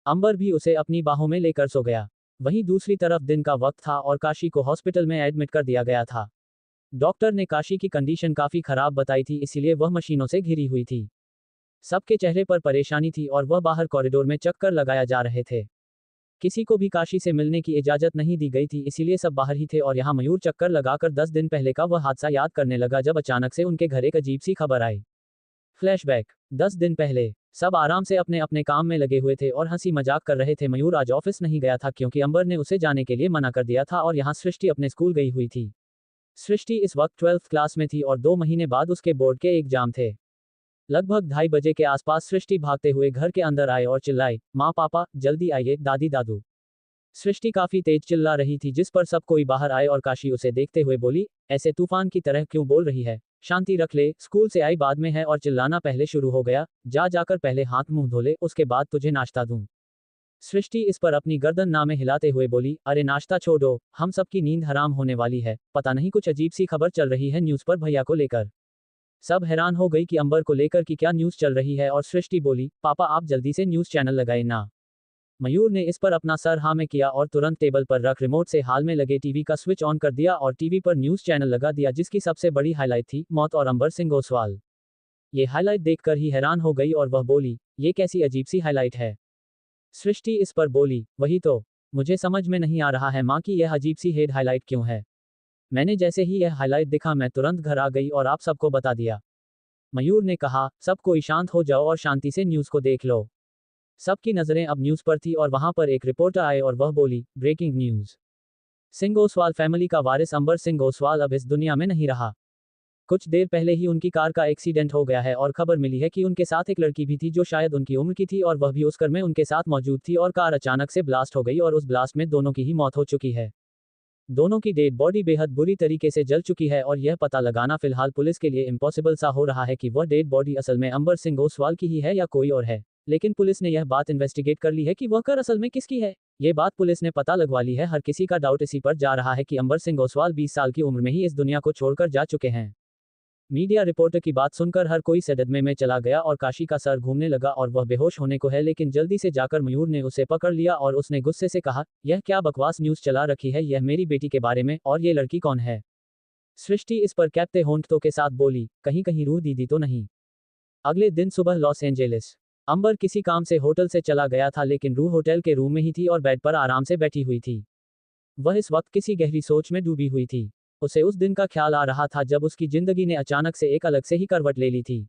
अंबर भी उसे अपनी बाहों में लेकर सो गया। वहीं दूसरी तरफ दिन का वक्त था और काशी को हॉस्पिटल में एडमिट कर दिया गया था। डॉक्टर ने काशी की कंडीशन काफी खराब बताई थी, इसीलिए वह मशीनों से घिरी हुई थी। सबके चेहरे पर परेशानी थी और वह बाहर कॉरिडोर में चक्कर लगाया जा रहे थे। किसी को भी काशी से मिलने की इजाजत नहीं दी गई थी, इसीलिए सब बाहर ही थे और यहाँ मयूर चक्कर लगाकर 10 दिन पहले का वह हादसा याद करने लगा जब अचानक से उनके घर एक अजीब सी खबर आई। फ्लैशबैक। 10 दिन पहले सब आराम से अपने अपने काम में लगे हुए थे और हंसी मजाक कर रहे थे। मयूर आज ऑफिस नहीं गया था क्योंकि अंबर ने उसे जाने के लिए मना कर दिया था और यहाँ सृष्टि अपने स्कूल गई हुई थी। सृष्टि इस वक्त 12th क्लास में थी और 2 महीने बाद उसके बोर्ड के एग्जाम थे। लगभग 2:30 बजे के आसपास सृष्टि भागते हुए घर के अंदर आए और चिल्लाई, माँ पापा जल्दी आइए, दादी दादू। सृष्टि काफी तेज चिल्ला रही थी जिस पर सब कोई बाहर आए और काशी उसे देखते हुए बोली, ऐसे तूफान की तरह क्यों बोल रही है, शांति रख ले, स्कूल से आई बाद में है और चिल्लाना पहले शुरू हो गया, जा जाकर पहले हाथ मुंह धो ले, उसके बाद तुझे नाश्ता दूं। सृष्टि इस पर अपनी गर्दन नामे हिलाते हुए बोली, अरे नाश्ता छोड़ो, हम सबकी नींद हराम होने वाली है, पता नहीं कुछ अजीब सी खबर चल रही है न्यूज़ पर भैया को लेकर। सब हैरान हो गई कि अंबर को लेकर कि क्या न्यूज़ चल रही है और सृष्टि बोली, पापा आप जल्दी से न्यूज़ चैनल लगाए ना। मयूर ने इस पर अपना सर हाँ में किया और तुरंत टेबल पर रख रिमोट से हाल में लगे टीवी का स्विच ऑन कर दिया और टीवी पर न्यूज़ चैनल लगा दिया जिसकी सबसे बड़ी हाईलाइट थी मौत और अंबर सिंह ओसवाल। ये हाईलाइट देखकर ही हैरान हो गई और वह बोली, ये कैसी अजीब सी हाईलाइट है। सृष्टि इस पर बोली, वही तो मुझे समझ में नहीं आ रहा है माँ की यह अजीब सी हेड हाईलाइट क्यों है। मैंने जैसे ही यह हाईलाइट दिखा मैं तुरंत घर आ गई और आप सबको बता दिया। मयूर ने कहा, सब कोई शांत हो जाओ और शांति से न्यूज़ को देख लो। सबकी नजरें अब न्यूज़ पर थी और वहां पर एक रिपोर्टर आए और वह बोली, breaking news, Singh Oswal family का वारिस अंबर सिंह ओसवाल अब इस दुनिया में नहीं रहा। कुछ देर पहले ही उनकी कार का एक्सीडेंट हो गया है और खबर मिली है कि उनके साथ एक लड़की भी थी जो शायद उनकी उम्र की थी और वह भी उस कार में उनके साथ मौजूद थी और कार अचानक से ब्लास्ट हो गई और उस ब्लास्ट में दोनों की ही मौत हो चुकी है। दोनों की डेड बॉडी बेहद बुरी तरीके से जल चुकी है और यह पता लगाना फिलहाल पुलिस के लिए इम्पॉसिबल सा हो रहा है कि वह डेड बॉडी असल में अंबर सिंह ओसवाल की ही है या कोई और है। लेकिन पुलिस ने यह बात इन्वेस्टिगेट कर ली है कि वह कार असल में किसकी है। ये बात पुलिस ने पता लगवा ली है। हर किसी का डाउट इसी पर जा रहा है कि अंबर सिंह ओसवाल 20 साल की उम्र में ही इस दुनिया को छोड़कर जा चुके हैं। मीडिया रिपोर्टर की बात सुनकर हर कोई सदमे में चला गया और काशी का सर घूमने लगा और वह बेहोश होने को है, लेकिन जल्दी से जाकर मयूर ने उसे पकड़ लिया और उसने गुस्से से कहा, यह क्या बकवास न्यूज़ चला रखी है, यह मेरी बेटी के बारे में, और ये लड़की कौन है। सृष्टि इस पर कैप्ते होंठों के साथ बोली, कहीं कहीं रूह दीदी तो नहीं। अगले दिन सुबह लॉस एंजेलिस। अंबर किसी काम से होटल से चला गया था लेकिन रूह होटल के रूम में ही थी और बेड पर आराम से बैठी हुई थी। वह इस वक्त किसी गहरी सोच में डूबी हुई थी। उसे उस दिन का ख्याल आ रहा था जब उसकी जिंदगी ने अचानक से एक अलग से ही करवट ले ली थी।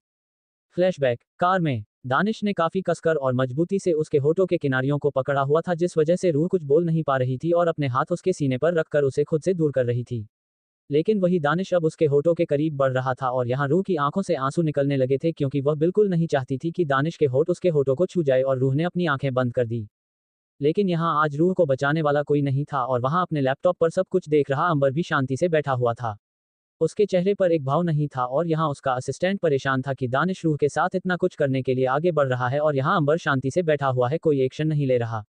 फ्लैशबैक। कार में दानिश ने काफी कसकर और मजबूती से उसके होठों के किनारियों को पकड़ा हुआ था जिस वजह से रूह कुछ बोल नहीं पा रही थी और अपने हाथ उसके सीने पर रखकर उसे खुद से दूर कर रही थी। लेकिन वही दानिश अब उसके होठों के करीब बढ़ रहा था और यहाँ रूह की आंखों से आंसू निकलने लगे थे क्योंकि वह बिल्कुल नहीं चाहती थी कि दानिश के होठ उसके होठों को छू जाए और रूह ने अपनी आंखें बंद कर दी। लेकिन यहाँ आज रूह को बचाने वाला कोई नहीं था और वहाँ अपने लैपटॉप पर सब कुछ देख रहा अंबर भी शांति से बैठा हुआ था। उसके चेहरे पर एक भाव नहीं था और यहाँ उसका असिस्टेंट परेशान था कि दानिश रूह के साथ इतना कुछ करने के लिए आगे बढ़ रहा है और यहाँ अंबर शांति से बैठा हुआ है, कोई एक्शन नहीं ले रहा।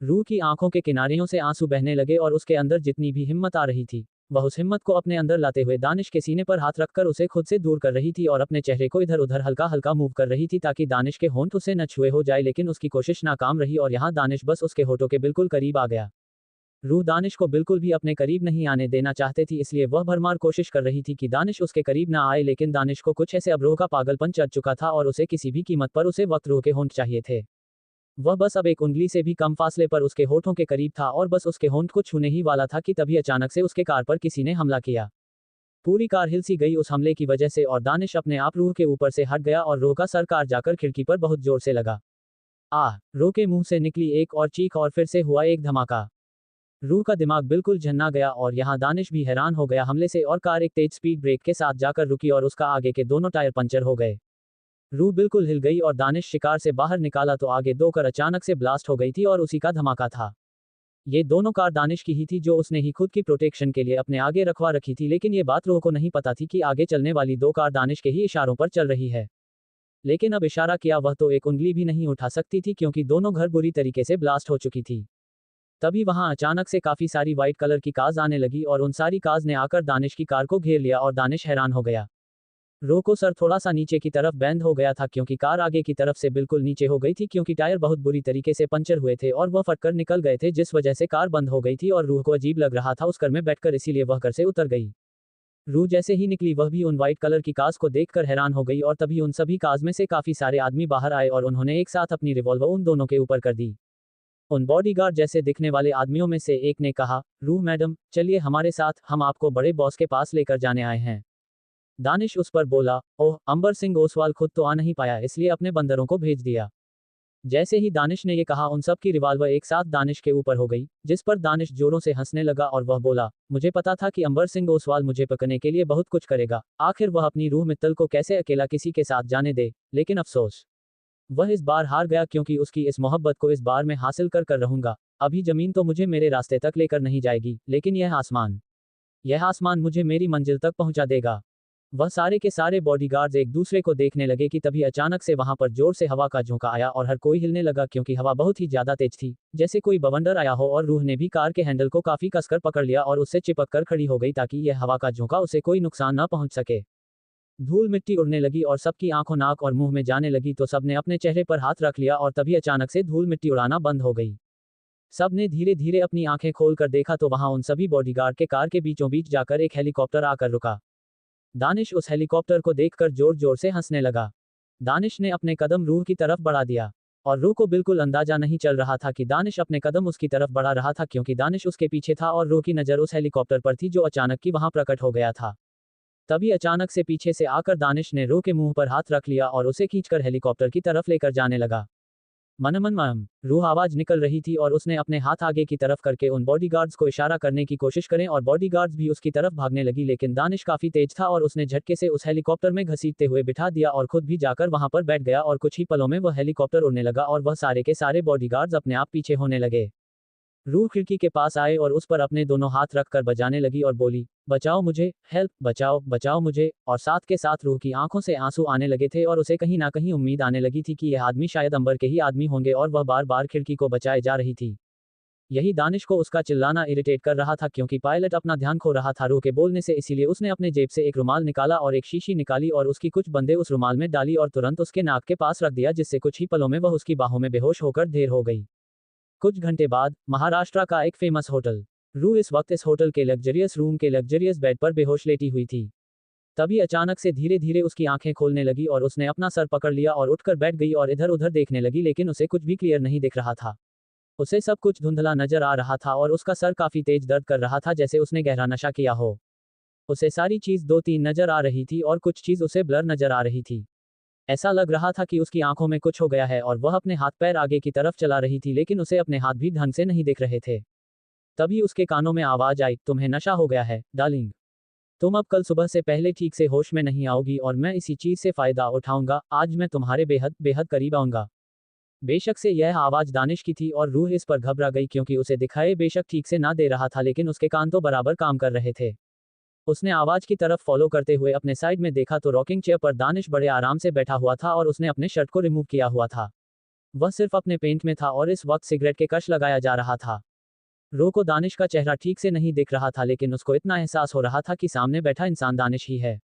रूह की आंखों के किनारियों से आंसू बहने लगे और उसके अंदर जितनी भी हिम्मत आ रही थी वह उस हिम्मत को अपने अंदर लाते हुए दानिश के सीने पर हाथ रखकर उसे खुद से दूर कर रही थी और अपने चेहरे को इधर उधर हल्का हल्का मूव कर रही थी ताकि दानिश के होंठ उसे न छुए हो जाए, लेकिन उसकी कोशिश नाकाम रही और यहाँ दानिश बस उसके होठों के बिल्कुल करीब आ गया। रूह दानिश को बिल्कुल भी अपने करीब नहीं आने देना चाहते थी, इसलिए वह भरमार कोशिश कर रही थी कि दानिश उसके करीब ना आए, लेकिन दानिश को कुछ ऐसे अब रूह का पागलपन चढ़ चुका था और उसे किसी भी कीमत पर उसे वक्त रूह के होंठ चाहिए थे। वह बस अब एक उंगली से भी कम फासले पर उसके होठों के करीब था और बस उसके होंठ को छूने ही वाला था कि तभी अचानक से उसके कार पर किसी ने हमला किया। पूरी कार हिल सी गई उस हमले की वजह से और दानिश अपने आप रूह के ऊपर से हट गया और रूह का सर कार जाकर खिड़की पर बहुत जोर से लगा। रूह के मुंह से निकली एक और चीख और फिर से हुआ एक धमाका। रूह का दिमाग बिल्कुल झन्ना गया और यहाँ दानिश भी हैरान हो गया हमले से और कार एक तेज स्पीड ब्रेक के साथ जाकर रुकी और उसका आगे के दोनों टायर पंचर हो गए। रूह बिल्कुल हिल गई और दानिश शिकार से बाहर निकाला तो आगे दो कार अचानक से ब्लास्ट हो गई थी और उसी का धमाका था। ये दोनों कार दानिश की ही थी जो उसने ही खुद की प्रोटेक्शन के लिए अपने आगे रखवा रखी थी, लेकिन ये बात रूह को नहीं पता थी कि आगे चलने वाली दो कार दानिश के ही इशारों पर चल रही है। लेकिन अब इशारा किया वह तो एक उंगली भी नहीं उठा सकती थी क्योंकि दोनों घर बुरी तरीके से ब्लास्ट हो चुकी थी। तभी वहां अचानक से काफी सारी व्हाइट कलर की कार्स आने लगी और उन सारी कार्स ने आकर दानिश की कार को घेर लिया और दानिश हैरान हो गया। रूह को सर थोड़ा सा नीचे की तरफ बैंड हो गया था क्योंकि कार आगे की तरफ से बिल्कुल नीचे हो गई थी क्योंकि टायर बहुत बुरी तरीके से पंचर हुए थे और वह फटकर निकल गए थे जिस वजह से कार बंद हो गई थी और रूह को अजीब लग रहा था उस कार में बैठकर, इसीलिए वह घर से उतर गई। रूह जैसे ही निकली वह भी उन व्हाइट कलर की कार्स को देखकर हैरान हो गई और तभी उन सभी कार्स में से काफी सारे आदमी बाहर आए और उन्होंने एक साथ अपनी रिवॉल्वर उन दोनों के ऊपर कर दी। उन बॉडीगार्ड जैसे दिखने वाले आदमियों में से एक ने कहा, रूह मैडम, चलिए हमारे साथ, हम आपको बड़े बॉस के पास लेकर जाने आए हैं। दानिश उस पर बोला, ओह, अंबर सिंह ओसवाल खुद तो आ नहीं पाया इसलिए अपने बंदरों को भेज दिया। जैसे ही दानिश ने ये कहा उन सब की रिवॉल्वर एक साथ दानिश के ऊपर हो गई, जिस पर दानिश जोरों से हंसने लगा और वह बोला, मुझे पता था कि अंबर सिंह ओसवाल मुझे पकड़ने के लिए बहुत कुछ करेगा, आखिर वह अपनी रूह मित्तल को कैसे अकेला किसी के साथ जाने दे, लेकिन अफसोस, वह इस बार हार गया क्योंकि उसकी इस मोहब्बत को इस बार मैं हासिल कर रहूंगा। अभी जमीन तो मुझे मेरे रास्ते तक लेकर नहीं जाएगी, लेकिन यह आसमान मुझे मेरी मंजिल तक पहुंचा देगा। वह सारे के सारे बॉडीगार्ड्स एक दूसरे को देखने लगे कि तभी अचानक से वहां पर जोर से हवा का झोंका आया और हर कोई हिलने लगा क्योंकि हवा बहुत ही ज्यादा तेज थी, जैसे कोई बवंडर आया हो और रूह ने भी कार के हैंडल को काफी कसकर पकड़ लिया और उससे चिपक कर खड़ी हो गई ताकि यह हवा का झोंका उसे कोई नुकसान न पहुंच सके। धूल मिट्टी उड़ने लगी और सबकी आंखों, नाक और मुंह में जाने लगी तो सबने अपने चेहरे पर हाथ रख लिया और तभी अचानक से धूल मिट्टी उड़ाना बंद हो गई। सबने धीरे धीरे अपनी आंखें खोलकर देखा तो वहां उन सभी बॉडीगार्ड के कार के बीचों बीच जाकर एक हेलीकॉप्टर आकर रुका। दानिश उस हेलीकॉप्टर को देखकर जोर जोर से हंसने लगा। दानिश ने अपने कदम रूह की तरफ बढ़ा दिया और रूह को बिल्कुल अंदाजा नहीं चल रहा था कि दानिश अपने कदम उसकी तरफ बढ़ा रहा था क्योंकि दानिश उसके पीछे था और रूह की नजर उस हेलीकॉप्टर पर थी जो अचानक की वहां प्रकट हो गया था। तभी अचानक से पीछे से आकर दानिश ने रूह के मुंह पर हाथ रख लिया और उसे खींचकर हेलीकॉप्टर की तरफ लेकर जाने लगा। मनमन मम, रूह आवाज निकल रही थी और उसने अपने हाथ आगे की तरफ करके उन बॉडीगार्ड्स को इशारा करने की कोशिश करें और बॉडीगार्ड्स भी उसकी तरफ भागने लगी, लेकिन दानिश काफी तेज था और उसने झटके से उस हेलीकॉप्टर में घसीटते हुए बिठा दिया और खुद भी जाकर वहां पर बैठ गया और कुछ ही पलों में वह हेलीकॉप्टर उड़ने लगा और वह सारे के सारे बॉडीगार्ड्स अपने आप पीछे होने लगे। रूह खिड़की के पास आए और उस पर अपने दोनों हाथ रखकर बजाने लगी और बोली, बचाओ मुझे, हेल्प, बचाओ बचाओ मुझे, और साथ के साथ रूह की आंखों से आंसू आने लगे थे और उसे कहीं ना कहीं उम्मीद आने लगी थी कि यह आदमी शायद अंबर के ही आदमी होंगे और वह बार बार खिड़की को बचाए जा रही थी। यही दानिश को उसका चिल्लाना इरिटेट कर रहा था क्योंकि पायलट अपना ध्यान खो रहा था रूह के बोलने से, इसीलिए उसने अपने जेब से एक रुमाल निकाला और एक शीशी निकाली और उसकी कुछ बंदे उस रुमाल में डाली और तुरंत उसके नाक के पास रख दिया, जिससे कुछ ही पलों में वह उसकी बाहों में बेहोश होकर ढेर हो गई। कुछ घंटे बाद महाराष्ट्र का एक फेमस होटल। रूह इस वक्त इस होटल के लग्जरियस रूम के लग्जरियस बेड पर बेहोश लेटी हुई थी। तभी अचानक से धीरे धीरे उसकी आंखें खोलने लगी और उसने अपना सर पकड़ लिया और उठकर बैठ गई और इधर उधर देखने लगी, लेकिन उसे कुछ भी क्लियर नहीं दिख रहा था। उसे सब कुछ धुंधला नजर आ रहा था और उसका सर काफी तेज दर्द कर रहा था, जैसे उसने गहरा नशा किया हो। उसे सारी चीज दो तीन नजर आ रही थी और कुछ चीज उसे ब्लर नजर आ रही थी। ऐसा लग रहा था कि उसकी आंखों में कुछ हो गया है और वह अपने हाथ पैर आगे की तरफ चला रही थी, लेकिन उसे अपने हाथ भी ढंग से नहीं दिख रहे थे। तभी उसके कानों में आवाज आई, तुम्हें नशा हो गया है डार्लिंग, तुम अब कल सुबह से पहले ठीक से होश में नहीं आओगी और मैं इसी चीज से फायदा उठाऊंगा, आज मैं तुम्हारे बेहद बेहद करीब आऊंगा। बेशक से यह आवाज दानिश की थी और रूह इस पर घबरा गई क्योंकि उसे दिखाए बेशक ठीक से ना दे रहा था, लेकिन उसके कान तो बराबर काम कर रहे थे। उसने आवाज की तरफ फॉलो करते हुए अपने साइड में देखा तो रॉकिंग चेयर पर दानिश बड़े आराम से बैठा हुआ था और उसने अपने शर्ट को रिमूव किया हुआ था। वह सिर्फ अपने पेंट में था और इस वक्त सिगरेट के कश लगाया जा रहा था। रूह को दानिश का चेहरा ठीक से नहीं दिख रहा था, लेकिन उसको इतना एहसास हो रहा था कि सामने बैठा इंसान दानिश ही है।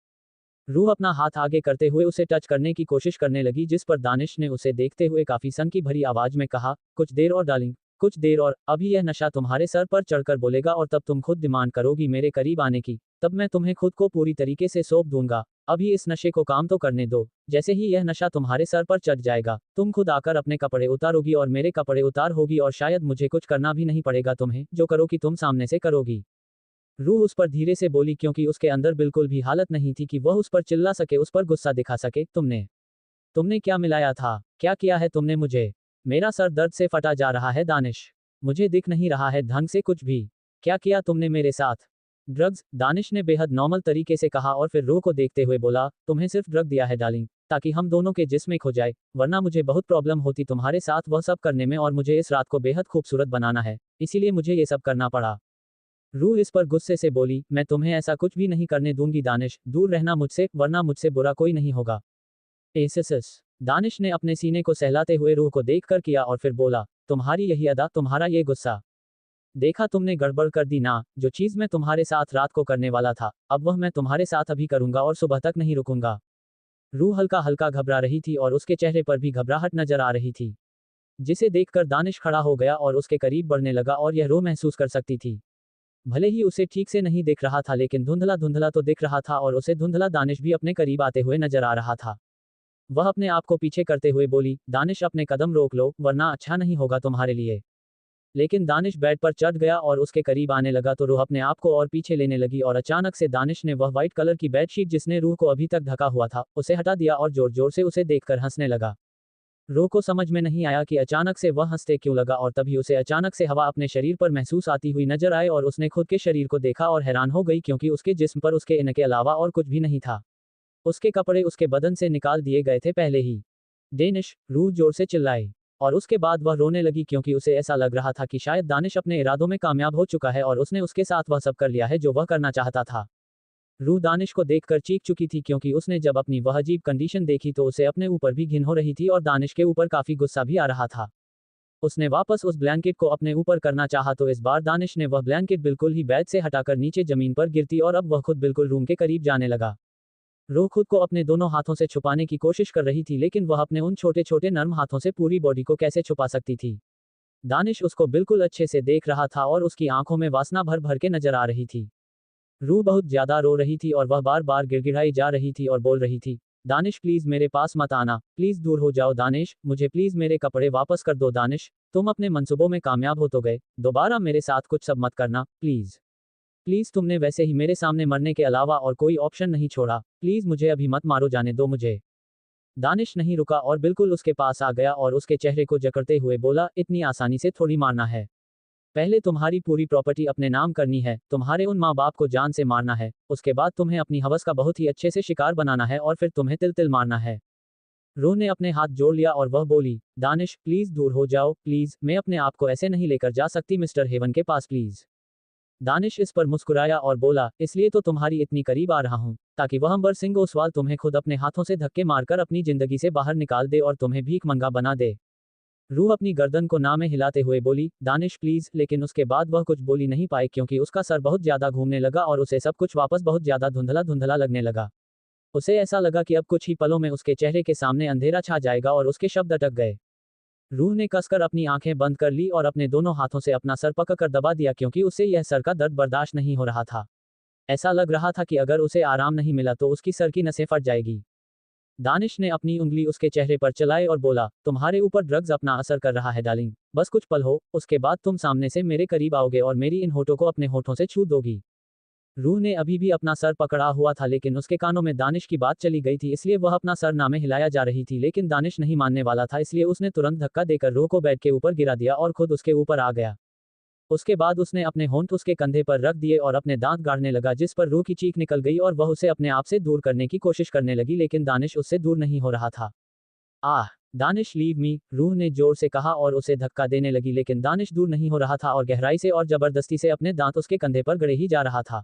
रूह अपना हाथ आगे करते हुए उसे टच करने की कोशिश करने लगी, जिस पर दानिश ने उसे देखते हुए काफी सन की भरी आवाज में कहा, कुछ देर और डार्लिंग, कुछ देर और, अभी यह नशा तुम्हारे सर पर चढ़कर बोलेगा और तब तुम खुद डिमांड करोगी मेरे करीब आने की, तब मैं तुम्हें खुद को पूरी तरीके से सौंप दूंगा। अभी इस नशे को काम तो करने दो, जैसे ही यह नशा तुम्हारे सर पर चढ़ जाएगा तुम खुद आकर अपने कपड़े उतारोगी और मेरे कपड़े उतार होगी और शायद मुझे कुछ करना भी नहीं पड़ेगा, तुम्हें जो करोगी तुम सामने से करोगी। रूह उस पर धीरे से बोली क्योंकि उसके अंदर बिल्कुल भी हालत नहीं थी कि वह उस पर चिल्ला सके, उस पर गुस्सा दिखा सके, तुमने क्या मिलाया था, क्या किया है तुमने मुझे, मेरा सर दर्द से फटा जा रहा है दानिश, मुझे दिख नहीं रहा है ढंग से कुछ भी, क्या किया तुमने मेरे साथ, ड्रग्स, दानिश ने बेहद नॉर्मल तरीके से कहा और फिर रूह को देखते हुए बोला, तुम्हें सिर्फ ड्रग दिया है डार्लिंग, ताकि हम दोनों के जिस्म एक हो जाए, वरना मुझे बहुत प्रॉब्लम होती तुम्हारे साथ वह सब करने में और मुझे इस रात को बेहद खूबसूरत बनाना है, इसीलिए मुझे ये सब करना पड़ा। रूह इस पर गुस्से से बोली, मैं तुम्हें ऐसा कुछ भी नहीं करने दूंगी दानिश, दूर रहना मुझसे, वरना मुझसे बुरा कोई नहीं होगा। एसएसएस, दानिश ने अपने सीने को सहलाते हुए रूह को देखकर किया और फिर बोला, तुम्हारी यही अदा, तुम्हारा ये गुस्सा, देखा तुमने गड़बड़ कर दी ना, जो चीज मैं तुम्हारे साथ रात को करने वाला था अब वह मैं तुम्हारे साथ अभी करूंगा और सुबह तक नहीं रुकूंगा। रूह हल्का हल्का घबरा रही थी और उसके चेहरे पर भी घबराहट नजर आ रही थी, जिसे देखकर दानिश खड़ा हो गया और उसके करीब बढ़ने लगा और यह रूह महसूस कर सकती थी। भले ही उसे ठीक से नहीं दिख रहा था लेकिन धुंधला धुंधला तो दिख रहा था और उसे धुंधला दानिश भी अपने करीब आते हुए नजर आ रहा था। वह अपने आप को पीछे करते हुए बोली, दानिश अपने कदम रोक लो वरना अच्छा नहीं होगा तुम्हारे लिए। लेकिन दानिश बेड पर चढ़ गया और उसके करीब आने लगा तो रूह अपने आप को और पीछे लेने लगी और अचानक से दानिश ने वह व्हाइट कलर की बेडशीट जिसने रूह को अभी तक ढका हुआ था उसे हटा दिया और जोर जोर से उसे देखकर हंसने लगा। रूह को समझ में नहीं आया कि अचानक से वह हंसते क्यों लगा और तभी उसे अचानक से हवा अपने शरीर पर महसूस आती हुई नजर आए और उसने खुद के शरीर को देखा और हैरान हो गई क्योंकि उसके जिस्म पर उसके इनके अलावा और कुछ भी नहीं था। उसके कपड़े उसके बदन से निकाल दिए गए थे पहले ही। डेनिश, रूह जोर से चिल्लाई। और उसके बाद वह रोने लगी क्योंकि उसे ऐसा लग रहा था कि शायद दानिश अपने इरादों में कामयाब हो चुका है और उसने उसके साथ वह सब कर लिया है जो वह करना चाहता था। रूह दानिश को देखकर चीख चुकी थी क्योंकि उसने जब अपनी वह अजीब कंडीशन देखी तो उसे अपने ऊपर भी घिन हो रही थी और दानिश के ऊपर काफी गुस्सा भी आ रहा था। उसने वापस उस ब्लैंकेट को अपने ऊपर करना चाहा तो इस बार दानिश ने वह ब्लैंकेट बिल्कुल ही बेड से हटाकर नीचे जमीन पर गिरती और अब वह खुद बिल्कुल रूम के करीब जाने लगा। रूह खुद को अपने दोनों हाथों से छुपाने की कोशिश कर रही थी लेकिन वह अपने उन छोटे छोटे नर्म हाथों से पूरी बॉडी को कैसे छुपा सकती थी। दानिश उसको बिल्कुल अच्छे से देख रहा था और उसकी आंखों में वासना भर भर के नजर आ रही थी। रूह बहुत ज्यादा रो रही थी और वह बार बार गिड़गिड़ाई जा रही थी और बोल रही थी, दानिश प्लीज मेरे पास मत आना, प्लीज दूर हो जाओ दानिश, मुझे प्लीज मेरे कपड़े वापस कर दो दानिश, तुम अपने मंसूबों में कामयाब हो तो गए, दोबारा मेरे साथ कुछ सब मत करना, प्लीज। प्लीज तुमने वैसे ही मेरे सामने मरने के अलावा और कोई ऑप्शन नहीं छोड़ा, प्लीज मुझे अभी मत मारो, जाने दो मुझे। दानिश नहीं रुका और बिल्कुल उसके पास आ गया और उसके चेहरे को जकड़ते हुए बोला, इतनी आसानी से थोड़ी मारना है। पहले तुम्हारी पूरी प्रॉपर्टी अपने नाम करनी है, तुम्हारे उन माँ बाप को जान से मारना है, उसके बाद तुम्हें अपनी हवस का बहुत ही अच्छे से शिकार बनाना है और फिर तुम्हें तिल तिल मारना है। रूह ने अपने हाथ जोड़ लिया और वह बोली, दानिश प्लीज दूर हो जाओ प्लीज, मैं अपने आप को ऐसे नहीं लेकर जा सकती मिस्टर हेवन के पास प्लीज। दानिश इस पर मुस्कुराया और बोला, इसलिए तो तुम्हारी इतनी करीब आ रहा हूँ ताकि वह अंबर सिंह ओसवाल तुम्हें खुद अपने हाथों से धक्के मारकर अपनी जिंदगी से बाहर निकाल दे और तुम्हें भीख मंगा बना दे। रूह अपनी गर्दन को ना में हिलाते हुए बोली, दानिश प्लीज, लेकिन उसके बाद वह कुछ बोली नहीं पाई क्योंकि उसका सर बहुत ज्यादा घूमने लगा और उसे सब कुछ वापस बहुत ज्यादा धुंधला धुंधला लगने लगा। उसे ऐसा लगा कि अब कुछ ही पलों में उसके चेहरे के सामने अंधेरा छा जाएगा और उसके शब्द अटक गए। रूह ने कसकर अपनी आंखें बंद कर ली और अपने दोनों हाथों से अपना सर पकड़कर दबा दिया क्योंकि उसे यह सर का दर्द बर्दाश्त नहीं हो रहा था। ऐसा लग रहा था कि अगर उसे आराम नहीं मिला तो उसकी सर की नसें फट जाएगी। दानिश ने अपनी उंगली उसके चेहरे पर चलाई और बोला, तुम्हारे ऊपर ड्रग्स अपना असर कर रहा है डार्लिंग, बस कुछ पल हो, उसके बाद तुम सामने से मेरे करीब आओगे और मेरी इन होठों को अपने होठों से छू दोगी। रूह ने अभी भी अपना सर पकड़ा हुआ था लेकिन उसके कानों में दानिश की बात चली गई थी इसलिए वह अपना सर नामे हिलाया जा रही थी लेकिन दानिश नहीं मानने वाला था इसलिए उसने तुरंत धक्का देकर रूह को बेड के ऊपर गिरा दिया और खुद उसके ऊपर आ गया। उसके बाद उसने अपने होंठ उसके कंधे पर रख दिए और अपने दांत गाड़ने लगा जिस पर रूह की चीख निकल गई और वह उसे अपने आप से दूर करने की कोशिश करने लगी लेकिन दानिश उससे दूर नहीं हो रहा था। आह, दानिश लीव मी, रूह ने जोर से कहा और उसे धक्का देने लगी लेकिन दानिश दूर नहीं हो रहा था और गहराई से और जबरदस्ती से अपने दांत उसके कंधे पर गड़े ही जा रहा था।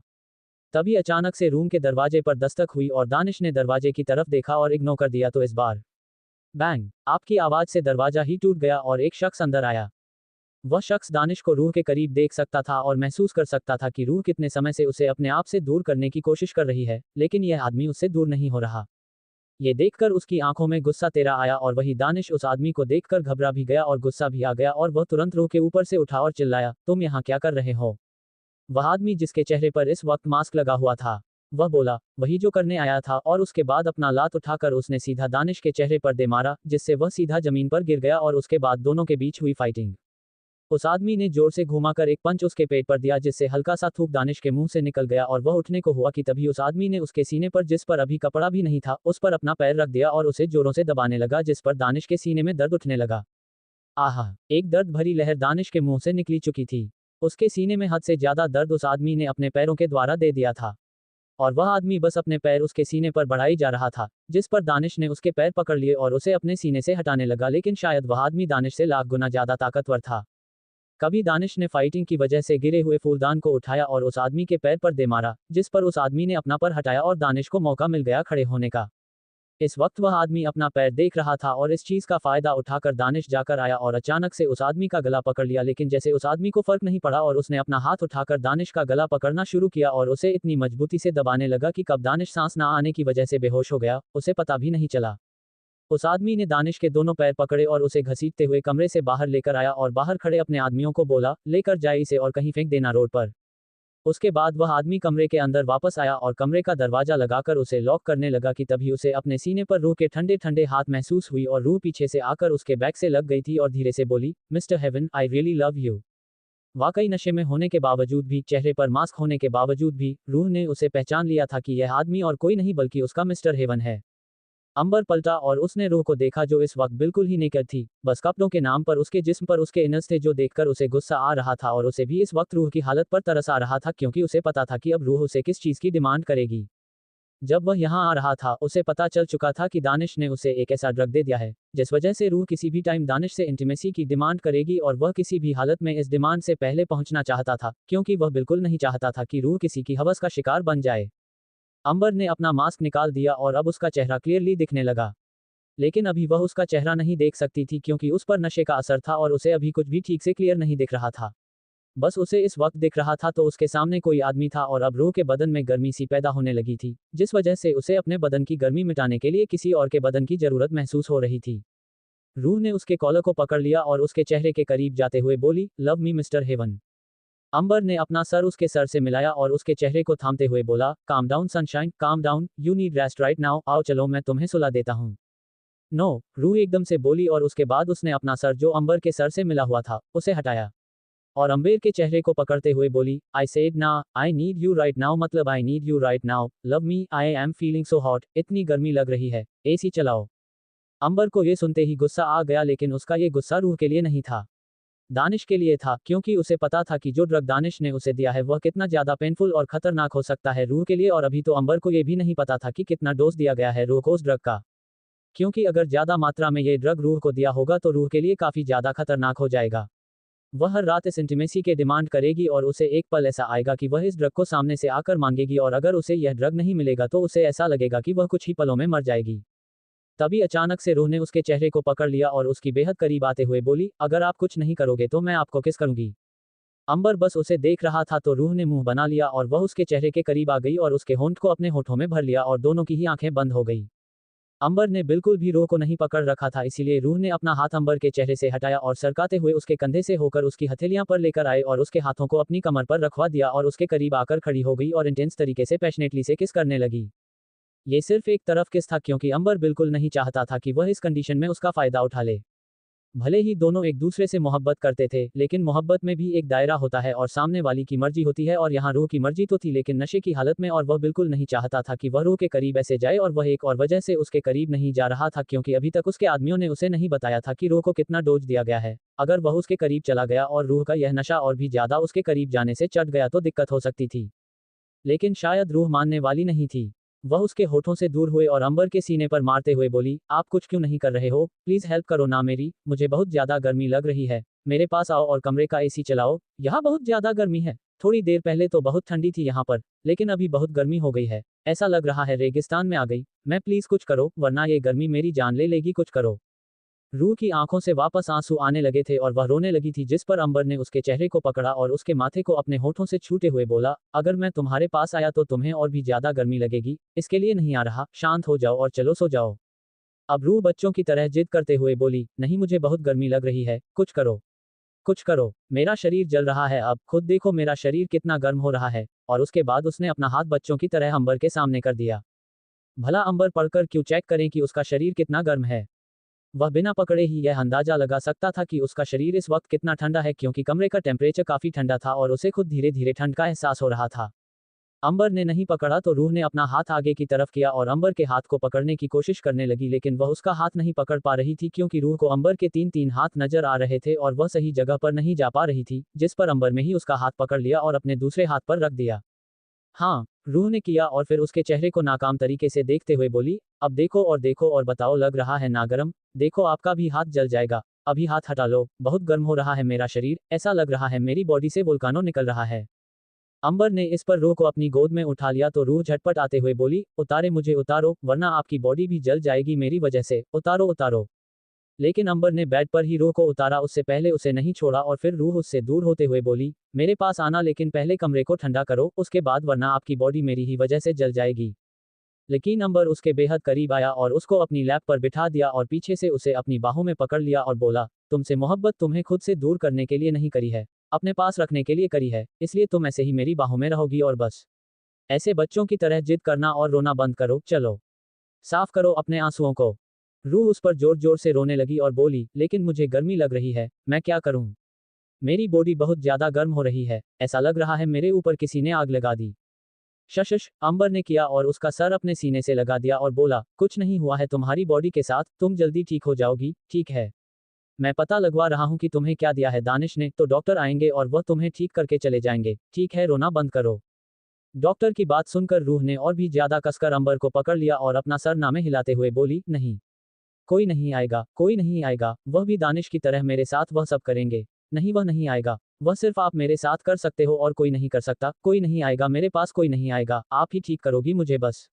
तभी अचानक से रूम के दरवाजे पर दस्तक हुई और दानिश ने दरवाजे की तरफ देखा और इग्नोर कर दिया तो इस बार बैंग आपकी आवाज से दरवाजा ही टूट गया और एक शख्स अंदर आया। वह शख्स दानिश को रूह के करीब देख सकता था और महसूस कर सकता था कि रूह कितने समय से उसे अपने आप से दूर करने की कोशिश कर रही है लेकिन यह आदमी उससे दूर नहीं हो रहा। ये देखकर उसकी आंखों में गुस्सा तेरा आया और वही दानिश उस आदमी को देखकर घबरा भी गया और गुस्सा भी आ गया और वह तुरंत रूह के ऊपर से उठा और चिल्लाया, तुम यहाँ क्या कर रहे हो? वह आदमी जिसके चेहरे पर इस वक्त मास्क लगा हुआ था। वह बोला, वही जो करने आया था और उसके बाद अपना लात उठाकर उसने सीधा दानिश के चेहरे पर दे मारा जिससे वह सीधा जमीन पर गिर गया और उसके बाद दोनों के बीच हुई फाइटिंग। उस आदमी ने जोर से घुमाकर एक पंच उसके पेट पर दिया जिससे हल्का सा थूक दानिश के मुंह से निकल गया और वह उठने को हुआ कि तभी उस आदमी ने उसके सीने पर जिस पर अभी कपड़ा भी नहीं था उस पर अपना पैर रख दिया और उसे जोरों से दबाने लगा जिस पर दानिश के सीने में दर्द उठने लगा। आहा, एक दर्द भरी लहर दानिश के मुंह से निकली चुकी थी। उसके सीने में हद से ज्यादा दर्द उस आदमी ने अपने पैरों के द्वारा दे दिया था और वह आदमी बस अपने पैर उसके सीने पर बढ़ाई जा रहा था जिस पर दानिश ने उसके पैर पकड़ लिए और उसे अपने सीने से हटाने लगा लेकिन शायद वह आदमी दानिश से लाख गुना ज्यादा ताकतवर था। कभी दानिश ने फाइटिंग की वजह से गिरे हुए फूलदान को उठाया और उस आदमी के पैर पर दे मारा जिस पर उस आदमी ने अपना पर हटाया और दानिश को मौका मिल गया खड़े होने का। इस वक्त वह आदमी अपना पैर देख रहा था और इस चीज का फायदा उठाकर दानिश जाकर आया और अचानक से उस आदमी का गला पकड़ लिया लेकिन जैसे उस आदमी को फर्क नहीं पड़ा और उसने अपना हाथ उठाकर दानिश का गला पकड़ना शुरू किया और उसे इतनी मजबूती से दबाने लगा कि कब दानिश सांस ना आने की वजह से बेहोश हो गया उसे पता भी नहीं चला। उस आदमी ने दानिश के दोनों पैर पकड़े और उसे घसीटते हुए कमरे से बाहर लेकर आया और बाहर खड़े अपने आदमियों को बोला, लेकर जाए इसे और कहीं फेंक देना रोड पर। उसके बाद वह आदमी कमरे के अंदर वापस आया और कमरे का दरवाजा लगाकर उसे लॉक करने लगा कि तभी उसे अपने सीने पर रूह के ठंडे ठंडे हाथ महसूस हुई और रूह पीछे से आकर उसके बैक से लग गई थी और धीरे से बोली, mister Haven, I really love you. वाकई नशे में होने के बावजूद भी, चेहरे पर मास्क होने के बावजूद भी, रूह ने उसे पहचान लिया था कि यह आदमी और कोई नहीं बल्कि उसका मिस्टर हेवन है। अंबर पलटा और उसने रूह को देखा जो इस वक्त बिल्कुल ही नेकेड थी, बस कपड़ों के नाम पर उसके जिस्म पर उसके इनर्स थे जो देखकर उसे गुस्सा आ रहा था और उसे भी इस वक्त रूह की हालत पर तरस आ रहा था क्योंकि उसे पता था कि अब रूह उसे किस चीज की डिमांड करेगी। जब वह यहाँ आ रहा था उसे पता चल चुका था कि दानिश ने उसे एक ऐसा ड्रग दे दिया है जिस वजह से रूह किसी भी टाइम दानिश से इंटीमेसी की डिमांड करेगी और वह किसी भी हालत में इस डिमांड से पहले पहुंचना चाहता था क्योंकि वह बिल्कुल नहीं चाहता था कि रूह किसी की हवस का शिकार बन जाए। अंबर ने अपना मास्क निकाल दिया और अब उसका चेहरा क्लियरली दिखने लगा, लेकिन अभी वह उसका चेहरा नहीं देख सकती थी क्योंकि उस पर नशे का असर था और उसे अभी कुछ भी ठीक से क्लियर नहीं दिख रहा था। बस उसे इस वक्त दिख रहा था तो उसके सामने कोई आदमी था और अब रूह के बदन में गर्मी सी पैदा होने लगी थी जिस वजह से उसे अपने बदन की गर्मी मिटाने के लिए किसी और के बदन की जरूरत महसूस हो रही थी। रूह ने उसके कॉलर को पकड़ लिया और उसके चेहरे के करीब जाते हुए बोली, लव मी मिस्टर हेवन। अंबर ने अपना सर उसके सर से मिलाया और उसके चेहरे को थामते हुए बोला, calm down sunshine, calm down, you need rest right now, आओ चलो मैं तुम्हें सुला देता हूँ। नो, रूह एकदम से बोली और उसके बाद उसने अपना सर जो अंबर के सर से मिला हुआ था उसे हटाया और अंबर के चेहरे को पकड़ते हुए बोली, आई सेड ना, I need you right now, मतलब I need you right now, love me, I am feeling so hot, इतनी गर्मी लग रही है, एसी चलाओ। अंबर को ये सुनते ही गुस्सा आ गया लेकिन उसका ये गुस्सा रूह के लिए नहीं था, दानिश के लिए था क्योंकि उसे पता था कि जो ड्रग दानिश ने उसे दिया है वह कितना ज्यादा पेनफुल और खतरनाक हो सकता है रूह के लिए और अभी तो अंबर को ये भी नहीं पता था कि कितना डोज दिया गया है रूह को उस ड्रग का, क्योंकि अगर ज्यादा मात्रा में ये ड्रग रूह को दिया होगा तो रूह के लिए काफी ज्यादा खतरनाक हो जाएगा। वह हर रात इस इंटीमेसी के डिमांड करेगी और उसे एक पल ऐसा आएगा कि वह इस ड्रग को सामने से आकर मांगेगी और अगर उसे यह ड्रग नहीं मिलेगा तो उसे ऐसा लगेगा कि वह कुछ ही पलों में मर जाएगी। तभी अचानक से रूह ने उसके चेहरे को पकड़ लिया और उसकी बेहद करीब आते हुए बोली, अगर आप कुछ नहीं करोगे तो मैं आपको किस करूंगी। अंबर बस उसे देख रहा था तो रूह ने मुंह बना लिया और वह उसके चेहरे के करीब आ गई और उसके होंठ को अपने होठों में भर लिया और दोनों की ही आंखें बंद हो गई। अंबर ने बिल्कुल भी रूह को नहीं पकड़ रखा था इसीलिए रूह ने अपना हाथ अंबर के चेहरे से हटाया और सरकाते हुए उसके कंधे से होकर उसकी हथेलियां पर लेकर आए और उसके हाथों को अपनी कमर पर रखवा दिया और उसके करीब आकर खड़ी हो गई और इंटेंस तरीके से पैशनेटली से किस करने लगी। ये सिर्फ एक तरफ किस था क्योंकि अंबर बिल्कुल नहीं चाहता था कि वह इस कंडीशन में उसका फायदा उठा ले। भले ही दोनों एक दूसरे से मोहब्बत करते थे लेकिन मोहब्बत में भी एक दायरा होता है और सामने वाली की मर्जी होती है और यहाँ रूह की मर्जी तो थी लेकिन नशे की हालत में और वह बिल्कुल नहीं चाहता था कि वह रूह के करीब ऐसे जाए और वह एक और वजह से उसके करीब नहीं जा रहा था क्योंकि अभी तक उसके आदमियों ने उसे नहीं बताया था कि रूह को कितना डोज दिया गया है। अगर वह उसके करीब चला गया और रूह का यह नशा और भी ज्यादा उसके करीब जाने से चढ़ गया तो दिक्कत हो सकती थी, लेकिन शायद रूह मानने वाली नहीं थी। वह उसके होठों से दूर हुए और अंबर के सीने पर मारते हुए बोली, आप कुछ क्यों नहीं कर रहे हो, प्लीज हेल्प करो ना मेरी, मुझे बहुत ज्यादा गर्मी लग रही है, मेरे पास आओ और कमरे का एसी चलाओ, यहाँ बहुत ज्यादा गर्मी है, थोड़ी देर पहले तो बहुत ठंडी थी यहाँ पर, लेकिन अभी बहुत गर्मी हो गई है, ऐसा लग रहा है रेगिस्तान में आ गई, मैं प्लीज कुछ करो वरना ये गर्मी मेरी जान ले लेगी, कुछ करो। रूह की आंखों से वापस आंसू आने लगे थे और वह रोने लगी थी जिस पर अंबर ने उसके चेहरे को पकड़ा और उसके माथे को अपने होठों से छूते हुए बोला, अगर मैं तुम्हारे पास आया तो तुम्हें और भी ज्यादा गर्मी लगेगी, इसके लिए नहीं आ रहा, शांत हो जाओ और चलो सो जाओ। अब रूह बच्चों की तरह जिद करते हुए बोली, नहीं मुझे बहुत गर्मी लग रही है, कुछ करो, कुछ करो, मेरा शरीर जल रहा है, अब खुद देखो मेरा शरीर कितना गर्म हो रहा है। और उसके बाद उसने अपना हाथ बच्चों की तरह अंबर के सामने कर दिया। भला अंबर पढ़कर क्यों चेक करें कि उसका शरीर कितना गर्म है, वह बिना पकड़े ही यह अंदाजा लगा सकता था कि उसका शरीर इस वक्त कितना ठंडा है क्योंकि कमरे का टेम्परेचर काफी ठंडा था और उसे खुद धीरे धीरे ठंड का एहसास हो रहा था। अंबर ने नहीं पकड़ा तो रूह ने अपना हाथ आगे की तरफ किया और अंबर के हाथ को पकड़ने की कोशिश करने लगी लेकिन वह उसका हाथ नहीं पकड़ पा रही थी क्योंकि रूह को अंबर के तीन तीन हाथ नजर आ रहे थे और वह सही जगह पर नहीं जा पा रही थी, जिस पर अंबर में ही उसका हाथ पकड़ लिया और अपने दूसरे हाथ पर रख दिया। हाँ, रूह ने किया और फिर उसके चेहरे को नाकाम तरीके से देखते हुए बोली, अब देखो और बताओ, लग रहा है ना गरम, देखो आपका भी हाथ जल जाएगा, अभी हाथ हटा लो, बहुत गर्म हो रहा है मेरा शरीर, ऐसा लग रहा है मेरी बॉडी से वोल्कानो निकल रहा है। अंबर ने इस पर रूह को अपनी गोद में उठा लिया तो रूह झटपट आते हुए बोली, उतारे मुझे उतारो वरना आपकी बॉडी भी जल जाएगी मेरी वजह से, उतारो उतारो। लेकिन अंबर ने बेड पर ही रूह को उतारा, उससे पहले उसे नहीं छोड़ा और फिर रूह उससे दूर होते हुए बोली, मेरे पास आना लेकिन पहले कमरे को ठंडा करो, उसके बाद वरना आपकी बॉडी मेरी ही वजह से जल जाएगी। लेकिन अंबर उसके बेहद करीब आया और उसको अपनी लैप पर बिठा दिया और पीछे से उसे अपनी बाहों में पकड़ लिया और बोला, तुमसे मोहब्बत तुम्हें खुद से दूर करने के लिए नहीं करी है, अपने पास रखने के लिए करी है, इसलिए तुम ऐसे ही मेरी बाहों में रहोगी और बस ऐसे बच्चों की तरह जिद करना और रोना बंद करो, चलो साफ करो अपने आंसुओं को। रूह उस पर जोर जोर से रोने लगी और बोली, लेकिन मुझे गर्मी लग रही है, मैं क्या करूं? मेरी बॉडी बहुत ज्यादा गर्म हो रही है, ऐसा लग रहा है मेरे ऊपर किसी ने आग लगा दी। शशश, अंबर ने किया और उसका सर अपने सीने से लगा दिया और बोला, कुछ नहीं हुआ है तुम्हारी बॉडी के साथ, तुम जल्दी ठीक हो जाओगी, ठीक है। मैं पता लगवा रहा हूं कि तुम्हें क्या दिया है दानिश ने, तो डॉक्टर आएंगे और वह तुम्हें ठीक करके चले जाएंगे, ठीक है, रोना बंद करो। डॉक्टर की बात सुनकर रूह ने और भी ज्यादा कसकर अंबर को पकड़ लिया और अपना सर नामे हिलाते हुए बोली, नहीं, कोई नहीं आएगा, कोई नहीं आएगा, वह भी दानिश की तरह मेरे साथ वह सब करेंगे। नहीं, वह नहीं आएगा, वह सिर्फ आप मेरे साथ कर सकते हो और कोई नहीं कर सकता, कोई नहीं आएगा, मेरे पास कोई नहीं आएगा, आप ही ठीक करोगी मुझे बस।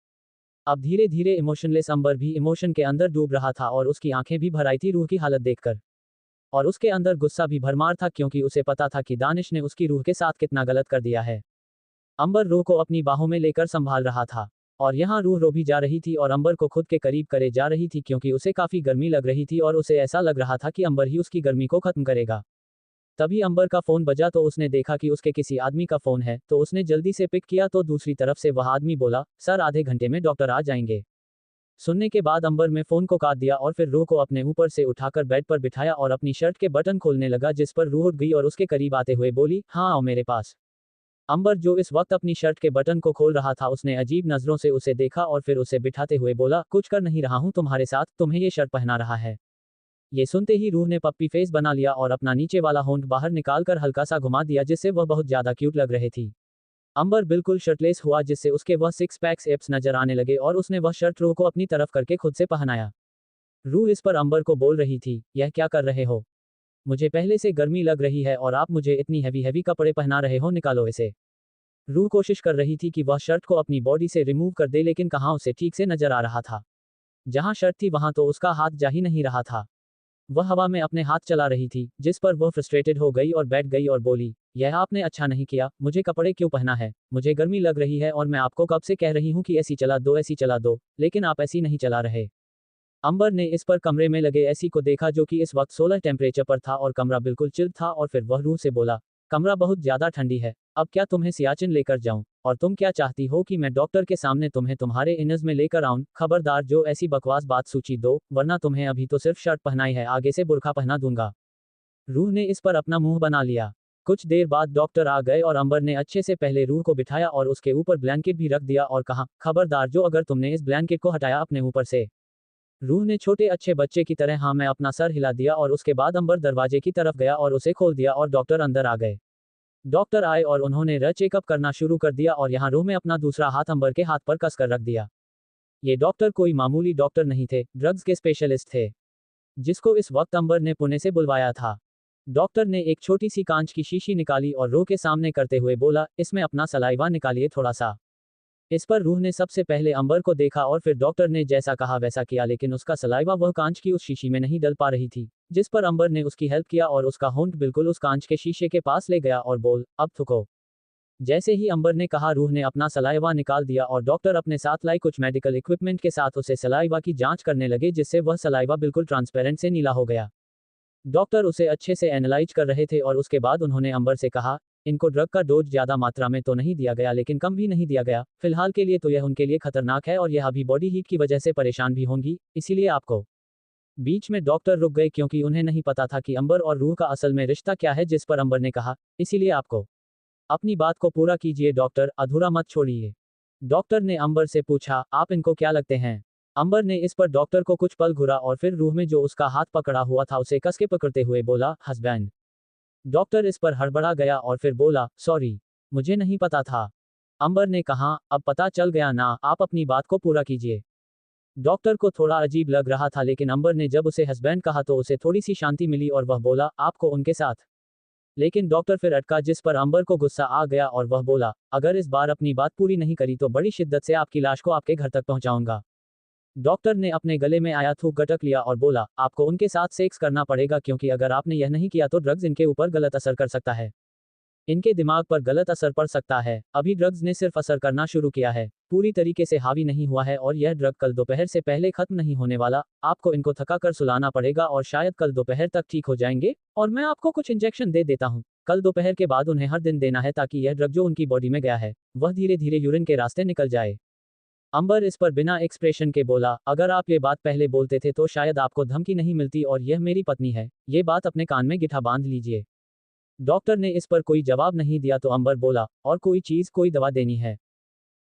अब धीरे धीरे इमोशनलेस अंबर भी इमोशन के अंदर डूब रहा था और उसकी आंखें भी भर आई थी रूह की हालत देखकर। और उसके अंदर गुस्सा भी भरमार था क्योंकि उसे पता था कि दानिश ने उसकी रूह के साथ कितना गलत कर दिया है। अंबर रूह को अपनी बाहों में लेकर संभाल रहा था और यहाँ रूह रो भी जा रही थी और अंबर को खुद के करीब करे जा रही थी क्योंकि उसे काफी गर्मी लग रही थी और उसे ऐसा लग रहा था कि अंबर ही उसकी गर्मी को खत्म करेगा। तभी अंबर का फोन बजा तो उसने देखा कि उसके किसी आदमी का फोन है, तो उसने जल्दी से पिक किया तो दूसरी तरफ से वह आदमी बोला, सर आधे घंटे में डॉक्टर आ जाएंगे। सुनने के बाद अंबर में फोन को काट दिया और फिर रूह को अपने ऊपर से उठाकर बेड पर बिठाया और अपनी शर्ट के बटन खोलने लगा, जिस पर रूह उठ गई और उसके करीब आते हुए बोली, हाँ आओ मेरे पास। अंबर जो इस वक्त अपनी शर्ट के बटन को खोल रहा था उसने अजीब नजरों से उसे देखा और फिर उसे बिठाते हुए बोला, कुछ कर नहीं रहा हूं तुम्हारे साथ, तुम्हें ये शर्ट पहना रहा है। ये सुनते ही रूह ने पप्पी फेस बना लिया और अपना नीचे वाला होंठ बाहर निकालकर हल्का सा घुमा दिया जिससे वह बहुत ज्यादा क्यूट लग रही थी। अंबर बिल्कुल शर्टलेस हुआ जिससे उसके वह सिक्स पैक्स एप्स नजर आने लगे और उसने वह शर्ट रूह को अपनी तरफ करके खुद से पहनाया। रूह इस पर अंबर को बोल रही थी, यह क्या कर रहे हो? मुझे पहले से गर्मी लग रही है और आप मुझे इतनी हैवी हैवी कपड़े पहना रहे हो, निकालो इसे। रूह कोशिश कर रही थी कि वह शर्ट को अपनी बॉडी से रिमूव कर दे लेकिन कहाँ उसे ठीक से नजर आ रहा था। जहां शर्ट थी वहां तो उसका हाथ जा ही नहीं रहा था। वह हवा में अपने हाथ चला रही थी, जिस पर वह फ्रस्ट्रेटेड हो गई और बैठ गई और बोली, यह आपने अच्छा नहीं किया, मुझे कपड़े क्यों पहना है? मुझे गर्मी लग रही है और मैं आपको कब से कह रही हूँ कि एसी चला दो, एसी चला दो, लेकिन आप एसी नहीं चला रहे। अंबर ने इस पर कमरे में लगे एसी को देखा जो कि इस वक्त 16 टेम्परेचर पर था और कमरा बिल्कुल चिल्ड था और फिर वह रूह से बोला, कमरा बहुत ज्यादा ठंडी है, अब क्या तुम्हें सियाचिन लेकर जाऊं? और तुम क्या चाहती हो कि मैं डॉक्टर के सामने तुम्हें तुम्हारे इनर्स में लेकर आऊं? खबरदार जो ऐसी बकवास बात सूची दो, वरना तुम्हें अभी तो सिर्फ शर्ट पहनाई है, आगे से बुर्का पहना दूंगा। रूह ने इस पर अपना मुंह बना लिया। कुछ देर बाद डॉक्टर आ गए और अंबर ने अच्छे से पहले रूह को बिठाया और उसके ऊपर ब्लैंकेट भी रख दिया और कहा, खबरदार जो अगर तुमने इस ब्लैंकेट को हटाया अपने ऊपर से। रूह ने छोटे अच्छे बच्चे की तरह हाँ मैं अपना सर हिला दिया और उसके बाद अंबर दरवाजे की तरफ गया और उसे खोल दिया और डॉक्टर अंदर आ गए। डॉक्टर आए और उन्होंने चेकअप करना शुरू कर दिया और यहाँ रूह में अपना दूसरा हाथ अंबर के हाथ पर कसकर रख दिया। ये डॉक्टर कोई मामूली डॉक्टर नहीं थे, ड्रग्स के स्पेशलिस्ट थे, जिसको इस वक्त अंबर ने पुणे से बुलवाया था। डॉक्टर ने एक छोटी सी कांच की शीशी निकाली और रूह के सामने करते हुए बोला, इसमें अपना सलाइवा निकालिए थोड़ा सा। इस पर रूह ने सबसे पहले अंबर को देखा और फिर डॉक्टर ने जैसा कहा वैसा किया, लेकिन उसका सलाइवा वह कांच की उस शीशी में नहीं डल पा रही थी, जिस पर अंबर ने उसकी हेल्प किया और उसका होंठ बिल्कुल उस कांच के शीशे के पास ले गया और बोल, अब थूको। जैसे ही अंबर ने कहा रूह ने अपना सलाइवा निकाल दिया और डॉक्टर अपने साथ लाई कुछ मेडिकल इक्विपमेंट के साथ उसे सलाइवा की जांच करने लगे जिससे वह सलाइवा बिल्कुल ट्रांसपेरेंट से नीला हो गया। डॉक्टर उसे अच्छे से एनालाइज कर रहे थे और उसके बाद उन्होंने अंबर से कहा, इनको ड्रग का डोज ज्यादा मात्रा में तो नहीं दिया गया लेकिन कम भी नहीं दिया गया, फिलहाल के लिए तो यह उनके लिए खतरनाक है और यह अभी बॉडी हीट की वजह से परेशान भी होंगी, इसीलिए आपको। बीच में डॉक्टर रुक गए क्योंकि उन्हें नहीं पता था कि अंबर और रूह का असल में रिश्ता क्या है, जिस पर अंबर ने कहा, इसीलिए आपको अपनी बात को पूरा कीजिए डॉक्टर, अधूरा मत छोड़िए। डॉक्टर ने अंबर से पूछा, आप इनको क्या लगते हैं? अंबर ने इस पर डॉक्टर को कुछ पल घुरा और फिर रूह में जो उसका हाथ पकड़ा हुआ था उसे कस के पकड़ते हुए बोला, हस्बैंड। डॉक्टर इस पर हड़बड़ा गया और फिर बोला, सॉरी, मुझे नहीं पता था। अंबर ने कहा, अब पता चल गया ना, आप अपनी बात को पूरा कीजिए। डॉक्टर को थोड़ा अजीब लग रहा था लेकिन अंबर ने जब उसे हस्बैंड कहा तो उसे थोड़ी सी शांति मिली और वह बोला, आपको उनके साथ। लेकिन डॉक्टर फिर अटका जिस पर अंबर को गुस्सा आ गया और वह बोला, अगर इस बार अपनी बात पूरी नहीं करी तो बड़ी शिद्दत से आपकी लाश को आपके घर तक पहुंचाऊंगा। डॉक्टर ने अपने गले में आया थूक गटक लिया और बोला, आपको उनके साथ सेक्स करना पड़ेगा क्योंकि अगर आपने यह नहीं किया तो ड्रग्स इनके ऊपर गलत असर कर सकता है, इनके दिमाग पर गलत असर पड़ सकता है। अभी ड्रग्स ने सिर्फ असर करना शुरू किया है, पूरी तरीके से हावी नहीं हुआ है और यह ड्रग कल दोपहर से पहले खत्म नहीं होने वाला। आपको इनको थका कर सुलाना पड़ेगा और शायद कल दोपहर तक ठीक हो जाएंगे और मैं आपको कुछ इंजेक्शन दे देता हूँ। कल दोपहर के बाद उन्हें हर दिन देना है ताकि यह ड्रग जो उनकी बॉडी में गया है वह धीरे धीरे यूरिन के रास्ते निकल जाए। अंबर इस पर बिना एक्सप्रेशन के बोला, अगर आप ये बात पहले बोलते थे तो शायद आपको धमकी नहीं मिलती और यह मेरी पत्नी है, ये बात अपने कान में गिठा बांध लीजिए। डॉक्टर ने इस पर कोई जवाब नहीं दिया तो अंबर बोला, और कोई चीज कोई दवा देनी है।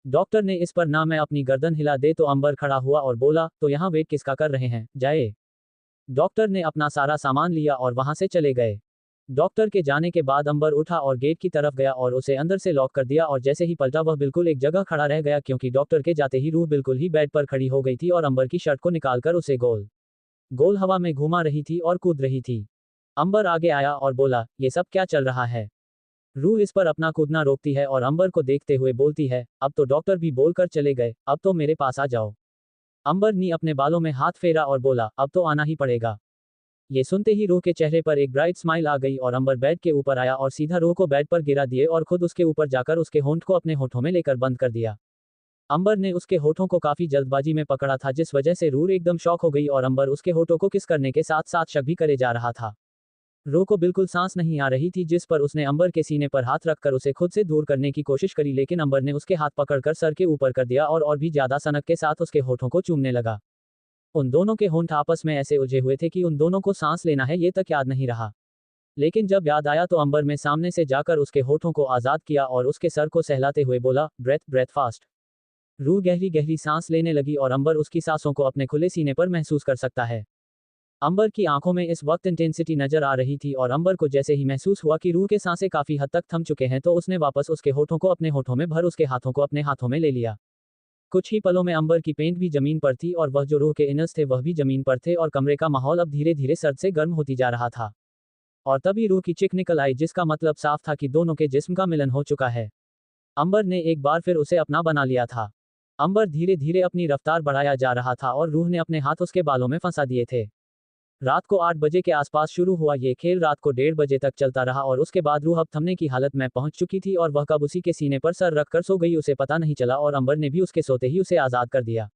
डॉक्टर ने इस पर ना मैं अपनी गर्दन हिला दे तो अंबर खड़ा हुआ और बोला, तो यहाँ वेट किसका कर रहे हैं, जाए। डॉक्टर ने अपना सारा सामान लिया और वहां से चले गए। डॉक्टर के जाने के बाद अंबर उठा और गेट की तरफ गया और उसे अंदर से लॉक कर दिया और जैसे ही पलटा वह बिल्कुल एक जगह खड़ा रह गया क्योंकि डॉक्टर के जाते ही रूह बिल्कुल ही बेड पर खड़ी हो गई थी और अंबर की शर्ट को निकालकर उसे गोल गोल हवा में घुमा रही थी और कूद रही थी। अंबर आगे आया और बोला, ये सब क्या चल रहा है। रूह इस पर अपना कूदना रोकती है और अंबर को देखते हुए बोलती है, अब तो डॉक्टर भी बोलकर चले गए, अब तो मेरे पास आ जाओ। अंबर ने अपने बालों में हाथ फेरा और बोला, अब तो आना ही पड़ेगा। ये सुनते ही रूह के चेहरे पर एक ब्राइट स्माइल आ गई और अंबर बेड के ऊपर आया और सीधा रूह को बेड पर गिरा दिए और खुद उसके ऊपर जाकर उसके होंठ को अपने होठों में लेकर बंद कर दिया। अंबर ने उसके होठों को काफी जल्दबाजी में पकड़ा था जिस वजह से रूह एकदम शॉक हो गई और अंबर उसके होठों को किस करने के साथ साथ शक भी करे जा रहा था। रूह को बिल्कुल सांस नहीं आ रही थी जिस पर उसने अंबर के सीने पर हाथ रखकर उसे खुद से दूर करने की कोशिश करी लेकिन अंबर ने उसके हाथ पकड़कर सर के ऊपर कर दिया और भी ज्यादा सनक के साथ उसके होठों को चूमने लगा। उन दोनों के होंठ आपस में ऐसे उलझे हुए थे कि उन दोनों को सांस लेना है ये तक याद नहीं रहा। लेकिन जब याद आया तो अंबर में सामने से जाकर उसके होठों को आजाद किया और उसके सर को सहलाते हुए बोला, ब्रेथ ब्रेथ फास्ट। रूह गहरी गहरी सांस लेने लगी और अंबर उसकी सांसों को अपने खुले सीने पर महसूस कर सकता है। अंबर की आंखों में इस वक्त इंटेंसिटी नजर आ रही थी और अंबर को जैसे ही महसूस हुआ कि रूह के सांसें काफी हद तक थम चुके हैं तो उसने वापस उसके होठों को अपने होठों में भर उसके हाथों को अपने हाथों में ले लिया। कुछ ही पलों में अंबर की पेंट भी जमीन पर थी और वह जो रूह के इनर्स थे वह भी जमीन पर थे और कमरे का माहौल अब धीरे धीरे सर्द से गर्म होती जा रहा था। और तभी रूह की चिक निकल आई जिसका मतलब साफ था कि दोनों के जिस्म का मिलन हो चुका है। अंबर ने एक बार फिर उसे अपना बना लिया था। अंबर धीरे धीरे अपनी रफ्तार बढ़ाया जा रहा था और रूह ने अपने हाथ उसके बालों में फंसा दिए थे। रात को 8 बजे के आसपास शुरू हुआ ये खेल रात को 1:30 बजे तक चलता रहा और उसके बाद रूह अब थमने की हालत में पहुंच चुकी थी और वह कब उसी के सीने पर सर रखकर सो गई उसे पता नहीं चला और अंबर ने भी उसके सोते ही उसे आजाद कर दिया।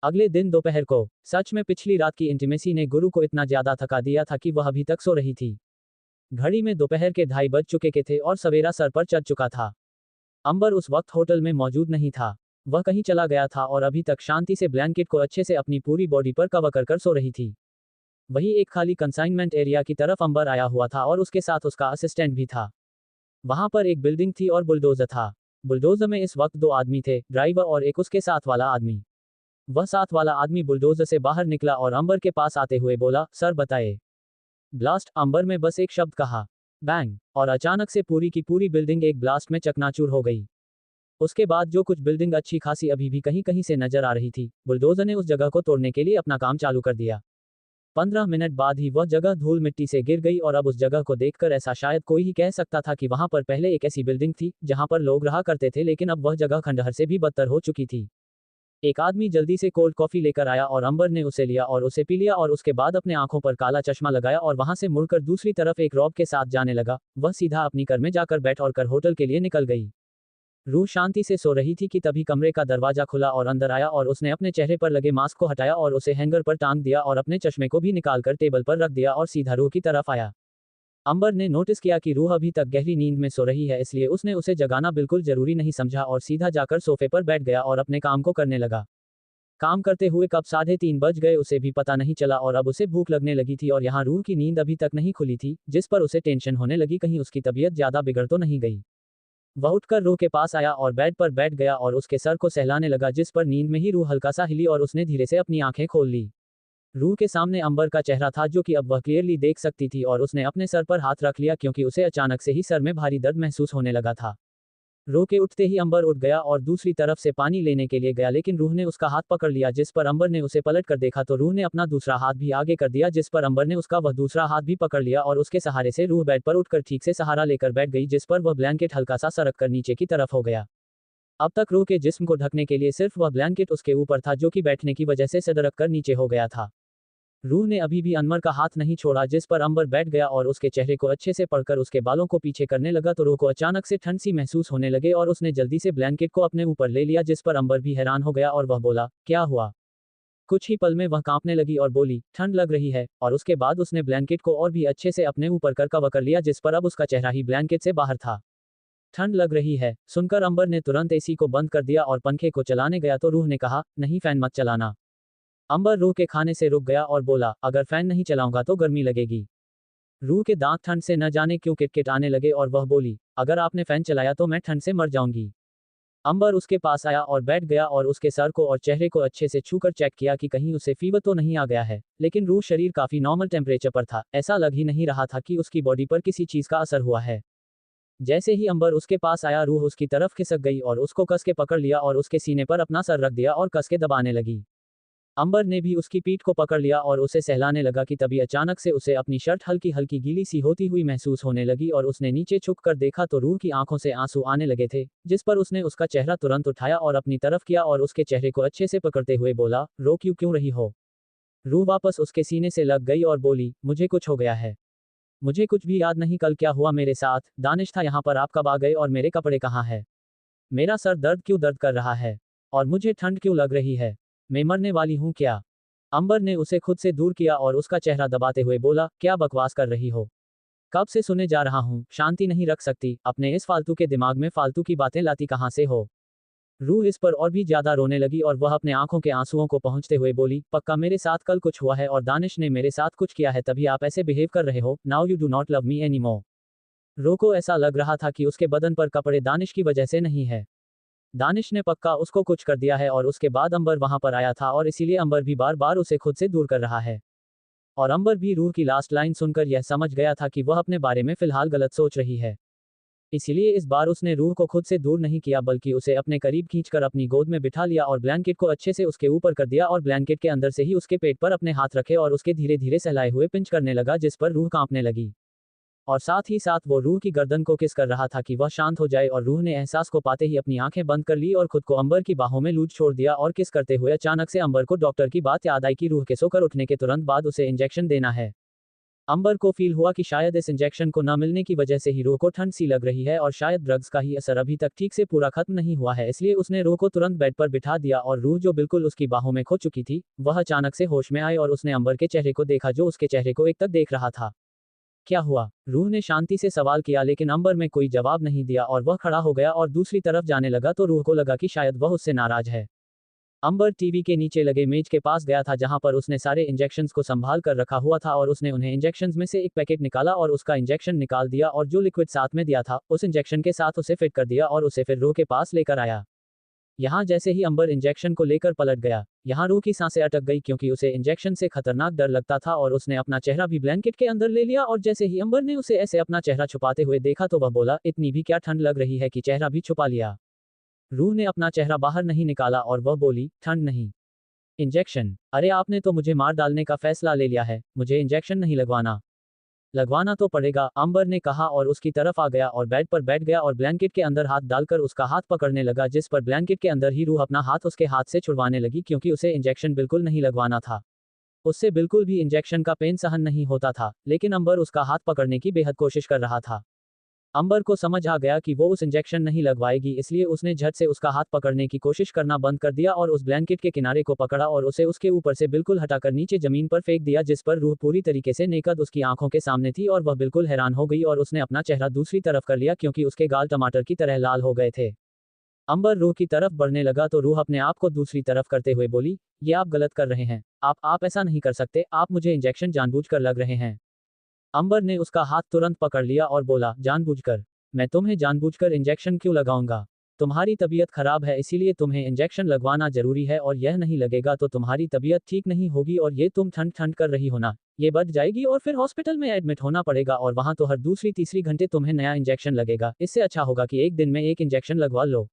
अगले दिन दोपहर को सच में पिछली रात की इंटीमेसी ने गुरु को इतना ज्यादा थका दिया था कि वह अभी तक सो रही थी। घड़ी में दोपहर के 2:30 बज चुके के थे और सवेरा सर पर चढ़ चुका था। अंबर उस वक्त होटल में मौजूद नहीं था, वह कहीं चला गया था और अभी तक शांति से ब्लैंकेट को अच्छे से अपनी पूरी बॉडी पर कवर कर कर सो रही थी। वही एक खाली कंसाइनमेंट एरिया की तरफ अंबर आया हुआ था और उसके साथ उसका असिस्टेंट भी था। वहां पर एक बिल्डिंग थी और बुलडोजर था। बुलडोजर में इस वक्त 2 आदमी थे, ड्राइवर और एक उसके साथ वाला आदमी। वह साथ वाला आदमी बुलडोजर से बाहर निकला और अंबर के पास आते हुए बोला, सर बताए। ब्लास्ट। अंबर में बस एक शब्द कहा, बैंग, और अचानक से पूरी की पूरी बिल्डिंग एक ब्लास्ट में चकनाचूर हो गई। उसके बाद जो कुछ बिल्डिंग अच्छी खासी अभी भी कहीं कहीं से नजर आ रही थी, बुलडोजर ने उस जगह को तोड़ने के लिए अपना काम चालू कर दिया। 15 मिनट बाद ही वह जगह धूल मिट्टी से गिर गई और अब उस जगह को देखकर ऐसा शायद कोई ही कह सकता था कि वहां पर पहले एक ऐसी बिल्डिंग थी जहां पर लोग रहा करते थे लेकिन अब वह जगह खंडहर से भी बदतर हो चुकी थी। एक आदमी जल्दी से कोल्ड कॉफी लेकर आया और अंबर ने उसे लिया और उसे पी लिया और उसके बाद अपने आंखों पर काला चश्मा लगाया और वहां से मुड़कर दूसरी तरफ एक रॉब के साथ जाने लगा। वह सीधा अपनी कार में जाकर बैठ और कर होटल के लिए निकल गई। रूह शांति से सो रही थी कि तभी कमरे का दरवाजा खुला और अंदर आया और उसने अपने चेहरे पर लगे मास्क को हटाया और उसे हैंगर पर टांग दिया और अपने चश्मे को भी निकालकर टेबल पर रख दिया और सीधा रूह की तरफ आया। अंबर ने नोटिस किया कि रूह अभी तक गहरी नींद में सो रही है इसलिए उसने उसे जगाना बिल्कुल जरूरी नहीं समझा और सीधा जाकर सोफे पर बैठ गया और अपने काम को करने लगा। काम करते हुए कब 3:30 बज गए उसे भी पता नहीं चला और अब उसे भूख लगने लगी थी और यहाँ रूह की नींद अभी तक नहीं खुली थी जिस पर उसे टेंशन होने लगी कहीं उसकी तबीयत ज्यादा बिगड़ तो नहीं गई। वह उठकर रूह के पास आया और बेड पर बैठ गया और उसके सर को सहलाने लगा जिस पर नींद में ही रूह हल्का सा हिली और उसने धीरे से अपनी आंखें खोल ली। रूह के सामने अंबर का चेहरा था जो कि अब वह क्लियरली देख सकती थी और उसने अपने सर पर हाथ रख लिया क्योंकि उसे अचानक से ही सर में भारी दर्द महसूस होने लगा था। रूह के उठते ही अंबर उठ गया और दूसरी तरफ से पानी लेने के लिए गया लेकिन रूह ने उसका हाथ पकड़ लिया जिस पर अंबर ने उसे पलट कर देखा तो रूह ने अपना दूसरा हाथ भी आगे कर दिया जिस पर अंबर ने उसका वह दूसरा हाथ भी पकड़ लिया और उसके सहारे से रूह बेड पर उठकर ठीक से सहारा लेकर बैठ गई जिस पर वह ब्लैंकेट हल्का सा सरक कर नीचे की तरफ हो गया। अब तक रूह के जिस्म को ढकने के लिए सिर्फ वह ब्लैंकेट उसके ऊपर था जो कि बैठने की वजह से सदरक कर नीचे हो गया था। रूह ने अभी भी अनवर का हाथ नहीं छोड़ा जिस पर अंबर बैठ गया और उसके चेहरे को अच्छे से पढ़कर उसके बालों को पीछे करने लगा तो रूह को अचानक से ठंड सी महसूस होने लगे और उसने जल्दी से ब्लैंकेट को अपने ऊपर ले लिया जिस पर अंबर भी हैरान हो गया और वह बोला, क्या हुआ। कुछ ही पल में वह कांपने लगी और बोली, ठंड लग रही है, और उसके बाद उसने ब्लैंकेट को और भी अच्छे से अपने ऊपर कर कवर कर लिया जिस पर अब उसका चेहरा ही ब्लैंकेट से बाहर था। ठंड लग रही है, सुनकर अंबर ने तुरंत एसी को बंद कर दिया और पंखे को चलाने गया तो रूह ने कहा, नहीं फैन मत चलाना। अंबर रूह के खाने से रुक गया और बोला, अगर फैन नहीं चलाऊंगा तो गर्मी लगेगी। रूह के दांत ठंड से न जाने क्यों किटकिट आने लगे और वह बोली, अगर आपने फैन चलाया तो मैं ठंड से मर जाऊंगी। अंबर उसके पास आया और बैठ गया और उसके सर को और चेहरे को अच्छे से छूकर चेक किया कि कहीं उसे फीवर तो नहीं आ गया है, लेकिन रूह शरीर काफी नॉर्मल टेम्परेचर पर था, ऐसा लग ही नहीं रहा था कि उसकी बॉडी पर किसी चीज का असर हुआ है। जैसे ही अंबर उसके पास आया रूह उसकी तरफ खिसक गई और उसको कस के पकड़ लिया और उसके सीने पर अपना सर रख दिया और कस के दबाने लगी। अंबर ने भी उसकी पीठ को पकड़ लिया और उसे सहलाने लगा कि तभी अचानक से उसे अपनी शर्ट हल्की हल्की गीली सी होती हुई महसूस होने लगी और उसने नीचे झुक कर देखा तो रूह की आंखों से आंसू आने लगे थे, जिस पर उसने उसका चेहरा तुरंत उठाया और अपनी तरफ किया और उसके चेहरे को अच्छे से पकड़ते हुए बोला, रो क्यों रही हो। रूह वापस उसके सीने से लग गई और बोली, मुझे कुछ हो गया है। मुझे कुछ भी याद नहीं, कल क्या हुआ मेरे साथ, दानिश था यहाँ पर, आप कब आ गए और मेरे कपड़े कहाँ है। मेरा सर दर्द कर रहा है, और मुझे ठंड क्यों लग रही है, मैं मरने वाली हूँ क्या। अंबर ने उसे खुद से दूर किया और उसका चेहरा दबाते हुए बोला, क्या बकवास कर रही हो, कब से सुने जा रहा हूँ, शांति नहीं रख सकती, अपने इस फालतू के दिमाग में फालतू की बातें लाती कहाँ से हो। रूह इस पर और भी ज्यादा रोने लगी और वह अपने आंखों के आंसुओं को पहुंचते हुए बोली, पक्का मेरे साथ कल कुछ हुआ है और दानिश ने मेरे साथ कुछ किया है तभी आप ऐसे बिहेव कर रहे हो, now you do not love me any more. रो को ऐसा लग रहा था कि उसके बदन पर कपड़े दानिश की वजह से नहीं है। दानिश ने पक्का उसको कुछ कर दिया है और उसके बाद अंबर वहां पर आया था और इसीलिए अंबर भी बार बार उसे खुद से दूर कर रहा है। और अंबर भी रूह की लास्ट लाइन सुनकर यह समझ गया था कि वह अपने बारे में फिलहाल गलत सोच रही है। इसीलिए इस बार उसने रूह को खुद से दूर नहीं किया बल्कि उसे अपने करीब खींचकर अपनी गोद में बिठा लिया और ब्लैंकेट को अच्छे से उसके ऊपर कर दिया और ब्लैंकेट के अंदर से ही उसके पेट पर अपने हाथ रखे और उसके धीरे धीरे सहलाए हुए पिंच करने लगा जिस पर रूह कांपने लगी। और साथ ही साथ वो रूह की गर्दन को किस कर रहा था कि वह शांत हो जाए और रूह ने एहसास को पाते ही अपनी आंखें बंद कर ली और खुद को अंबर की बाहों में लूट छोड़ दिया और किस करते हुए अचानक से अंबर को डॉक्टर की बात याद आई कि रूह के सोकर उठने के तुरंत बाद उसे इंजेक्शन देना है। अंबर को फील हुआ कि शायद इस इंजेक्शन को न मिलने की वजह से ही रूह को ठंड सी लग रही है और शायद ड्रग्स का ही असर अभी तक ठीक से पूरा खत्म नहीं हुआ है, इसलिए उसने रूह को तुरंत बेड पर बिठा दिया और रूह जो बिल्कुल उसकी बाहों में खो चुकी थी वह अचानक से होश में आई और उसने अंबर के चेहरे को देखा जो उसके चेहरे को एक तक देख रहा था। क्या हुआ, रूह ने शांति से सवाल किया लेकिन अंबर में कोई जवाब नहीं दिया और वह खड़ा हो गया और दूसरी तरफ जाने लगा तो रूह को लगा कि शायद वह उससे नाराज है। अंबर टीवी के नीचे लगे मेज के पास गया था जहां पर उसने सारे इंजेक्शंस को संभाल कर रखा हुआ था और उसने उन्हें इंजेक्शंस में से एक पैकेट निकाला और उसका इंजेक्शन निकाल दिया और जो लिक्विड साथ में दिया था उस इंजेक्शन के साथ उसे फिट कर दिया और उसे फिर रूह के पास लेकर आया। यहाँ जैसे ही अंबर इंजेक्शन को लेकर पलट गया, यहाँ रूह की सांसें अटक गई क्योंकि उसे इंजेक्शन से खतरनाक डर लगता था और उसने अपना चेहरा भी ब्लैंकेट के अंदर ले लिया और जैसे ही अंबर ने उसे ऐसे अपना चेहरा छुपाते हुए देखा तो वह बोला, इतनी भी क्या ठंड लग रही है कि चेहरा भी छुपा लिया। रूह ने अपना चेहरा बाहर नहीं निकाला और वह बोली, ठंड नहीं, इंजेक्शन, अरे आपने तो मुझे मार डालने का फैसला ले लिया है, मुझे इंजेक्शन नहीं लगवाना। लगवाना तो पड़ेगा, अंबर ने कहा और उसकी तरफ आ गया और बेड पर बैठ गया और ब्लैंकेट के अंदर हाथ डालकर उसका हाथ पकड़ने लगा जिस पर ब्लैंकेट के अंदर ही रूह अपना हाथ उसके हाथ से छुड़वाने लगी क्योंकि उसे इंजेक्शन बिल्कुल नहीं लगवाना था। उससे बिल्कुल भी इंजेक्शन का पेन सहन नहीं होता था, लेकिन अंबर उसका हाथ पकड़ने की बेहद कोशिश कर रहा था। अंबर को समझ आ गया कि वो उस इंजेक्शन नहीं लगवाएगी इसलिए उसने झट से उसका हाथ पकड़ने की कोशिश करना बंद कर दिया और उस ब्लैंकेट के किनारे को पकड़ा और उसे उसके ऊपर से बिल्कुल हटाकर नीचे जमीन पर फेंक दिया जिस पर रूह पूरी तरीके से नेकद उसकी आंखों के सामने थी और वह बिल्कुल हैरान हो गई और उसने अपना चेहरा दूसरी तरफ कर लिया क्योंकि उसके गाल टमाटर की तरह लाल हो गए थे। अंबर रूह की तरफ बढ़ने लगा तो रूह अपने आप को दूसरी तरफ करते हुए बोली, ये आप गलत कर रहे हैं, आप ऐसा नहीं कर सकते, आप मुझे इंजेक्शन जानबूझकर लग रहे हैं। अंबर ने उसका हाथ तुरंत पकड़ लिया और बोला, जानबूझकर, मैं तुम्हें जानबूझकर इंजेक्शन क्यों लगाऊंगा, तुम्हारी तबीयत खराब है इसीलिए तुम्हें इंजेक्शन लगवाना जरूरी है और यह नहीं लगेगा तो तुम्हारी तबीयत ठीक नहीं होगी और ये तुम ठंड ठंड कर रही हो ना, ये बढ़ जाएगी और फिर हॉस्पिटल में एडमिट होना पड़ेगा और वहां तो हर दूसरी तीसरी घंटे तुम्हें नया इंजेक्शन लगेगा, इससे अच्छा होगा कि एक दिन में एक इंजेक्शन लगवा लो।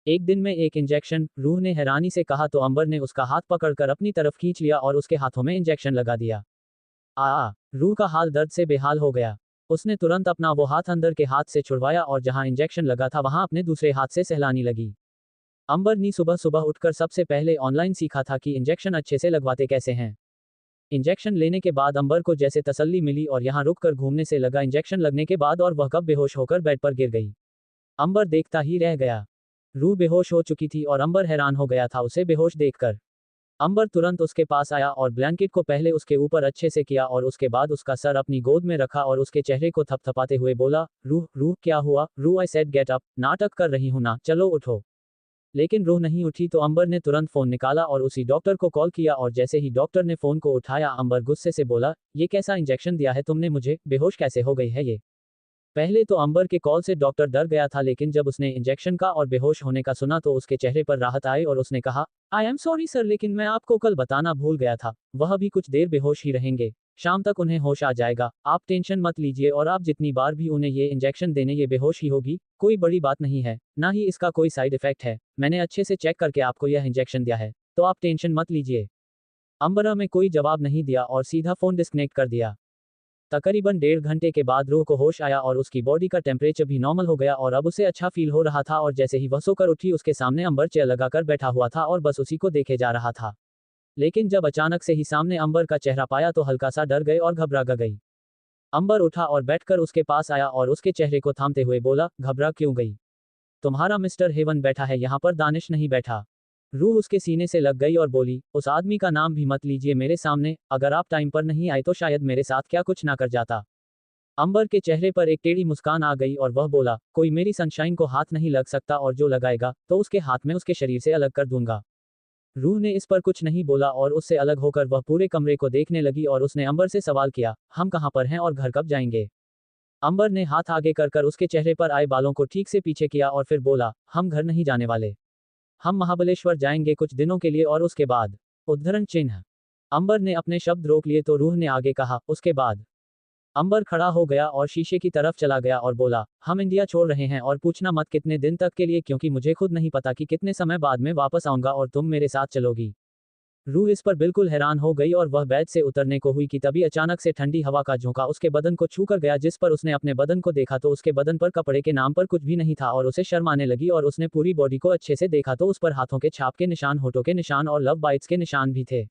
एक दिन में एक इंजेक्शन, रूह ने हैरानी से कहा तो अंबर ने उसका हाथ पकड़कर अपनी तरफ खींच लिया और उसके हाथों में इंजेक्शन लगा दिया। रूह का हाल दर्द से बेहाल हो गया। उसने तुरंत अपना वो हाथ अंदर के हाथ से छुड़वाया और जहां इंजेक्शन लगा था वहां अपने दूसरे हाथ से सहलानी लगी। अंबर ने सुबह सुबह उठकर सबसे पहले ऑनलाइन सीखा था कि इंजेक्शन अच्छे से लगवाते कैसे हैं। इंजेक्शन लेने के बाद अंबर को जैसे तसल्ली मिली और यहां रुककर घूमने से लगा इंजेक्शन लगने के बाद और वह कब बेहोश होकर बेड पर गिर गई। अंबर देखता ही रह गया। रूह बेहोश हो चुकी थी और अंबर हैरान हो गया था उसे बेहोश देखकर। अंबर तुरंत उसके पास आया और ब्लैंकेट को पहले उसके ऊपर अच्छे से किया और उसके बाद उसका सर अपनी गोद में रखा और उसके चेहरे को थपथपाते हुए बोला, रूह रूह क्या हुआ, रूह आई सेड गेट अप, नाटक कर रही हूं ना, चलो उठो। लेकिन रूह नहीं उठी तो अंबर ने तुरंत फोन निकाला और उसी डॉक्टर को कॉल किया और जैसे ही डॉक्टर ने फोन को उठाया अंबर गुस्से से बोला, ये कैसा इंजेक्शन दिया है तुमने मुझे, बेहोश कैसे हो गई है ये। पहले तो अंबर के कॉल से डॉक्टर डर गया था लेकिन जब उसने इंजेक्शन का और बेहोश होने का सुना तो उसके चेहरे पर राहत आई और उसने कहा, आई एम सॉरी सर लेकिन मैं आपको कल बताना भूल गया था, वह भी कुछ देर बेहोश ही रहेंगे, शाम तक उन्हें होश आ जाएगा, आप टेंशन मत लीजिए और आप जितनी बार भी उन्हें ये इंजेक्शन देने ये बेहोश ही होगी, कोई बड़ी बात नहीं है, ना ही इसका कोई साइड इफेक्ट है, मैंने अच्छे से चेक करके आपको यह इंजेक्शन दिया है, तो आप टेंशन मत लीजिए। अंबरा में कोई जवाब नहीं दिया और सीधा फोन डिस्कनेक्ट कर दिया। तकरीबन 1.5 घंटे के बाद रूह को होश आया और उसकी बॉडी का टेम्परेचर भी नॉर्मल हो गया और अब उसे अच्छा फील हो रहा था और जैसे ही वह सोकर उठी उसके सामने अंबर चेयर लगाकर बैठा हुआ था और बस उसी को देखे जा रहा था। लेकिन जब अचानक से ही सामने अंबर का चेहरा पाया तो हल्का सा डर गए और घबरा गई। अंबर उठा और बैठकर उसके पास आया और उसके चेहरे को थामते हुए बोला, घबरा क्यों गई? तुम्हारा मिस्टर हेवन बैठा है यहाँ पर, दानिश नहीं बैठा। रूह उसके सीने से लग गई और बोली, उस आदमी का नाम भी मत लीजिए मेरे सामने, अगर आप टाइम पर नहीं आए तो शायद मेरे साथ क्या कुछ ना कर जाता। अंबर के चेहरे पर एक टेढ़ी मुस्कान आ गई और वह बोला, कोई मेरी सनशाइन को हाथ नहीं लग सकता और जो लगाएगा तो उसके हाथ में उसके शरीर से अलग कर दूंगा। रूह ने इस पर कुछ नहीं बोला और उससे अलग होकर वह पूरे कमरे को देखने लगी और उसने अंबर से सवाल किया, हम कहाँ पर हैं और घर कब जाएंगे? अंबर ने हाथ आगे कर उसके चेहरे पर आए बालों को ठीक से पीछे किया और फिर बोला, हम घर नहीं जाने वाले, हम महाबलेश्वर जाएंगे कुछ दिनों के लिए और उसके बाद। उद्धरण चिन्ह। अंबर ने अपने शब्द रोक लिए तो रूह ने आगे कहा, उसके बाद। अंबर खड़ा हो गया और शीशे की तरफ चला गया और बोला, हम इंडिया छोड़ रहे हैं और पूछना मत कितने दिन तक के लिए क्योंकि मुझे खुद नहीं पता कि कितने समय बाद में वापस आऊंगा और तुम मेरे साथ चलोगी। रूह इस पर बिल्कुल हैरान हो गई और वह बेड से उतरने को हुई कि तभी अचानक से ठंडी हवा का झोंका उसके बदन को छूकर गया जिस पर उसने अपने बदन को देखा तो उसके बदन पर कपड़े के नाम पर कुछ भी नहीं था और उसे शर्म आने लगी और उसने पूरी बॉडी को अच्छे से देखा तो उस पर हाथों के छाप के निशान, होठों के निशान और लव बाइट्स के निशान भी थे,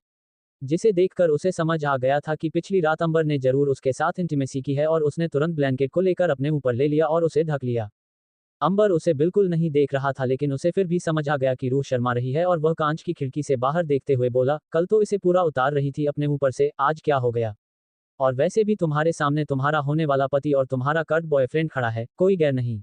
जिसे देखकर उसे समझ आ गया था कि पिछली रात अंबर ने जरूर उसके साथ इंटीमेसी की है और उसने तुरंत ब्लैंकेट को लेकर अपने ऊपर ले लिया और उसे ढक लिया। अंबर उसे बिल्कुल नहीं देख रहा था लेकिन उसे फिर भी समझ आ गया कि रूह शर्मा रही है और वह कांच की खिड़की से बाहर देखते हुए बोला, कल तो इसे पूरा उतार रही थी अपने ऊपर से, आज क्या हो गया? और वैसे भी तुम्हारे सामने तुम्हारा होने वाला पति और तुम्हारा कर्ट बॉयफ्रेंड खड़ा है, कोई गैर नहीं,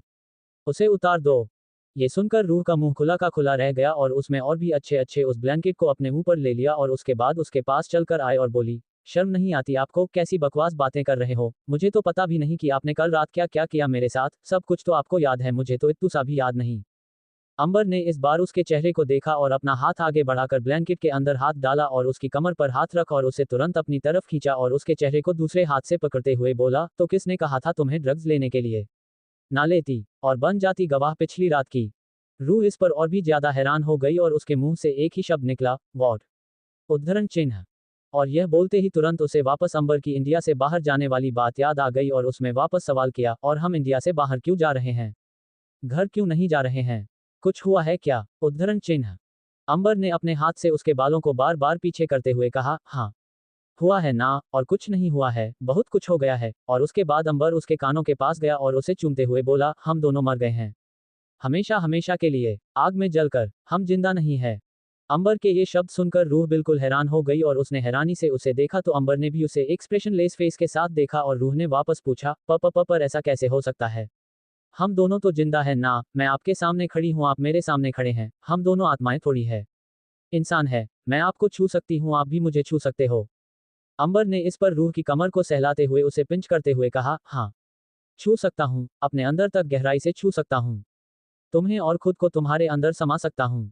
उसे उतार दो। ये सुनकर रूह का मुंह खुला का खुला रह गया और उसमें और भी अच्छे अच्छे उस ब्लैंकेट को अपने ऊपर ले लिया और उसके बाद उसके पास चलकर आए और बोली, शर्म नहीं आती आपको, कैसी बकवास बातें कर रहे हो, मुझे तो पता भी नहीं कि आपने कल रात क्या क्या किया मेरे साथ, सब कुछ तो आपको याद है, मुझे तो इत्तू सा भी याद नहीं। अंबर ने इस बार उसके चेहरे को देखा और अपना हाथ आगे बढ़ाकर ब्लैंकेट के अंदर हाथ डाला और उसकी कमर पर हाथ रख और उसे तुरंत अपनी तरफ खींचा और उसके चेहरे को दूसरे हाथ से पकड़ते हुए बोला, तो किसने कहा था तुम्हें ड्रग्स लेने के लिए? ना लेती और बन जाती गवाह पिछली रात की। रूह इस पर और भी ज्यादा हैरान हो गई और उसके मुंह से एक ही शब्द निकला, वॉट? उद्धरण चिन्ह। और यह बोलते ही तुरंत उसे वापस अंबर की इंडिया से बाहर जाने वाली बात याद आ गई और उसमें वापस सवाल किया, और हम इंडिया से बाहर क्यों जा रहे हैं? घर क्यों नहीं जा रहे हैं? कुछ हुआ है क्या? उद्धरण चिन्ह। अंबर ने अपने हाथ से उसके बालों को बार बार पीछे करते हुए कहा, हाँ हुआ है ना, और कुछ नहीं हुआ है, बहुत कुछ हो गया है। और उसके बाद अंबर उसके कानों के पास गया और उसे चूमते हुए बोला, हम दोनों मर गए हैं, हमेशा हमेशा के लिए, आग में जलकर, हम जिंदा नहीं है। अंबर के ये शब्द सुनकर रूह बिल्कुल हैरान हो गई और उसने हैरानी से उसे देखा तो अंबर ने भी उसे एक्सप्रेशन लेस फेस के साथ देखा और रूह ने वापस पूछा, पर ऐसा कैसे हो सकता है? हम दोनों तो जिंदा है ना, मैं आपके सामने खड़ी हूँ, आप मेरे सामने खड़े हैं, हम दोनों आत्माएं थोड़ी है, इंसान है, मैं आपको छू सकती हूँ, आप भी मुझे छू सकते हो। अंबर ने इस पर रूह की कमर को सहलाते हुए उसे पिंच करते हुए कहा, हाँ छू सकता हूँ, अपने अंदर तक गहराई से छू सकता हूँ तुम्हें और खुद को तुम्हारे अंदर समा सकता हूँ।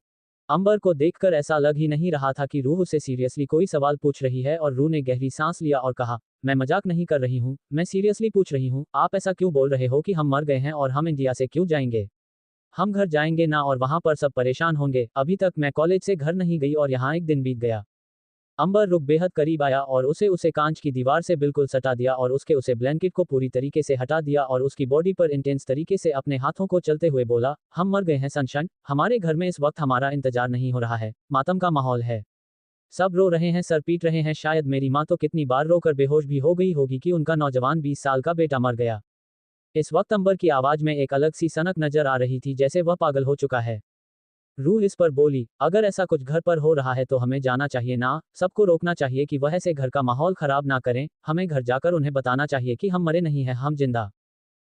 अंबर को देखकर ऐसा लग ही नहीं रहा था कि रूह उसे सीरियसली कोई सवाल पूछ रही है और रूह ने गहरी सांस लिया और कहा, मैं मजाक नहीं कर रही हूँ, मैं सीरियसली पूछ रही हूँ, आप ऐसा क्यों बोल रहे हो कि हम मर गए हैं और हम इंडिया से क्यों जाएंगे? हम घर जाएंगे ना और वहां पर सब परेशान होंगे, अभी तक मैं कॉलेज से घर नहीं गई और यहाँ एक दिन बीत गया। अंबर रुक बेहद करीब आया और उसे कांच की दीवार से बिल्कुल सटा दिया और उसे ब्लैंकेट को पूरी तरीके से हटा दिया और उसकी बॉडी पर इंटेंस तरीके से अपने हाथों को चलते हुए बोला, हम मर गए हैं सनशाइन, हमारे घर में इस वक्त हमारा इंतजार नहीं हो रहा है, मातम का माहौल है, सब रो रहे हैं, सर पीट रहे हैं, शायद मेरी माँ तो कितनी बार रोकर बेहोश भी हो गई होगी कि उनका नौजवान 20 साल का बेटा मर गया। इस वक्त अंबर की आवाज में एक अलग सी सनक नजर आ रही थी, जैसे वह पागल हो चुका है। रूह इस पर बोली, अगर ऐसा कुछ घर पर हो रहा है तो हमें जाना चाहिए ना, सबको रोकना चाहिए कि वह ऐसे घर का माहौल खराब ना करें, हमें घर जाकर उन्हें बताना चाहिए कि हम मरे नहीं हैं, हम जिंदा।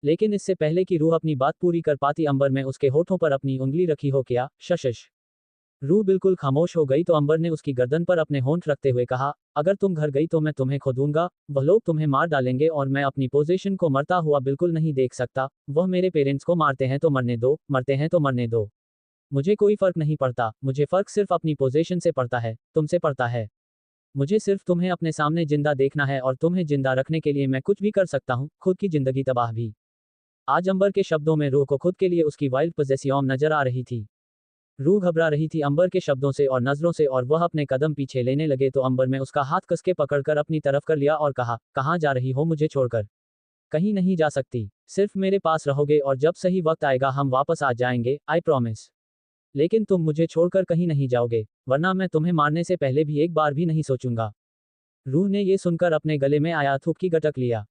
लेकिन इससे पहले कि रूह अपनी बात पूरी कर पाती अंबर में उसके होठों पर अपनी उंगली रखी हो क्या, शशश। रूह बिल्कुल खामोश हो गई तो अंबर ने उसकी गर्दन पर अपने होंठ रखते हुए कहा, अगर तुम घर गई तो मैं तुम्हें खो दूंगा, वह लोग तुम्हें मार डालेंगे और मैं अपनी पोजीशन को मरता हुआ बिल्कुल नहीं देख सकता, वह मेरे पेरेंट्स को मारते हैं तो मरने दो, मरते हैं तो मरने दो। मुझे कोई फर्क नहीं पड़ता, मुझे फर्क सिर्फ अपनी पोजीशन से पड़ता है, तुमसे पड़ता है। मुझे सिर्फ तुम्हें अपने सामने जिंदा देखना है और तुम्हें जिंदा रखने के लिए मैं कुछ भी कर सकता हूँ, खुद की जिंदगी तबाह भी। आज अंबर के शब्दों में रूह को खुद के लिए उसकी वाइल्ड पोजेसियम नजर आ रही थी। रूह घबरा रही थी अंबर के शब्दों से और नजरों से और वह अपने कदम पीछे लेने लगे तो अंबर में उसका हाथ कसके पकड़कर अपनी तरफ कर लिया और कहा, कहाँ जा रही हो मुझे छोड़कर? कहीं नहीं जा सकती, सिर्फ मेरे पास रहोगे और जब सही वक्त आएगा हम वापस आ जाएंगे, आई प्रॉमिस। लेकिन तुम मुझे छोड़कर कहीं नहीं जाओगे, वरना मैं तुम्हें मारने से पहले भी एक बार भी नहीं सोचूंगा। रूह ने ये सुनकर अपने गले में आया थूक गटक लिया।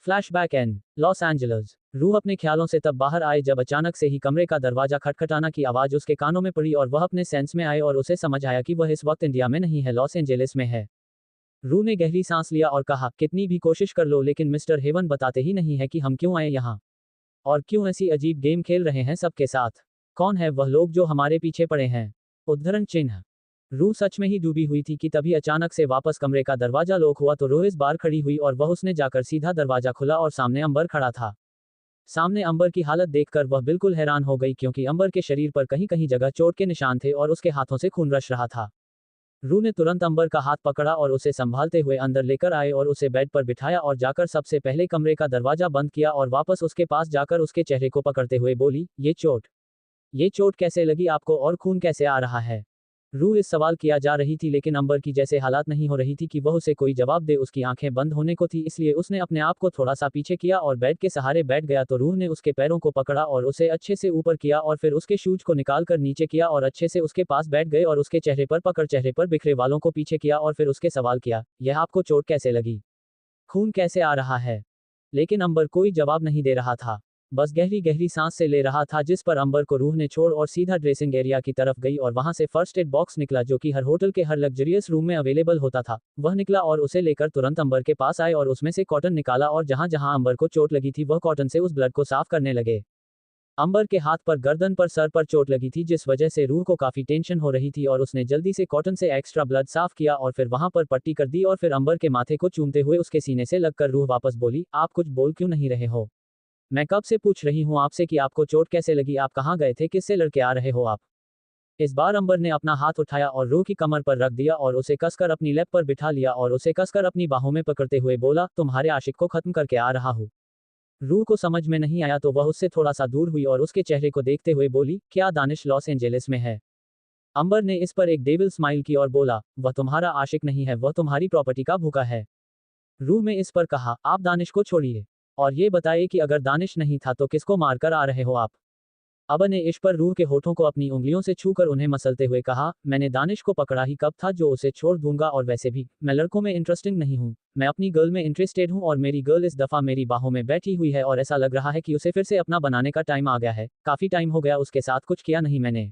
Flashback and Los Angeles. रूह अपने ख्यालों से तब बाहर आए जब अचानक से ही कमरे का दरवाजा खटखटाना की आवाज उसके कानों में पड़ी और वह अपने सेंस में आए और उसे समझ आया कि वह इस वक्त इंडिया में नहीं है, लॉस एंजेलिस में है। रूह ने गहरी सांस लिया और कहा, कितनी भी कोशिश कर लो लेकिन मिस्टर हेवन बताते ही नहीं है कि हम क्यों आए यहाँ और क्यों ऐसी अजीब गेम खेल रहे हैं सबके साथ। कौन है वह लोग जो हमारे पीछे पड़े हैं? उद्धरण चिन्ह। रूह सच में ही डूबी हुई थी कि तभी अचानक से वापस कमरे का दरवाजा लॉक हुआ तो रूह इस बार खड़ी हुई और वह उसने जाकर सीधा दरवाजा खुला और सामने अंबर खड़ा था। सामने अंबर की हालत देखकर वह बिल्कुल हैरान हो गई क्योंकि अंबर के शरीर पर कहीं कहीं जगह चोट के निशान थे और उसके हाथों से खून रश रहा था। रूह ने तुरंत अंबर का हाथ पकड़ा और उसे संभालते हुए अंदर लेकर आए और उसे बेड पर बिठाया और जाकर सबसे पहले कमरे का दरवाजा बंद किया और वापस उसके पास जाकर उसके चेहरे को पकड़ते हुए बोली, ये चोट कैसे लगी आपको और खून कैसे आ रहा है? रूह इस सवाल किया जा रही थी लेकिन अंबर की जैसे हालात नहीं हो रही थी कि वह उसे कोई जवाब दे, उसकी आंखें बंद होने को थी इसलिए उसने अपने आप को थोड़ा सा पीछे किया और बेड के सहारे बैठ गया तो रूह ने उसके पैरों को पकड़ा और उसे अच्छे से ऊपर किया और फिर उसके शूज को निकाल कर नीचे किया और अच्छे से उसके पास बैठ गए और उसके चेहरे पर पकड़ चेहरे पर बिखरे वालों को पीछे किया और फिर उसके सवाल किया, यह आपको चोट कैसे लगी? खून कैसे आ रहा है? लेकिन अंबर कोई जवाब नहीं दे रहा था, बस गहरी गहरी सांस से ले रहा था जिस पर अंबर को रूह ने छोड़ और सीधा ड्रेसिंग एरिया की तरफ गई और वहां से फर्स्ट एड बॉक्स निकला जो कि हर होटल के हर लग्जरियस रूम में अवेलेबल होता था। वह निकला और उसे लेकर तुरंत अंबर के पास आए और उसमें से कॉटन निकाला और जहां जहां अंबर को चोट लगी थी वह कॉटन से उस ब्लड को साफ करने लगे। अंबर के हाथ पर, गर्दन पर, सर पर चोट लगी थी जिस वजह से रूह को काफी टेंशन हो रही थी और उसने जल्दी से कॉटन से एक्स्ट्रा ब्लड साफ किया और फिर वहां पर पट्टी कर दी और फिर अंबर के माथे को चूमते हुए उसके सीने से लगकर रूह वापस बोली, आप कुछ बोल क्यों नहीं रहे हो? मैं कब से पूछ रही हूँ आपसे कि आपको चोट कैसे लगी, आप कहाँ गए थे, किससे लड़के आ रहे हो आप? इस बार अंबर ने अपना हाथ उठाया और रूह की कमर पर रख दिया और उसे कसकर अपनी लैप पर बिठा लिया और उसे कसकर अपनी बाहों में पकड़ते हुए बोला, तुम्हारे आशिक को खत्म करके आ रहा हूँ। रूह को समझ में नहीं आया तो वह उससे थोड़ा सा दूर हुई और उसके चेहरे को देखते हुए बोली, क्या दानिश लॉस एंजेलिस में है? अंबर ने इस पर एक डेविल स्माइल की और बोला, वह तुम्हारा आशिक नहीं है, वह तुम्हारी प्रॉपर्टी का भूखा है। रूह में इस पर कहा, आप दानिश को छोड़िए और ये बताइए कि अगर दानिश नहीं था तो किसको मारकर आ रहे हो आप? अबा ने इस पर रूह के होठों को अपनी उंगलियों से छूकर उन्हें मसलते हुए कहा, मैंने दानिश को पकड़ा ही कब था जो उसे छोड़ दूंगा, और वैसे भी मैं लड़कों में इंटरेस्टिंग नहीं हूँ, मैं अपनी गर्ल में इंटरेस्टेड हूँ और मेरी गर्ल इस दफा मेरी बाहों में बैठी हुई है और ऐसा लग रहा है कि उसे फिर से अपना बनाने का टाइम आ गया है, काफी टाइम हो गया उसके साथ कुछ किया नहीं मैंने।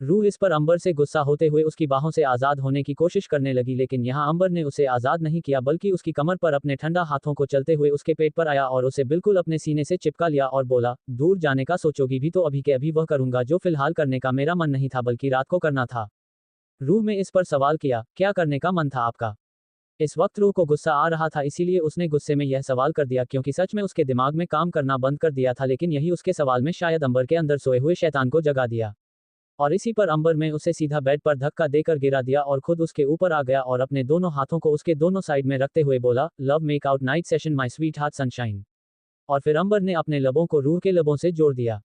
रूह इस पर अंबर से गुस्सा होते हुए उसकी बाहों से आजाद होने की कोशिश करने लगी लेकिन यहाँ अंबर ने उसे आजाद नहीं किया बल्कि उसकी कमर पर अपने ठंडा हाथों को चलते हुए उसके पेट पर आया और उसे बिल्कुल अपने सीने से चिपका लिया और बोला, दूर जाने का सोचोगी भी तो अभी के अभी वह करूंगा जो फिलहाल करने का मेरा मन नहीं था बल्कि रात को करना था। रूह में इस पर सवाल किया, क्या करने का मन था आपका? इस वक्त रूह को गुस्सा आ रहा था इसीलिए उसने गुस्से में यह सवाल कर दिया क्योंकि सच में उसके दिमाग में काम करना बंद कर दिया था लेकिन यही उसके सवाल में शायद अंबर के अंदर सोए हुए शैतान को जगा दिया। और इसी पर अंबर में उसे सीधा बेड पर धक्का देकर गिरा दिया और खुद उसके ऊपर आ गया और अपने दोनों हाथों को उसके दोनों साइड में रखते हुए बोला, love make out night session my sweet heart sunshine. और फिर अंबर ने अपने लबों को रूह के लबों से जोड़ दिया।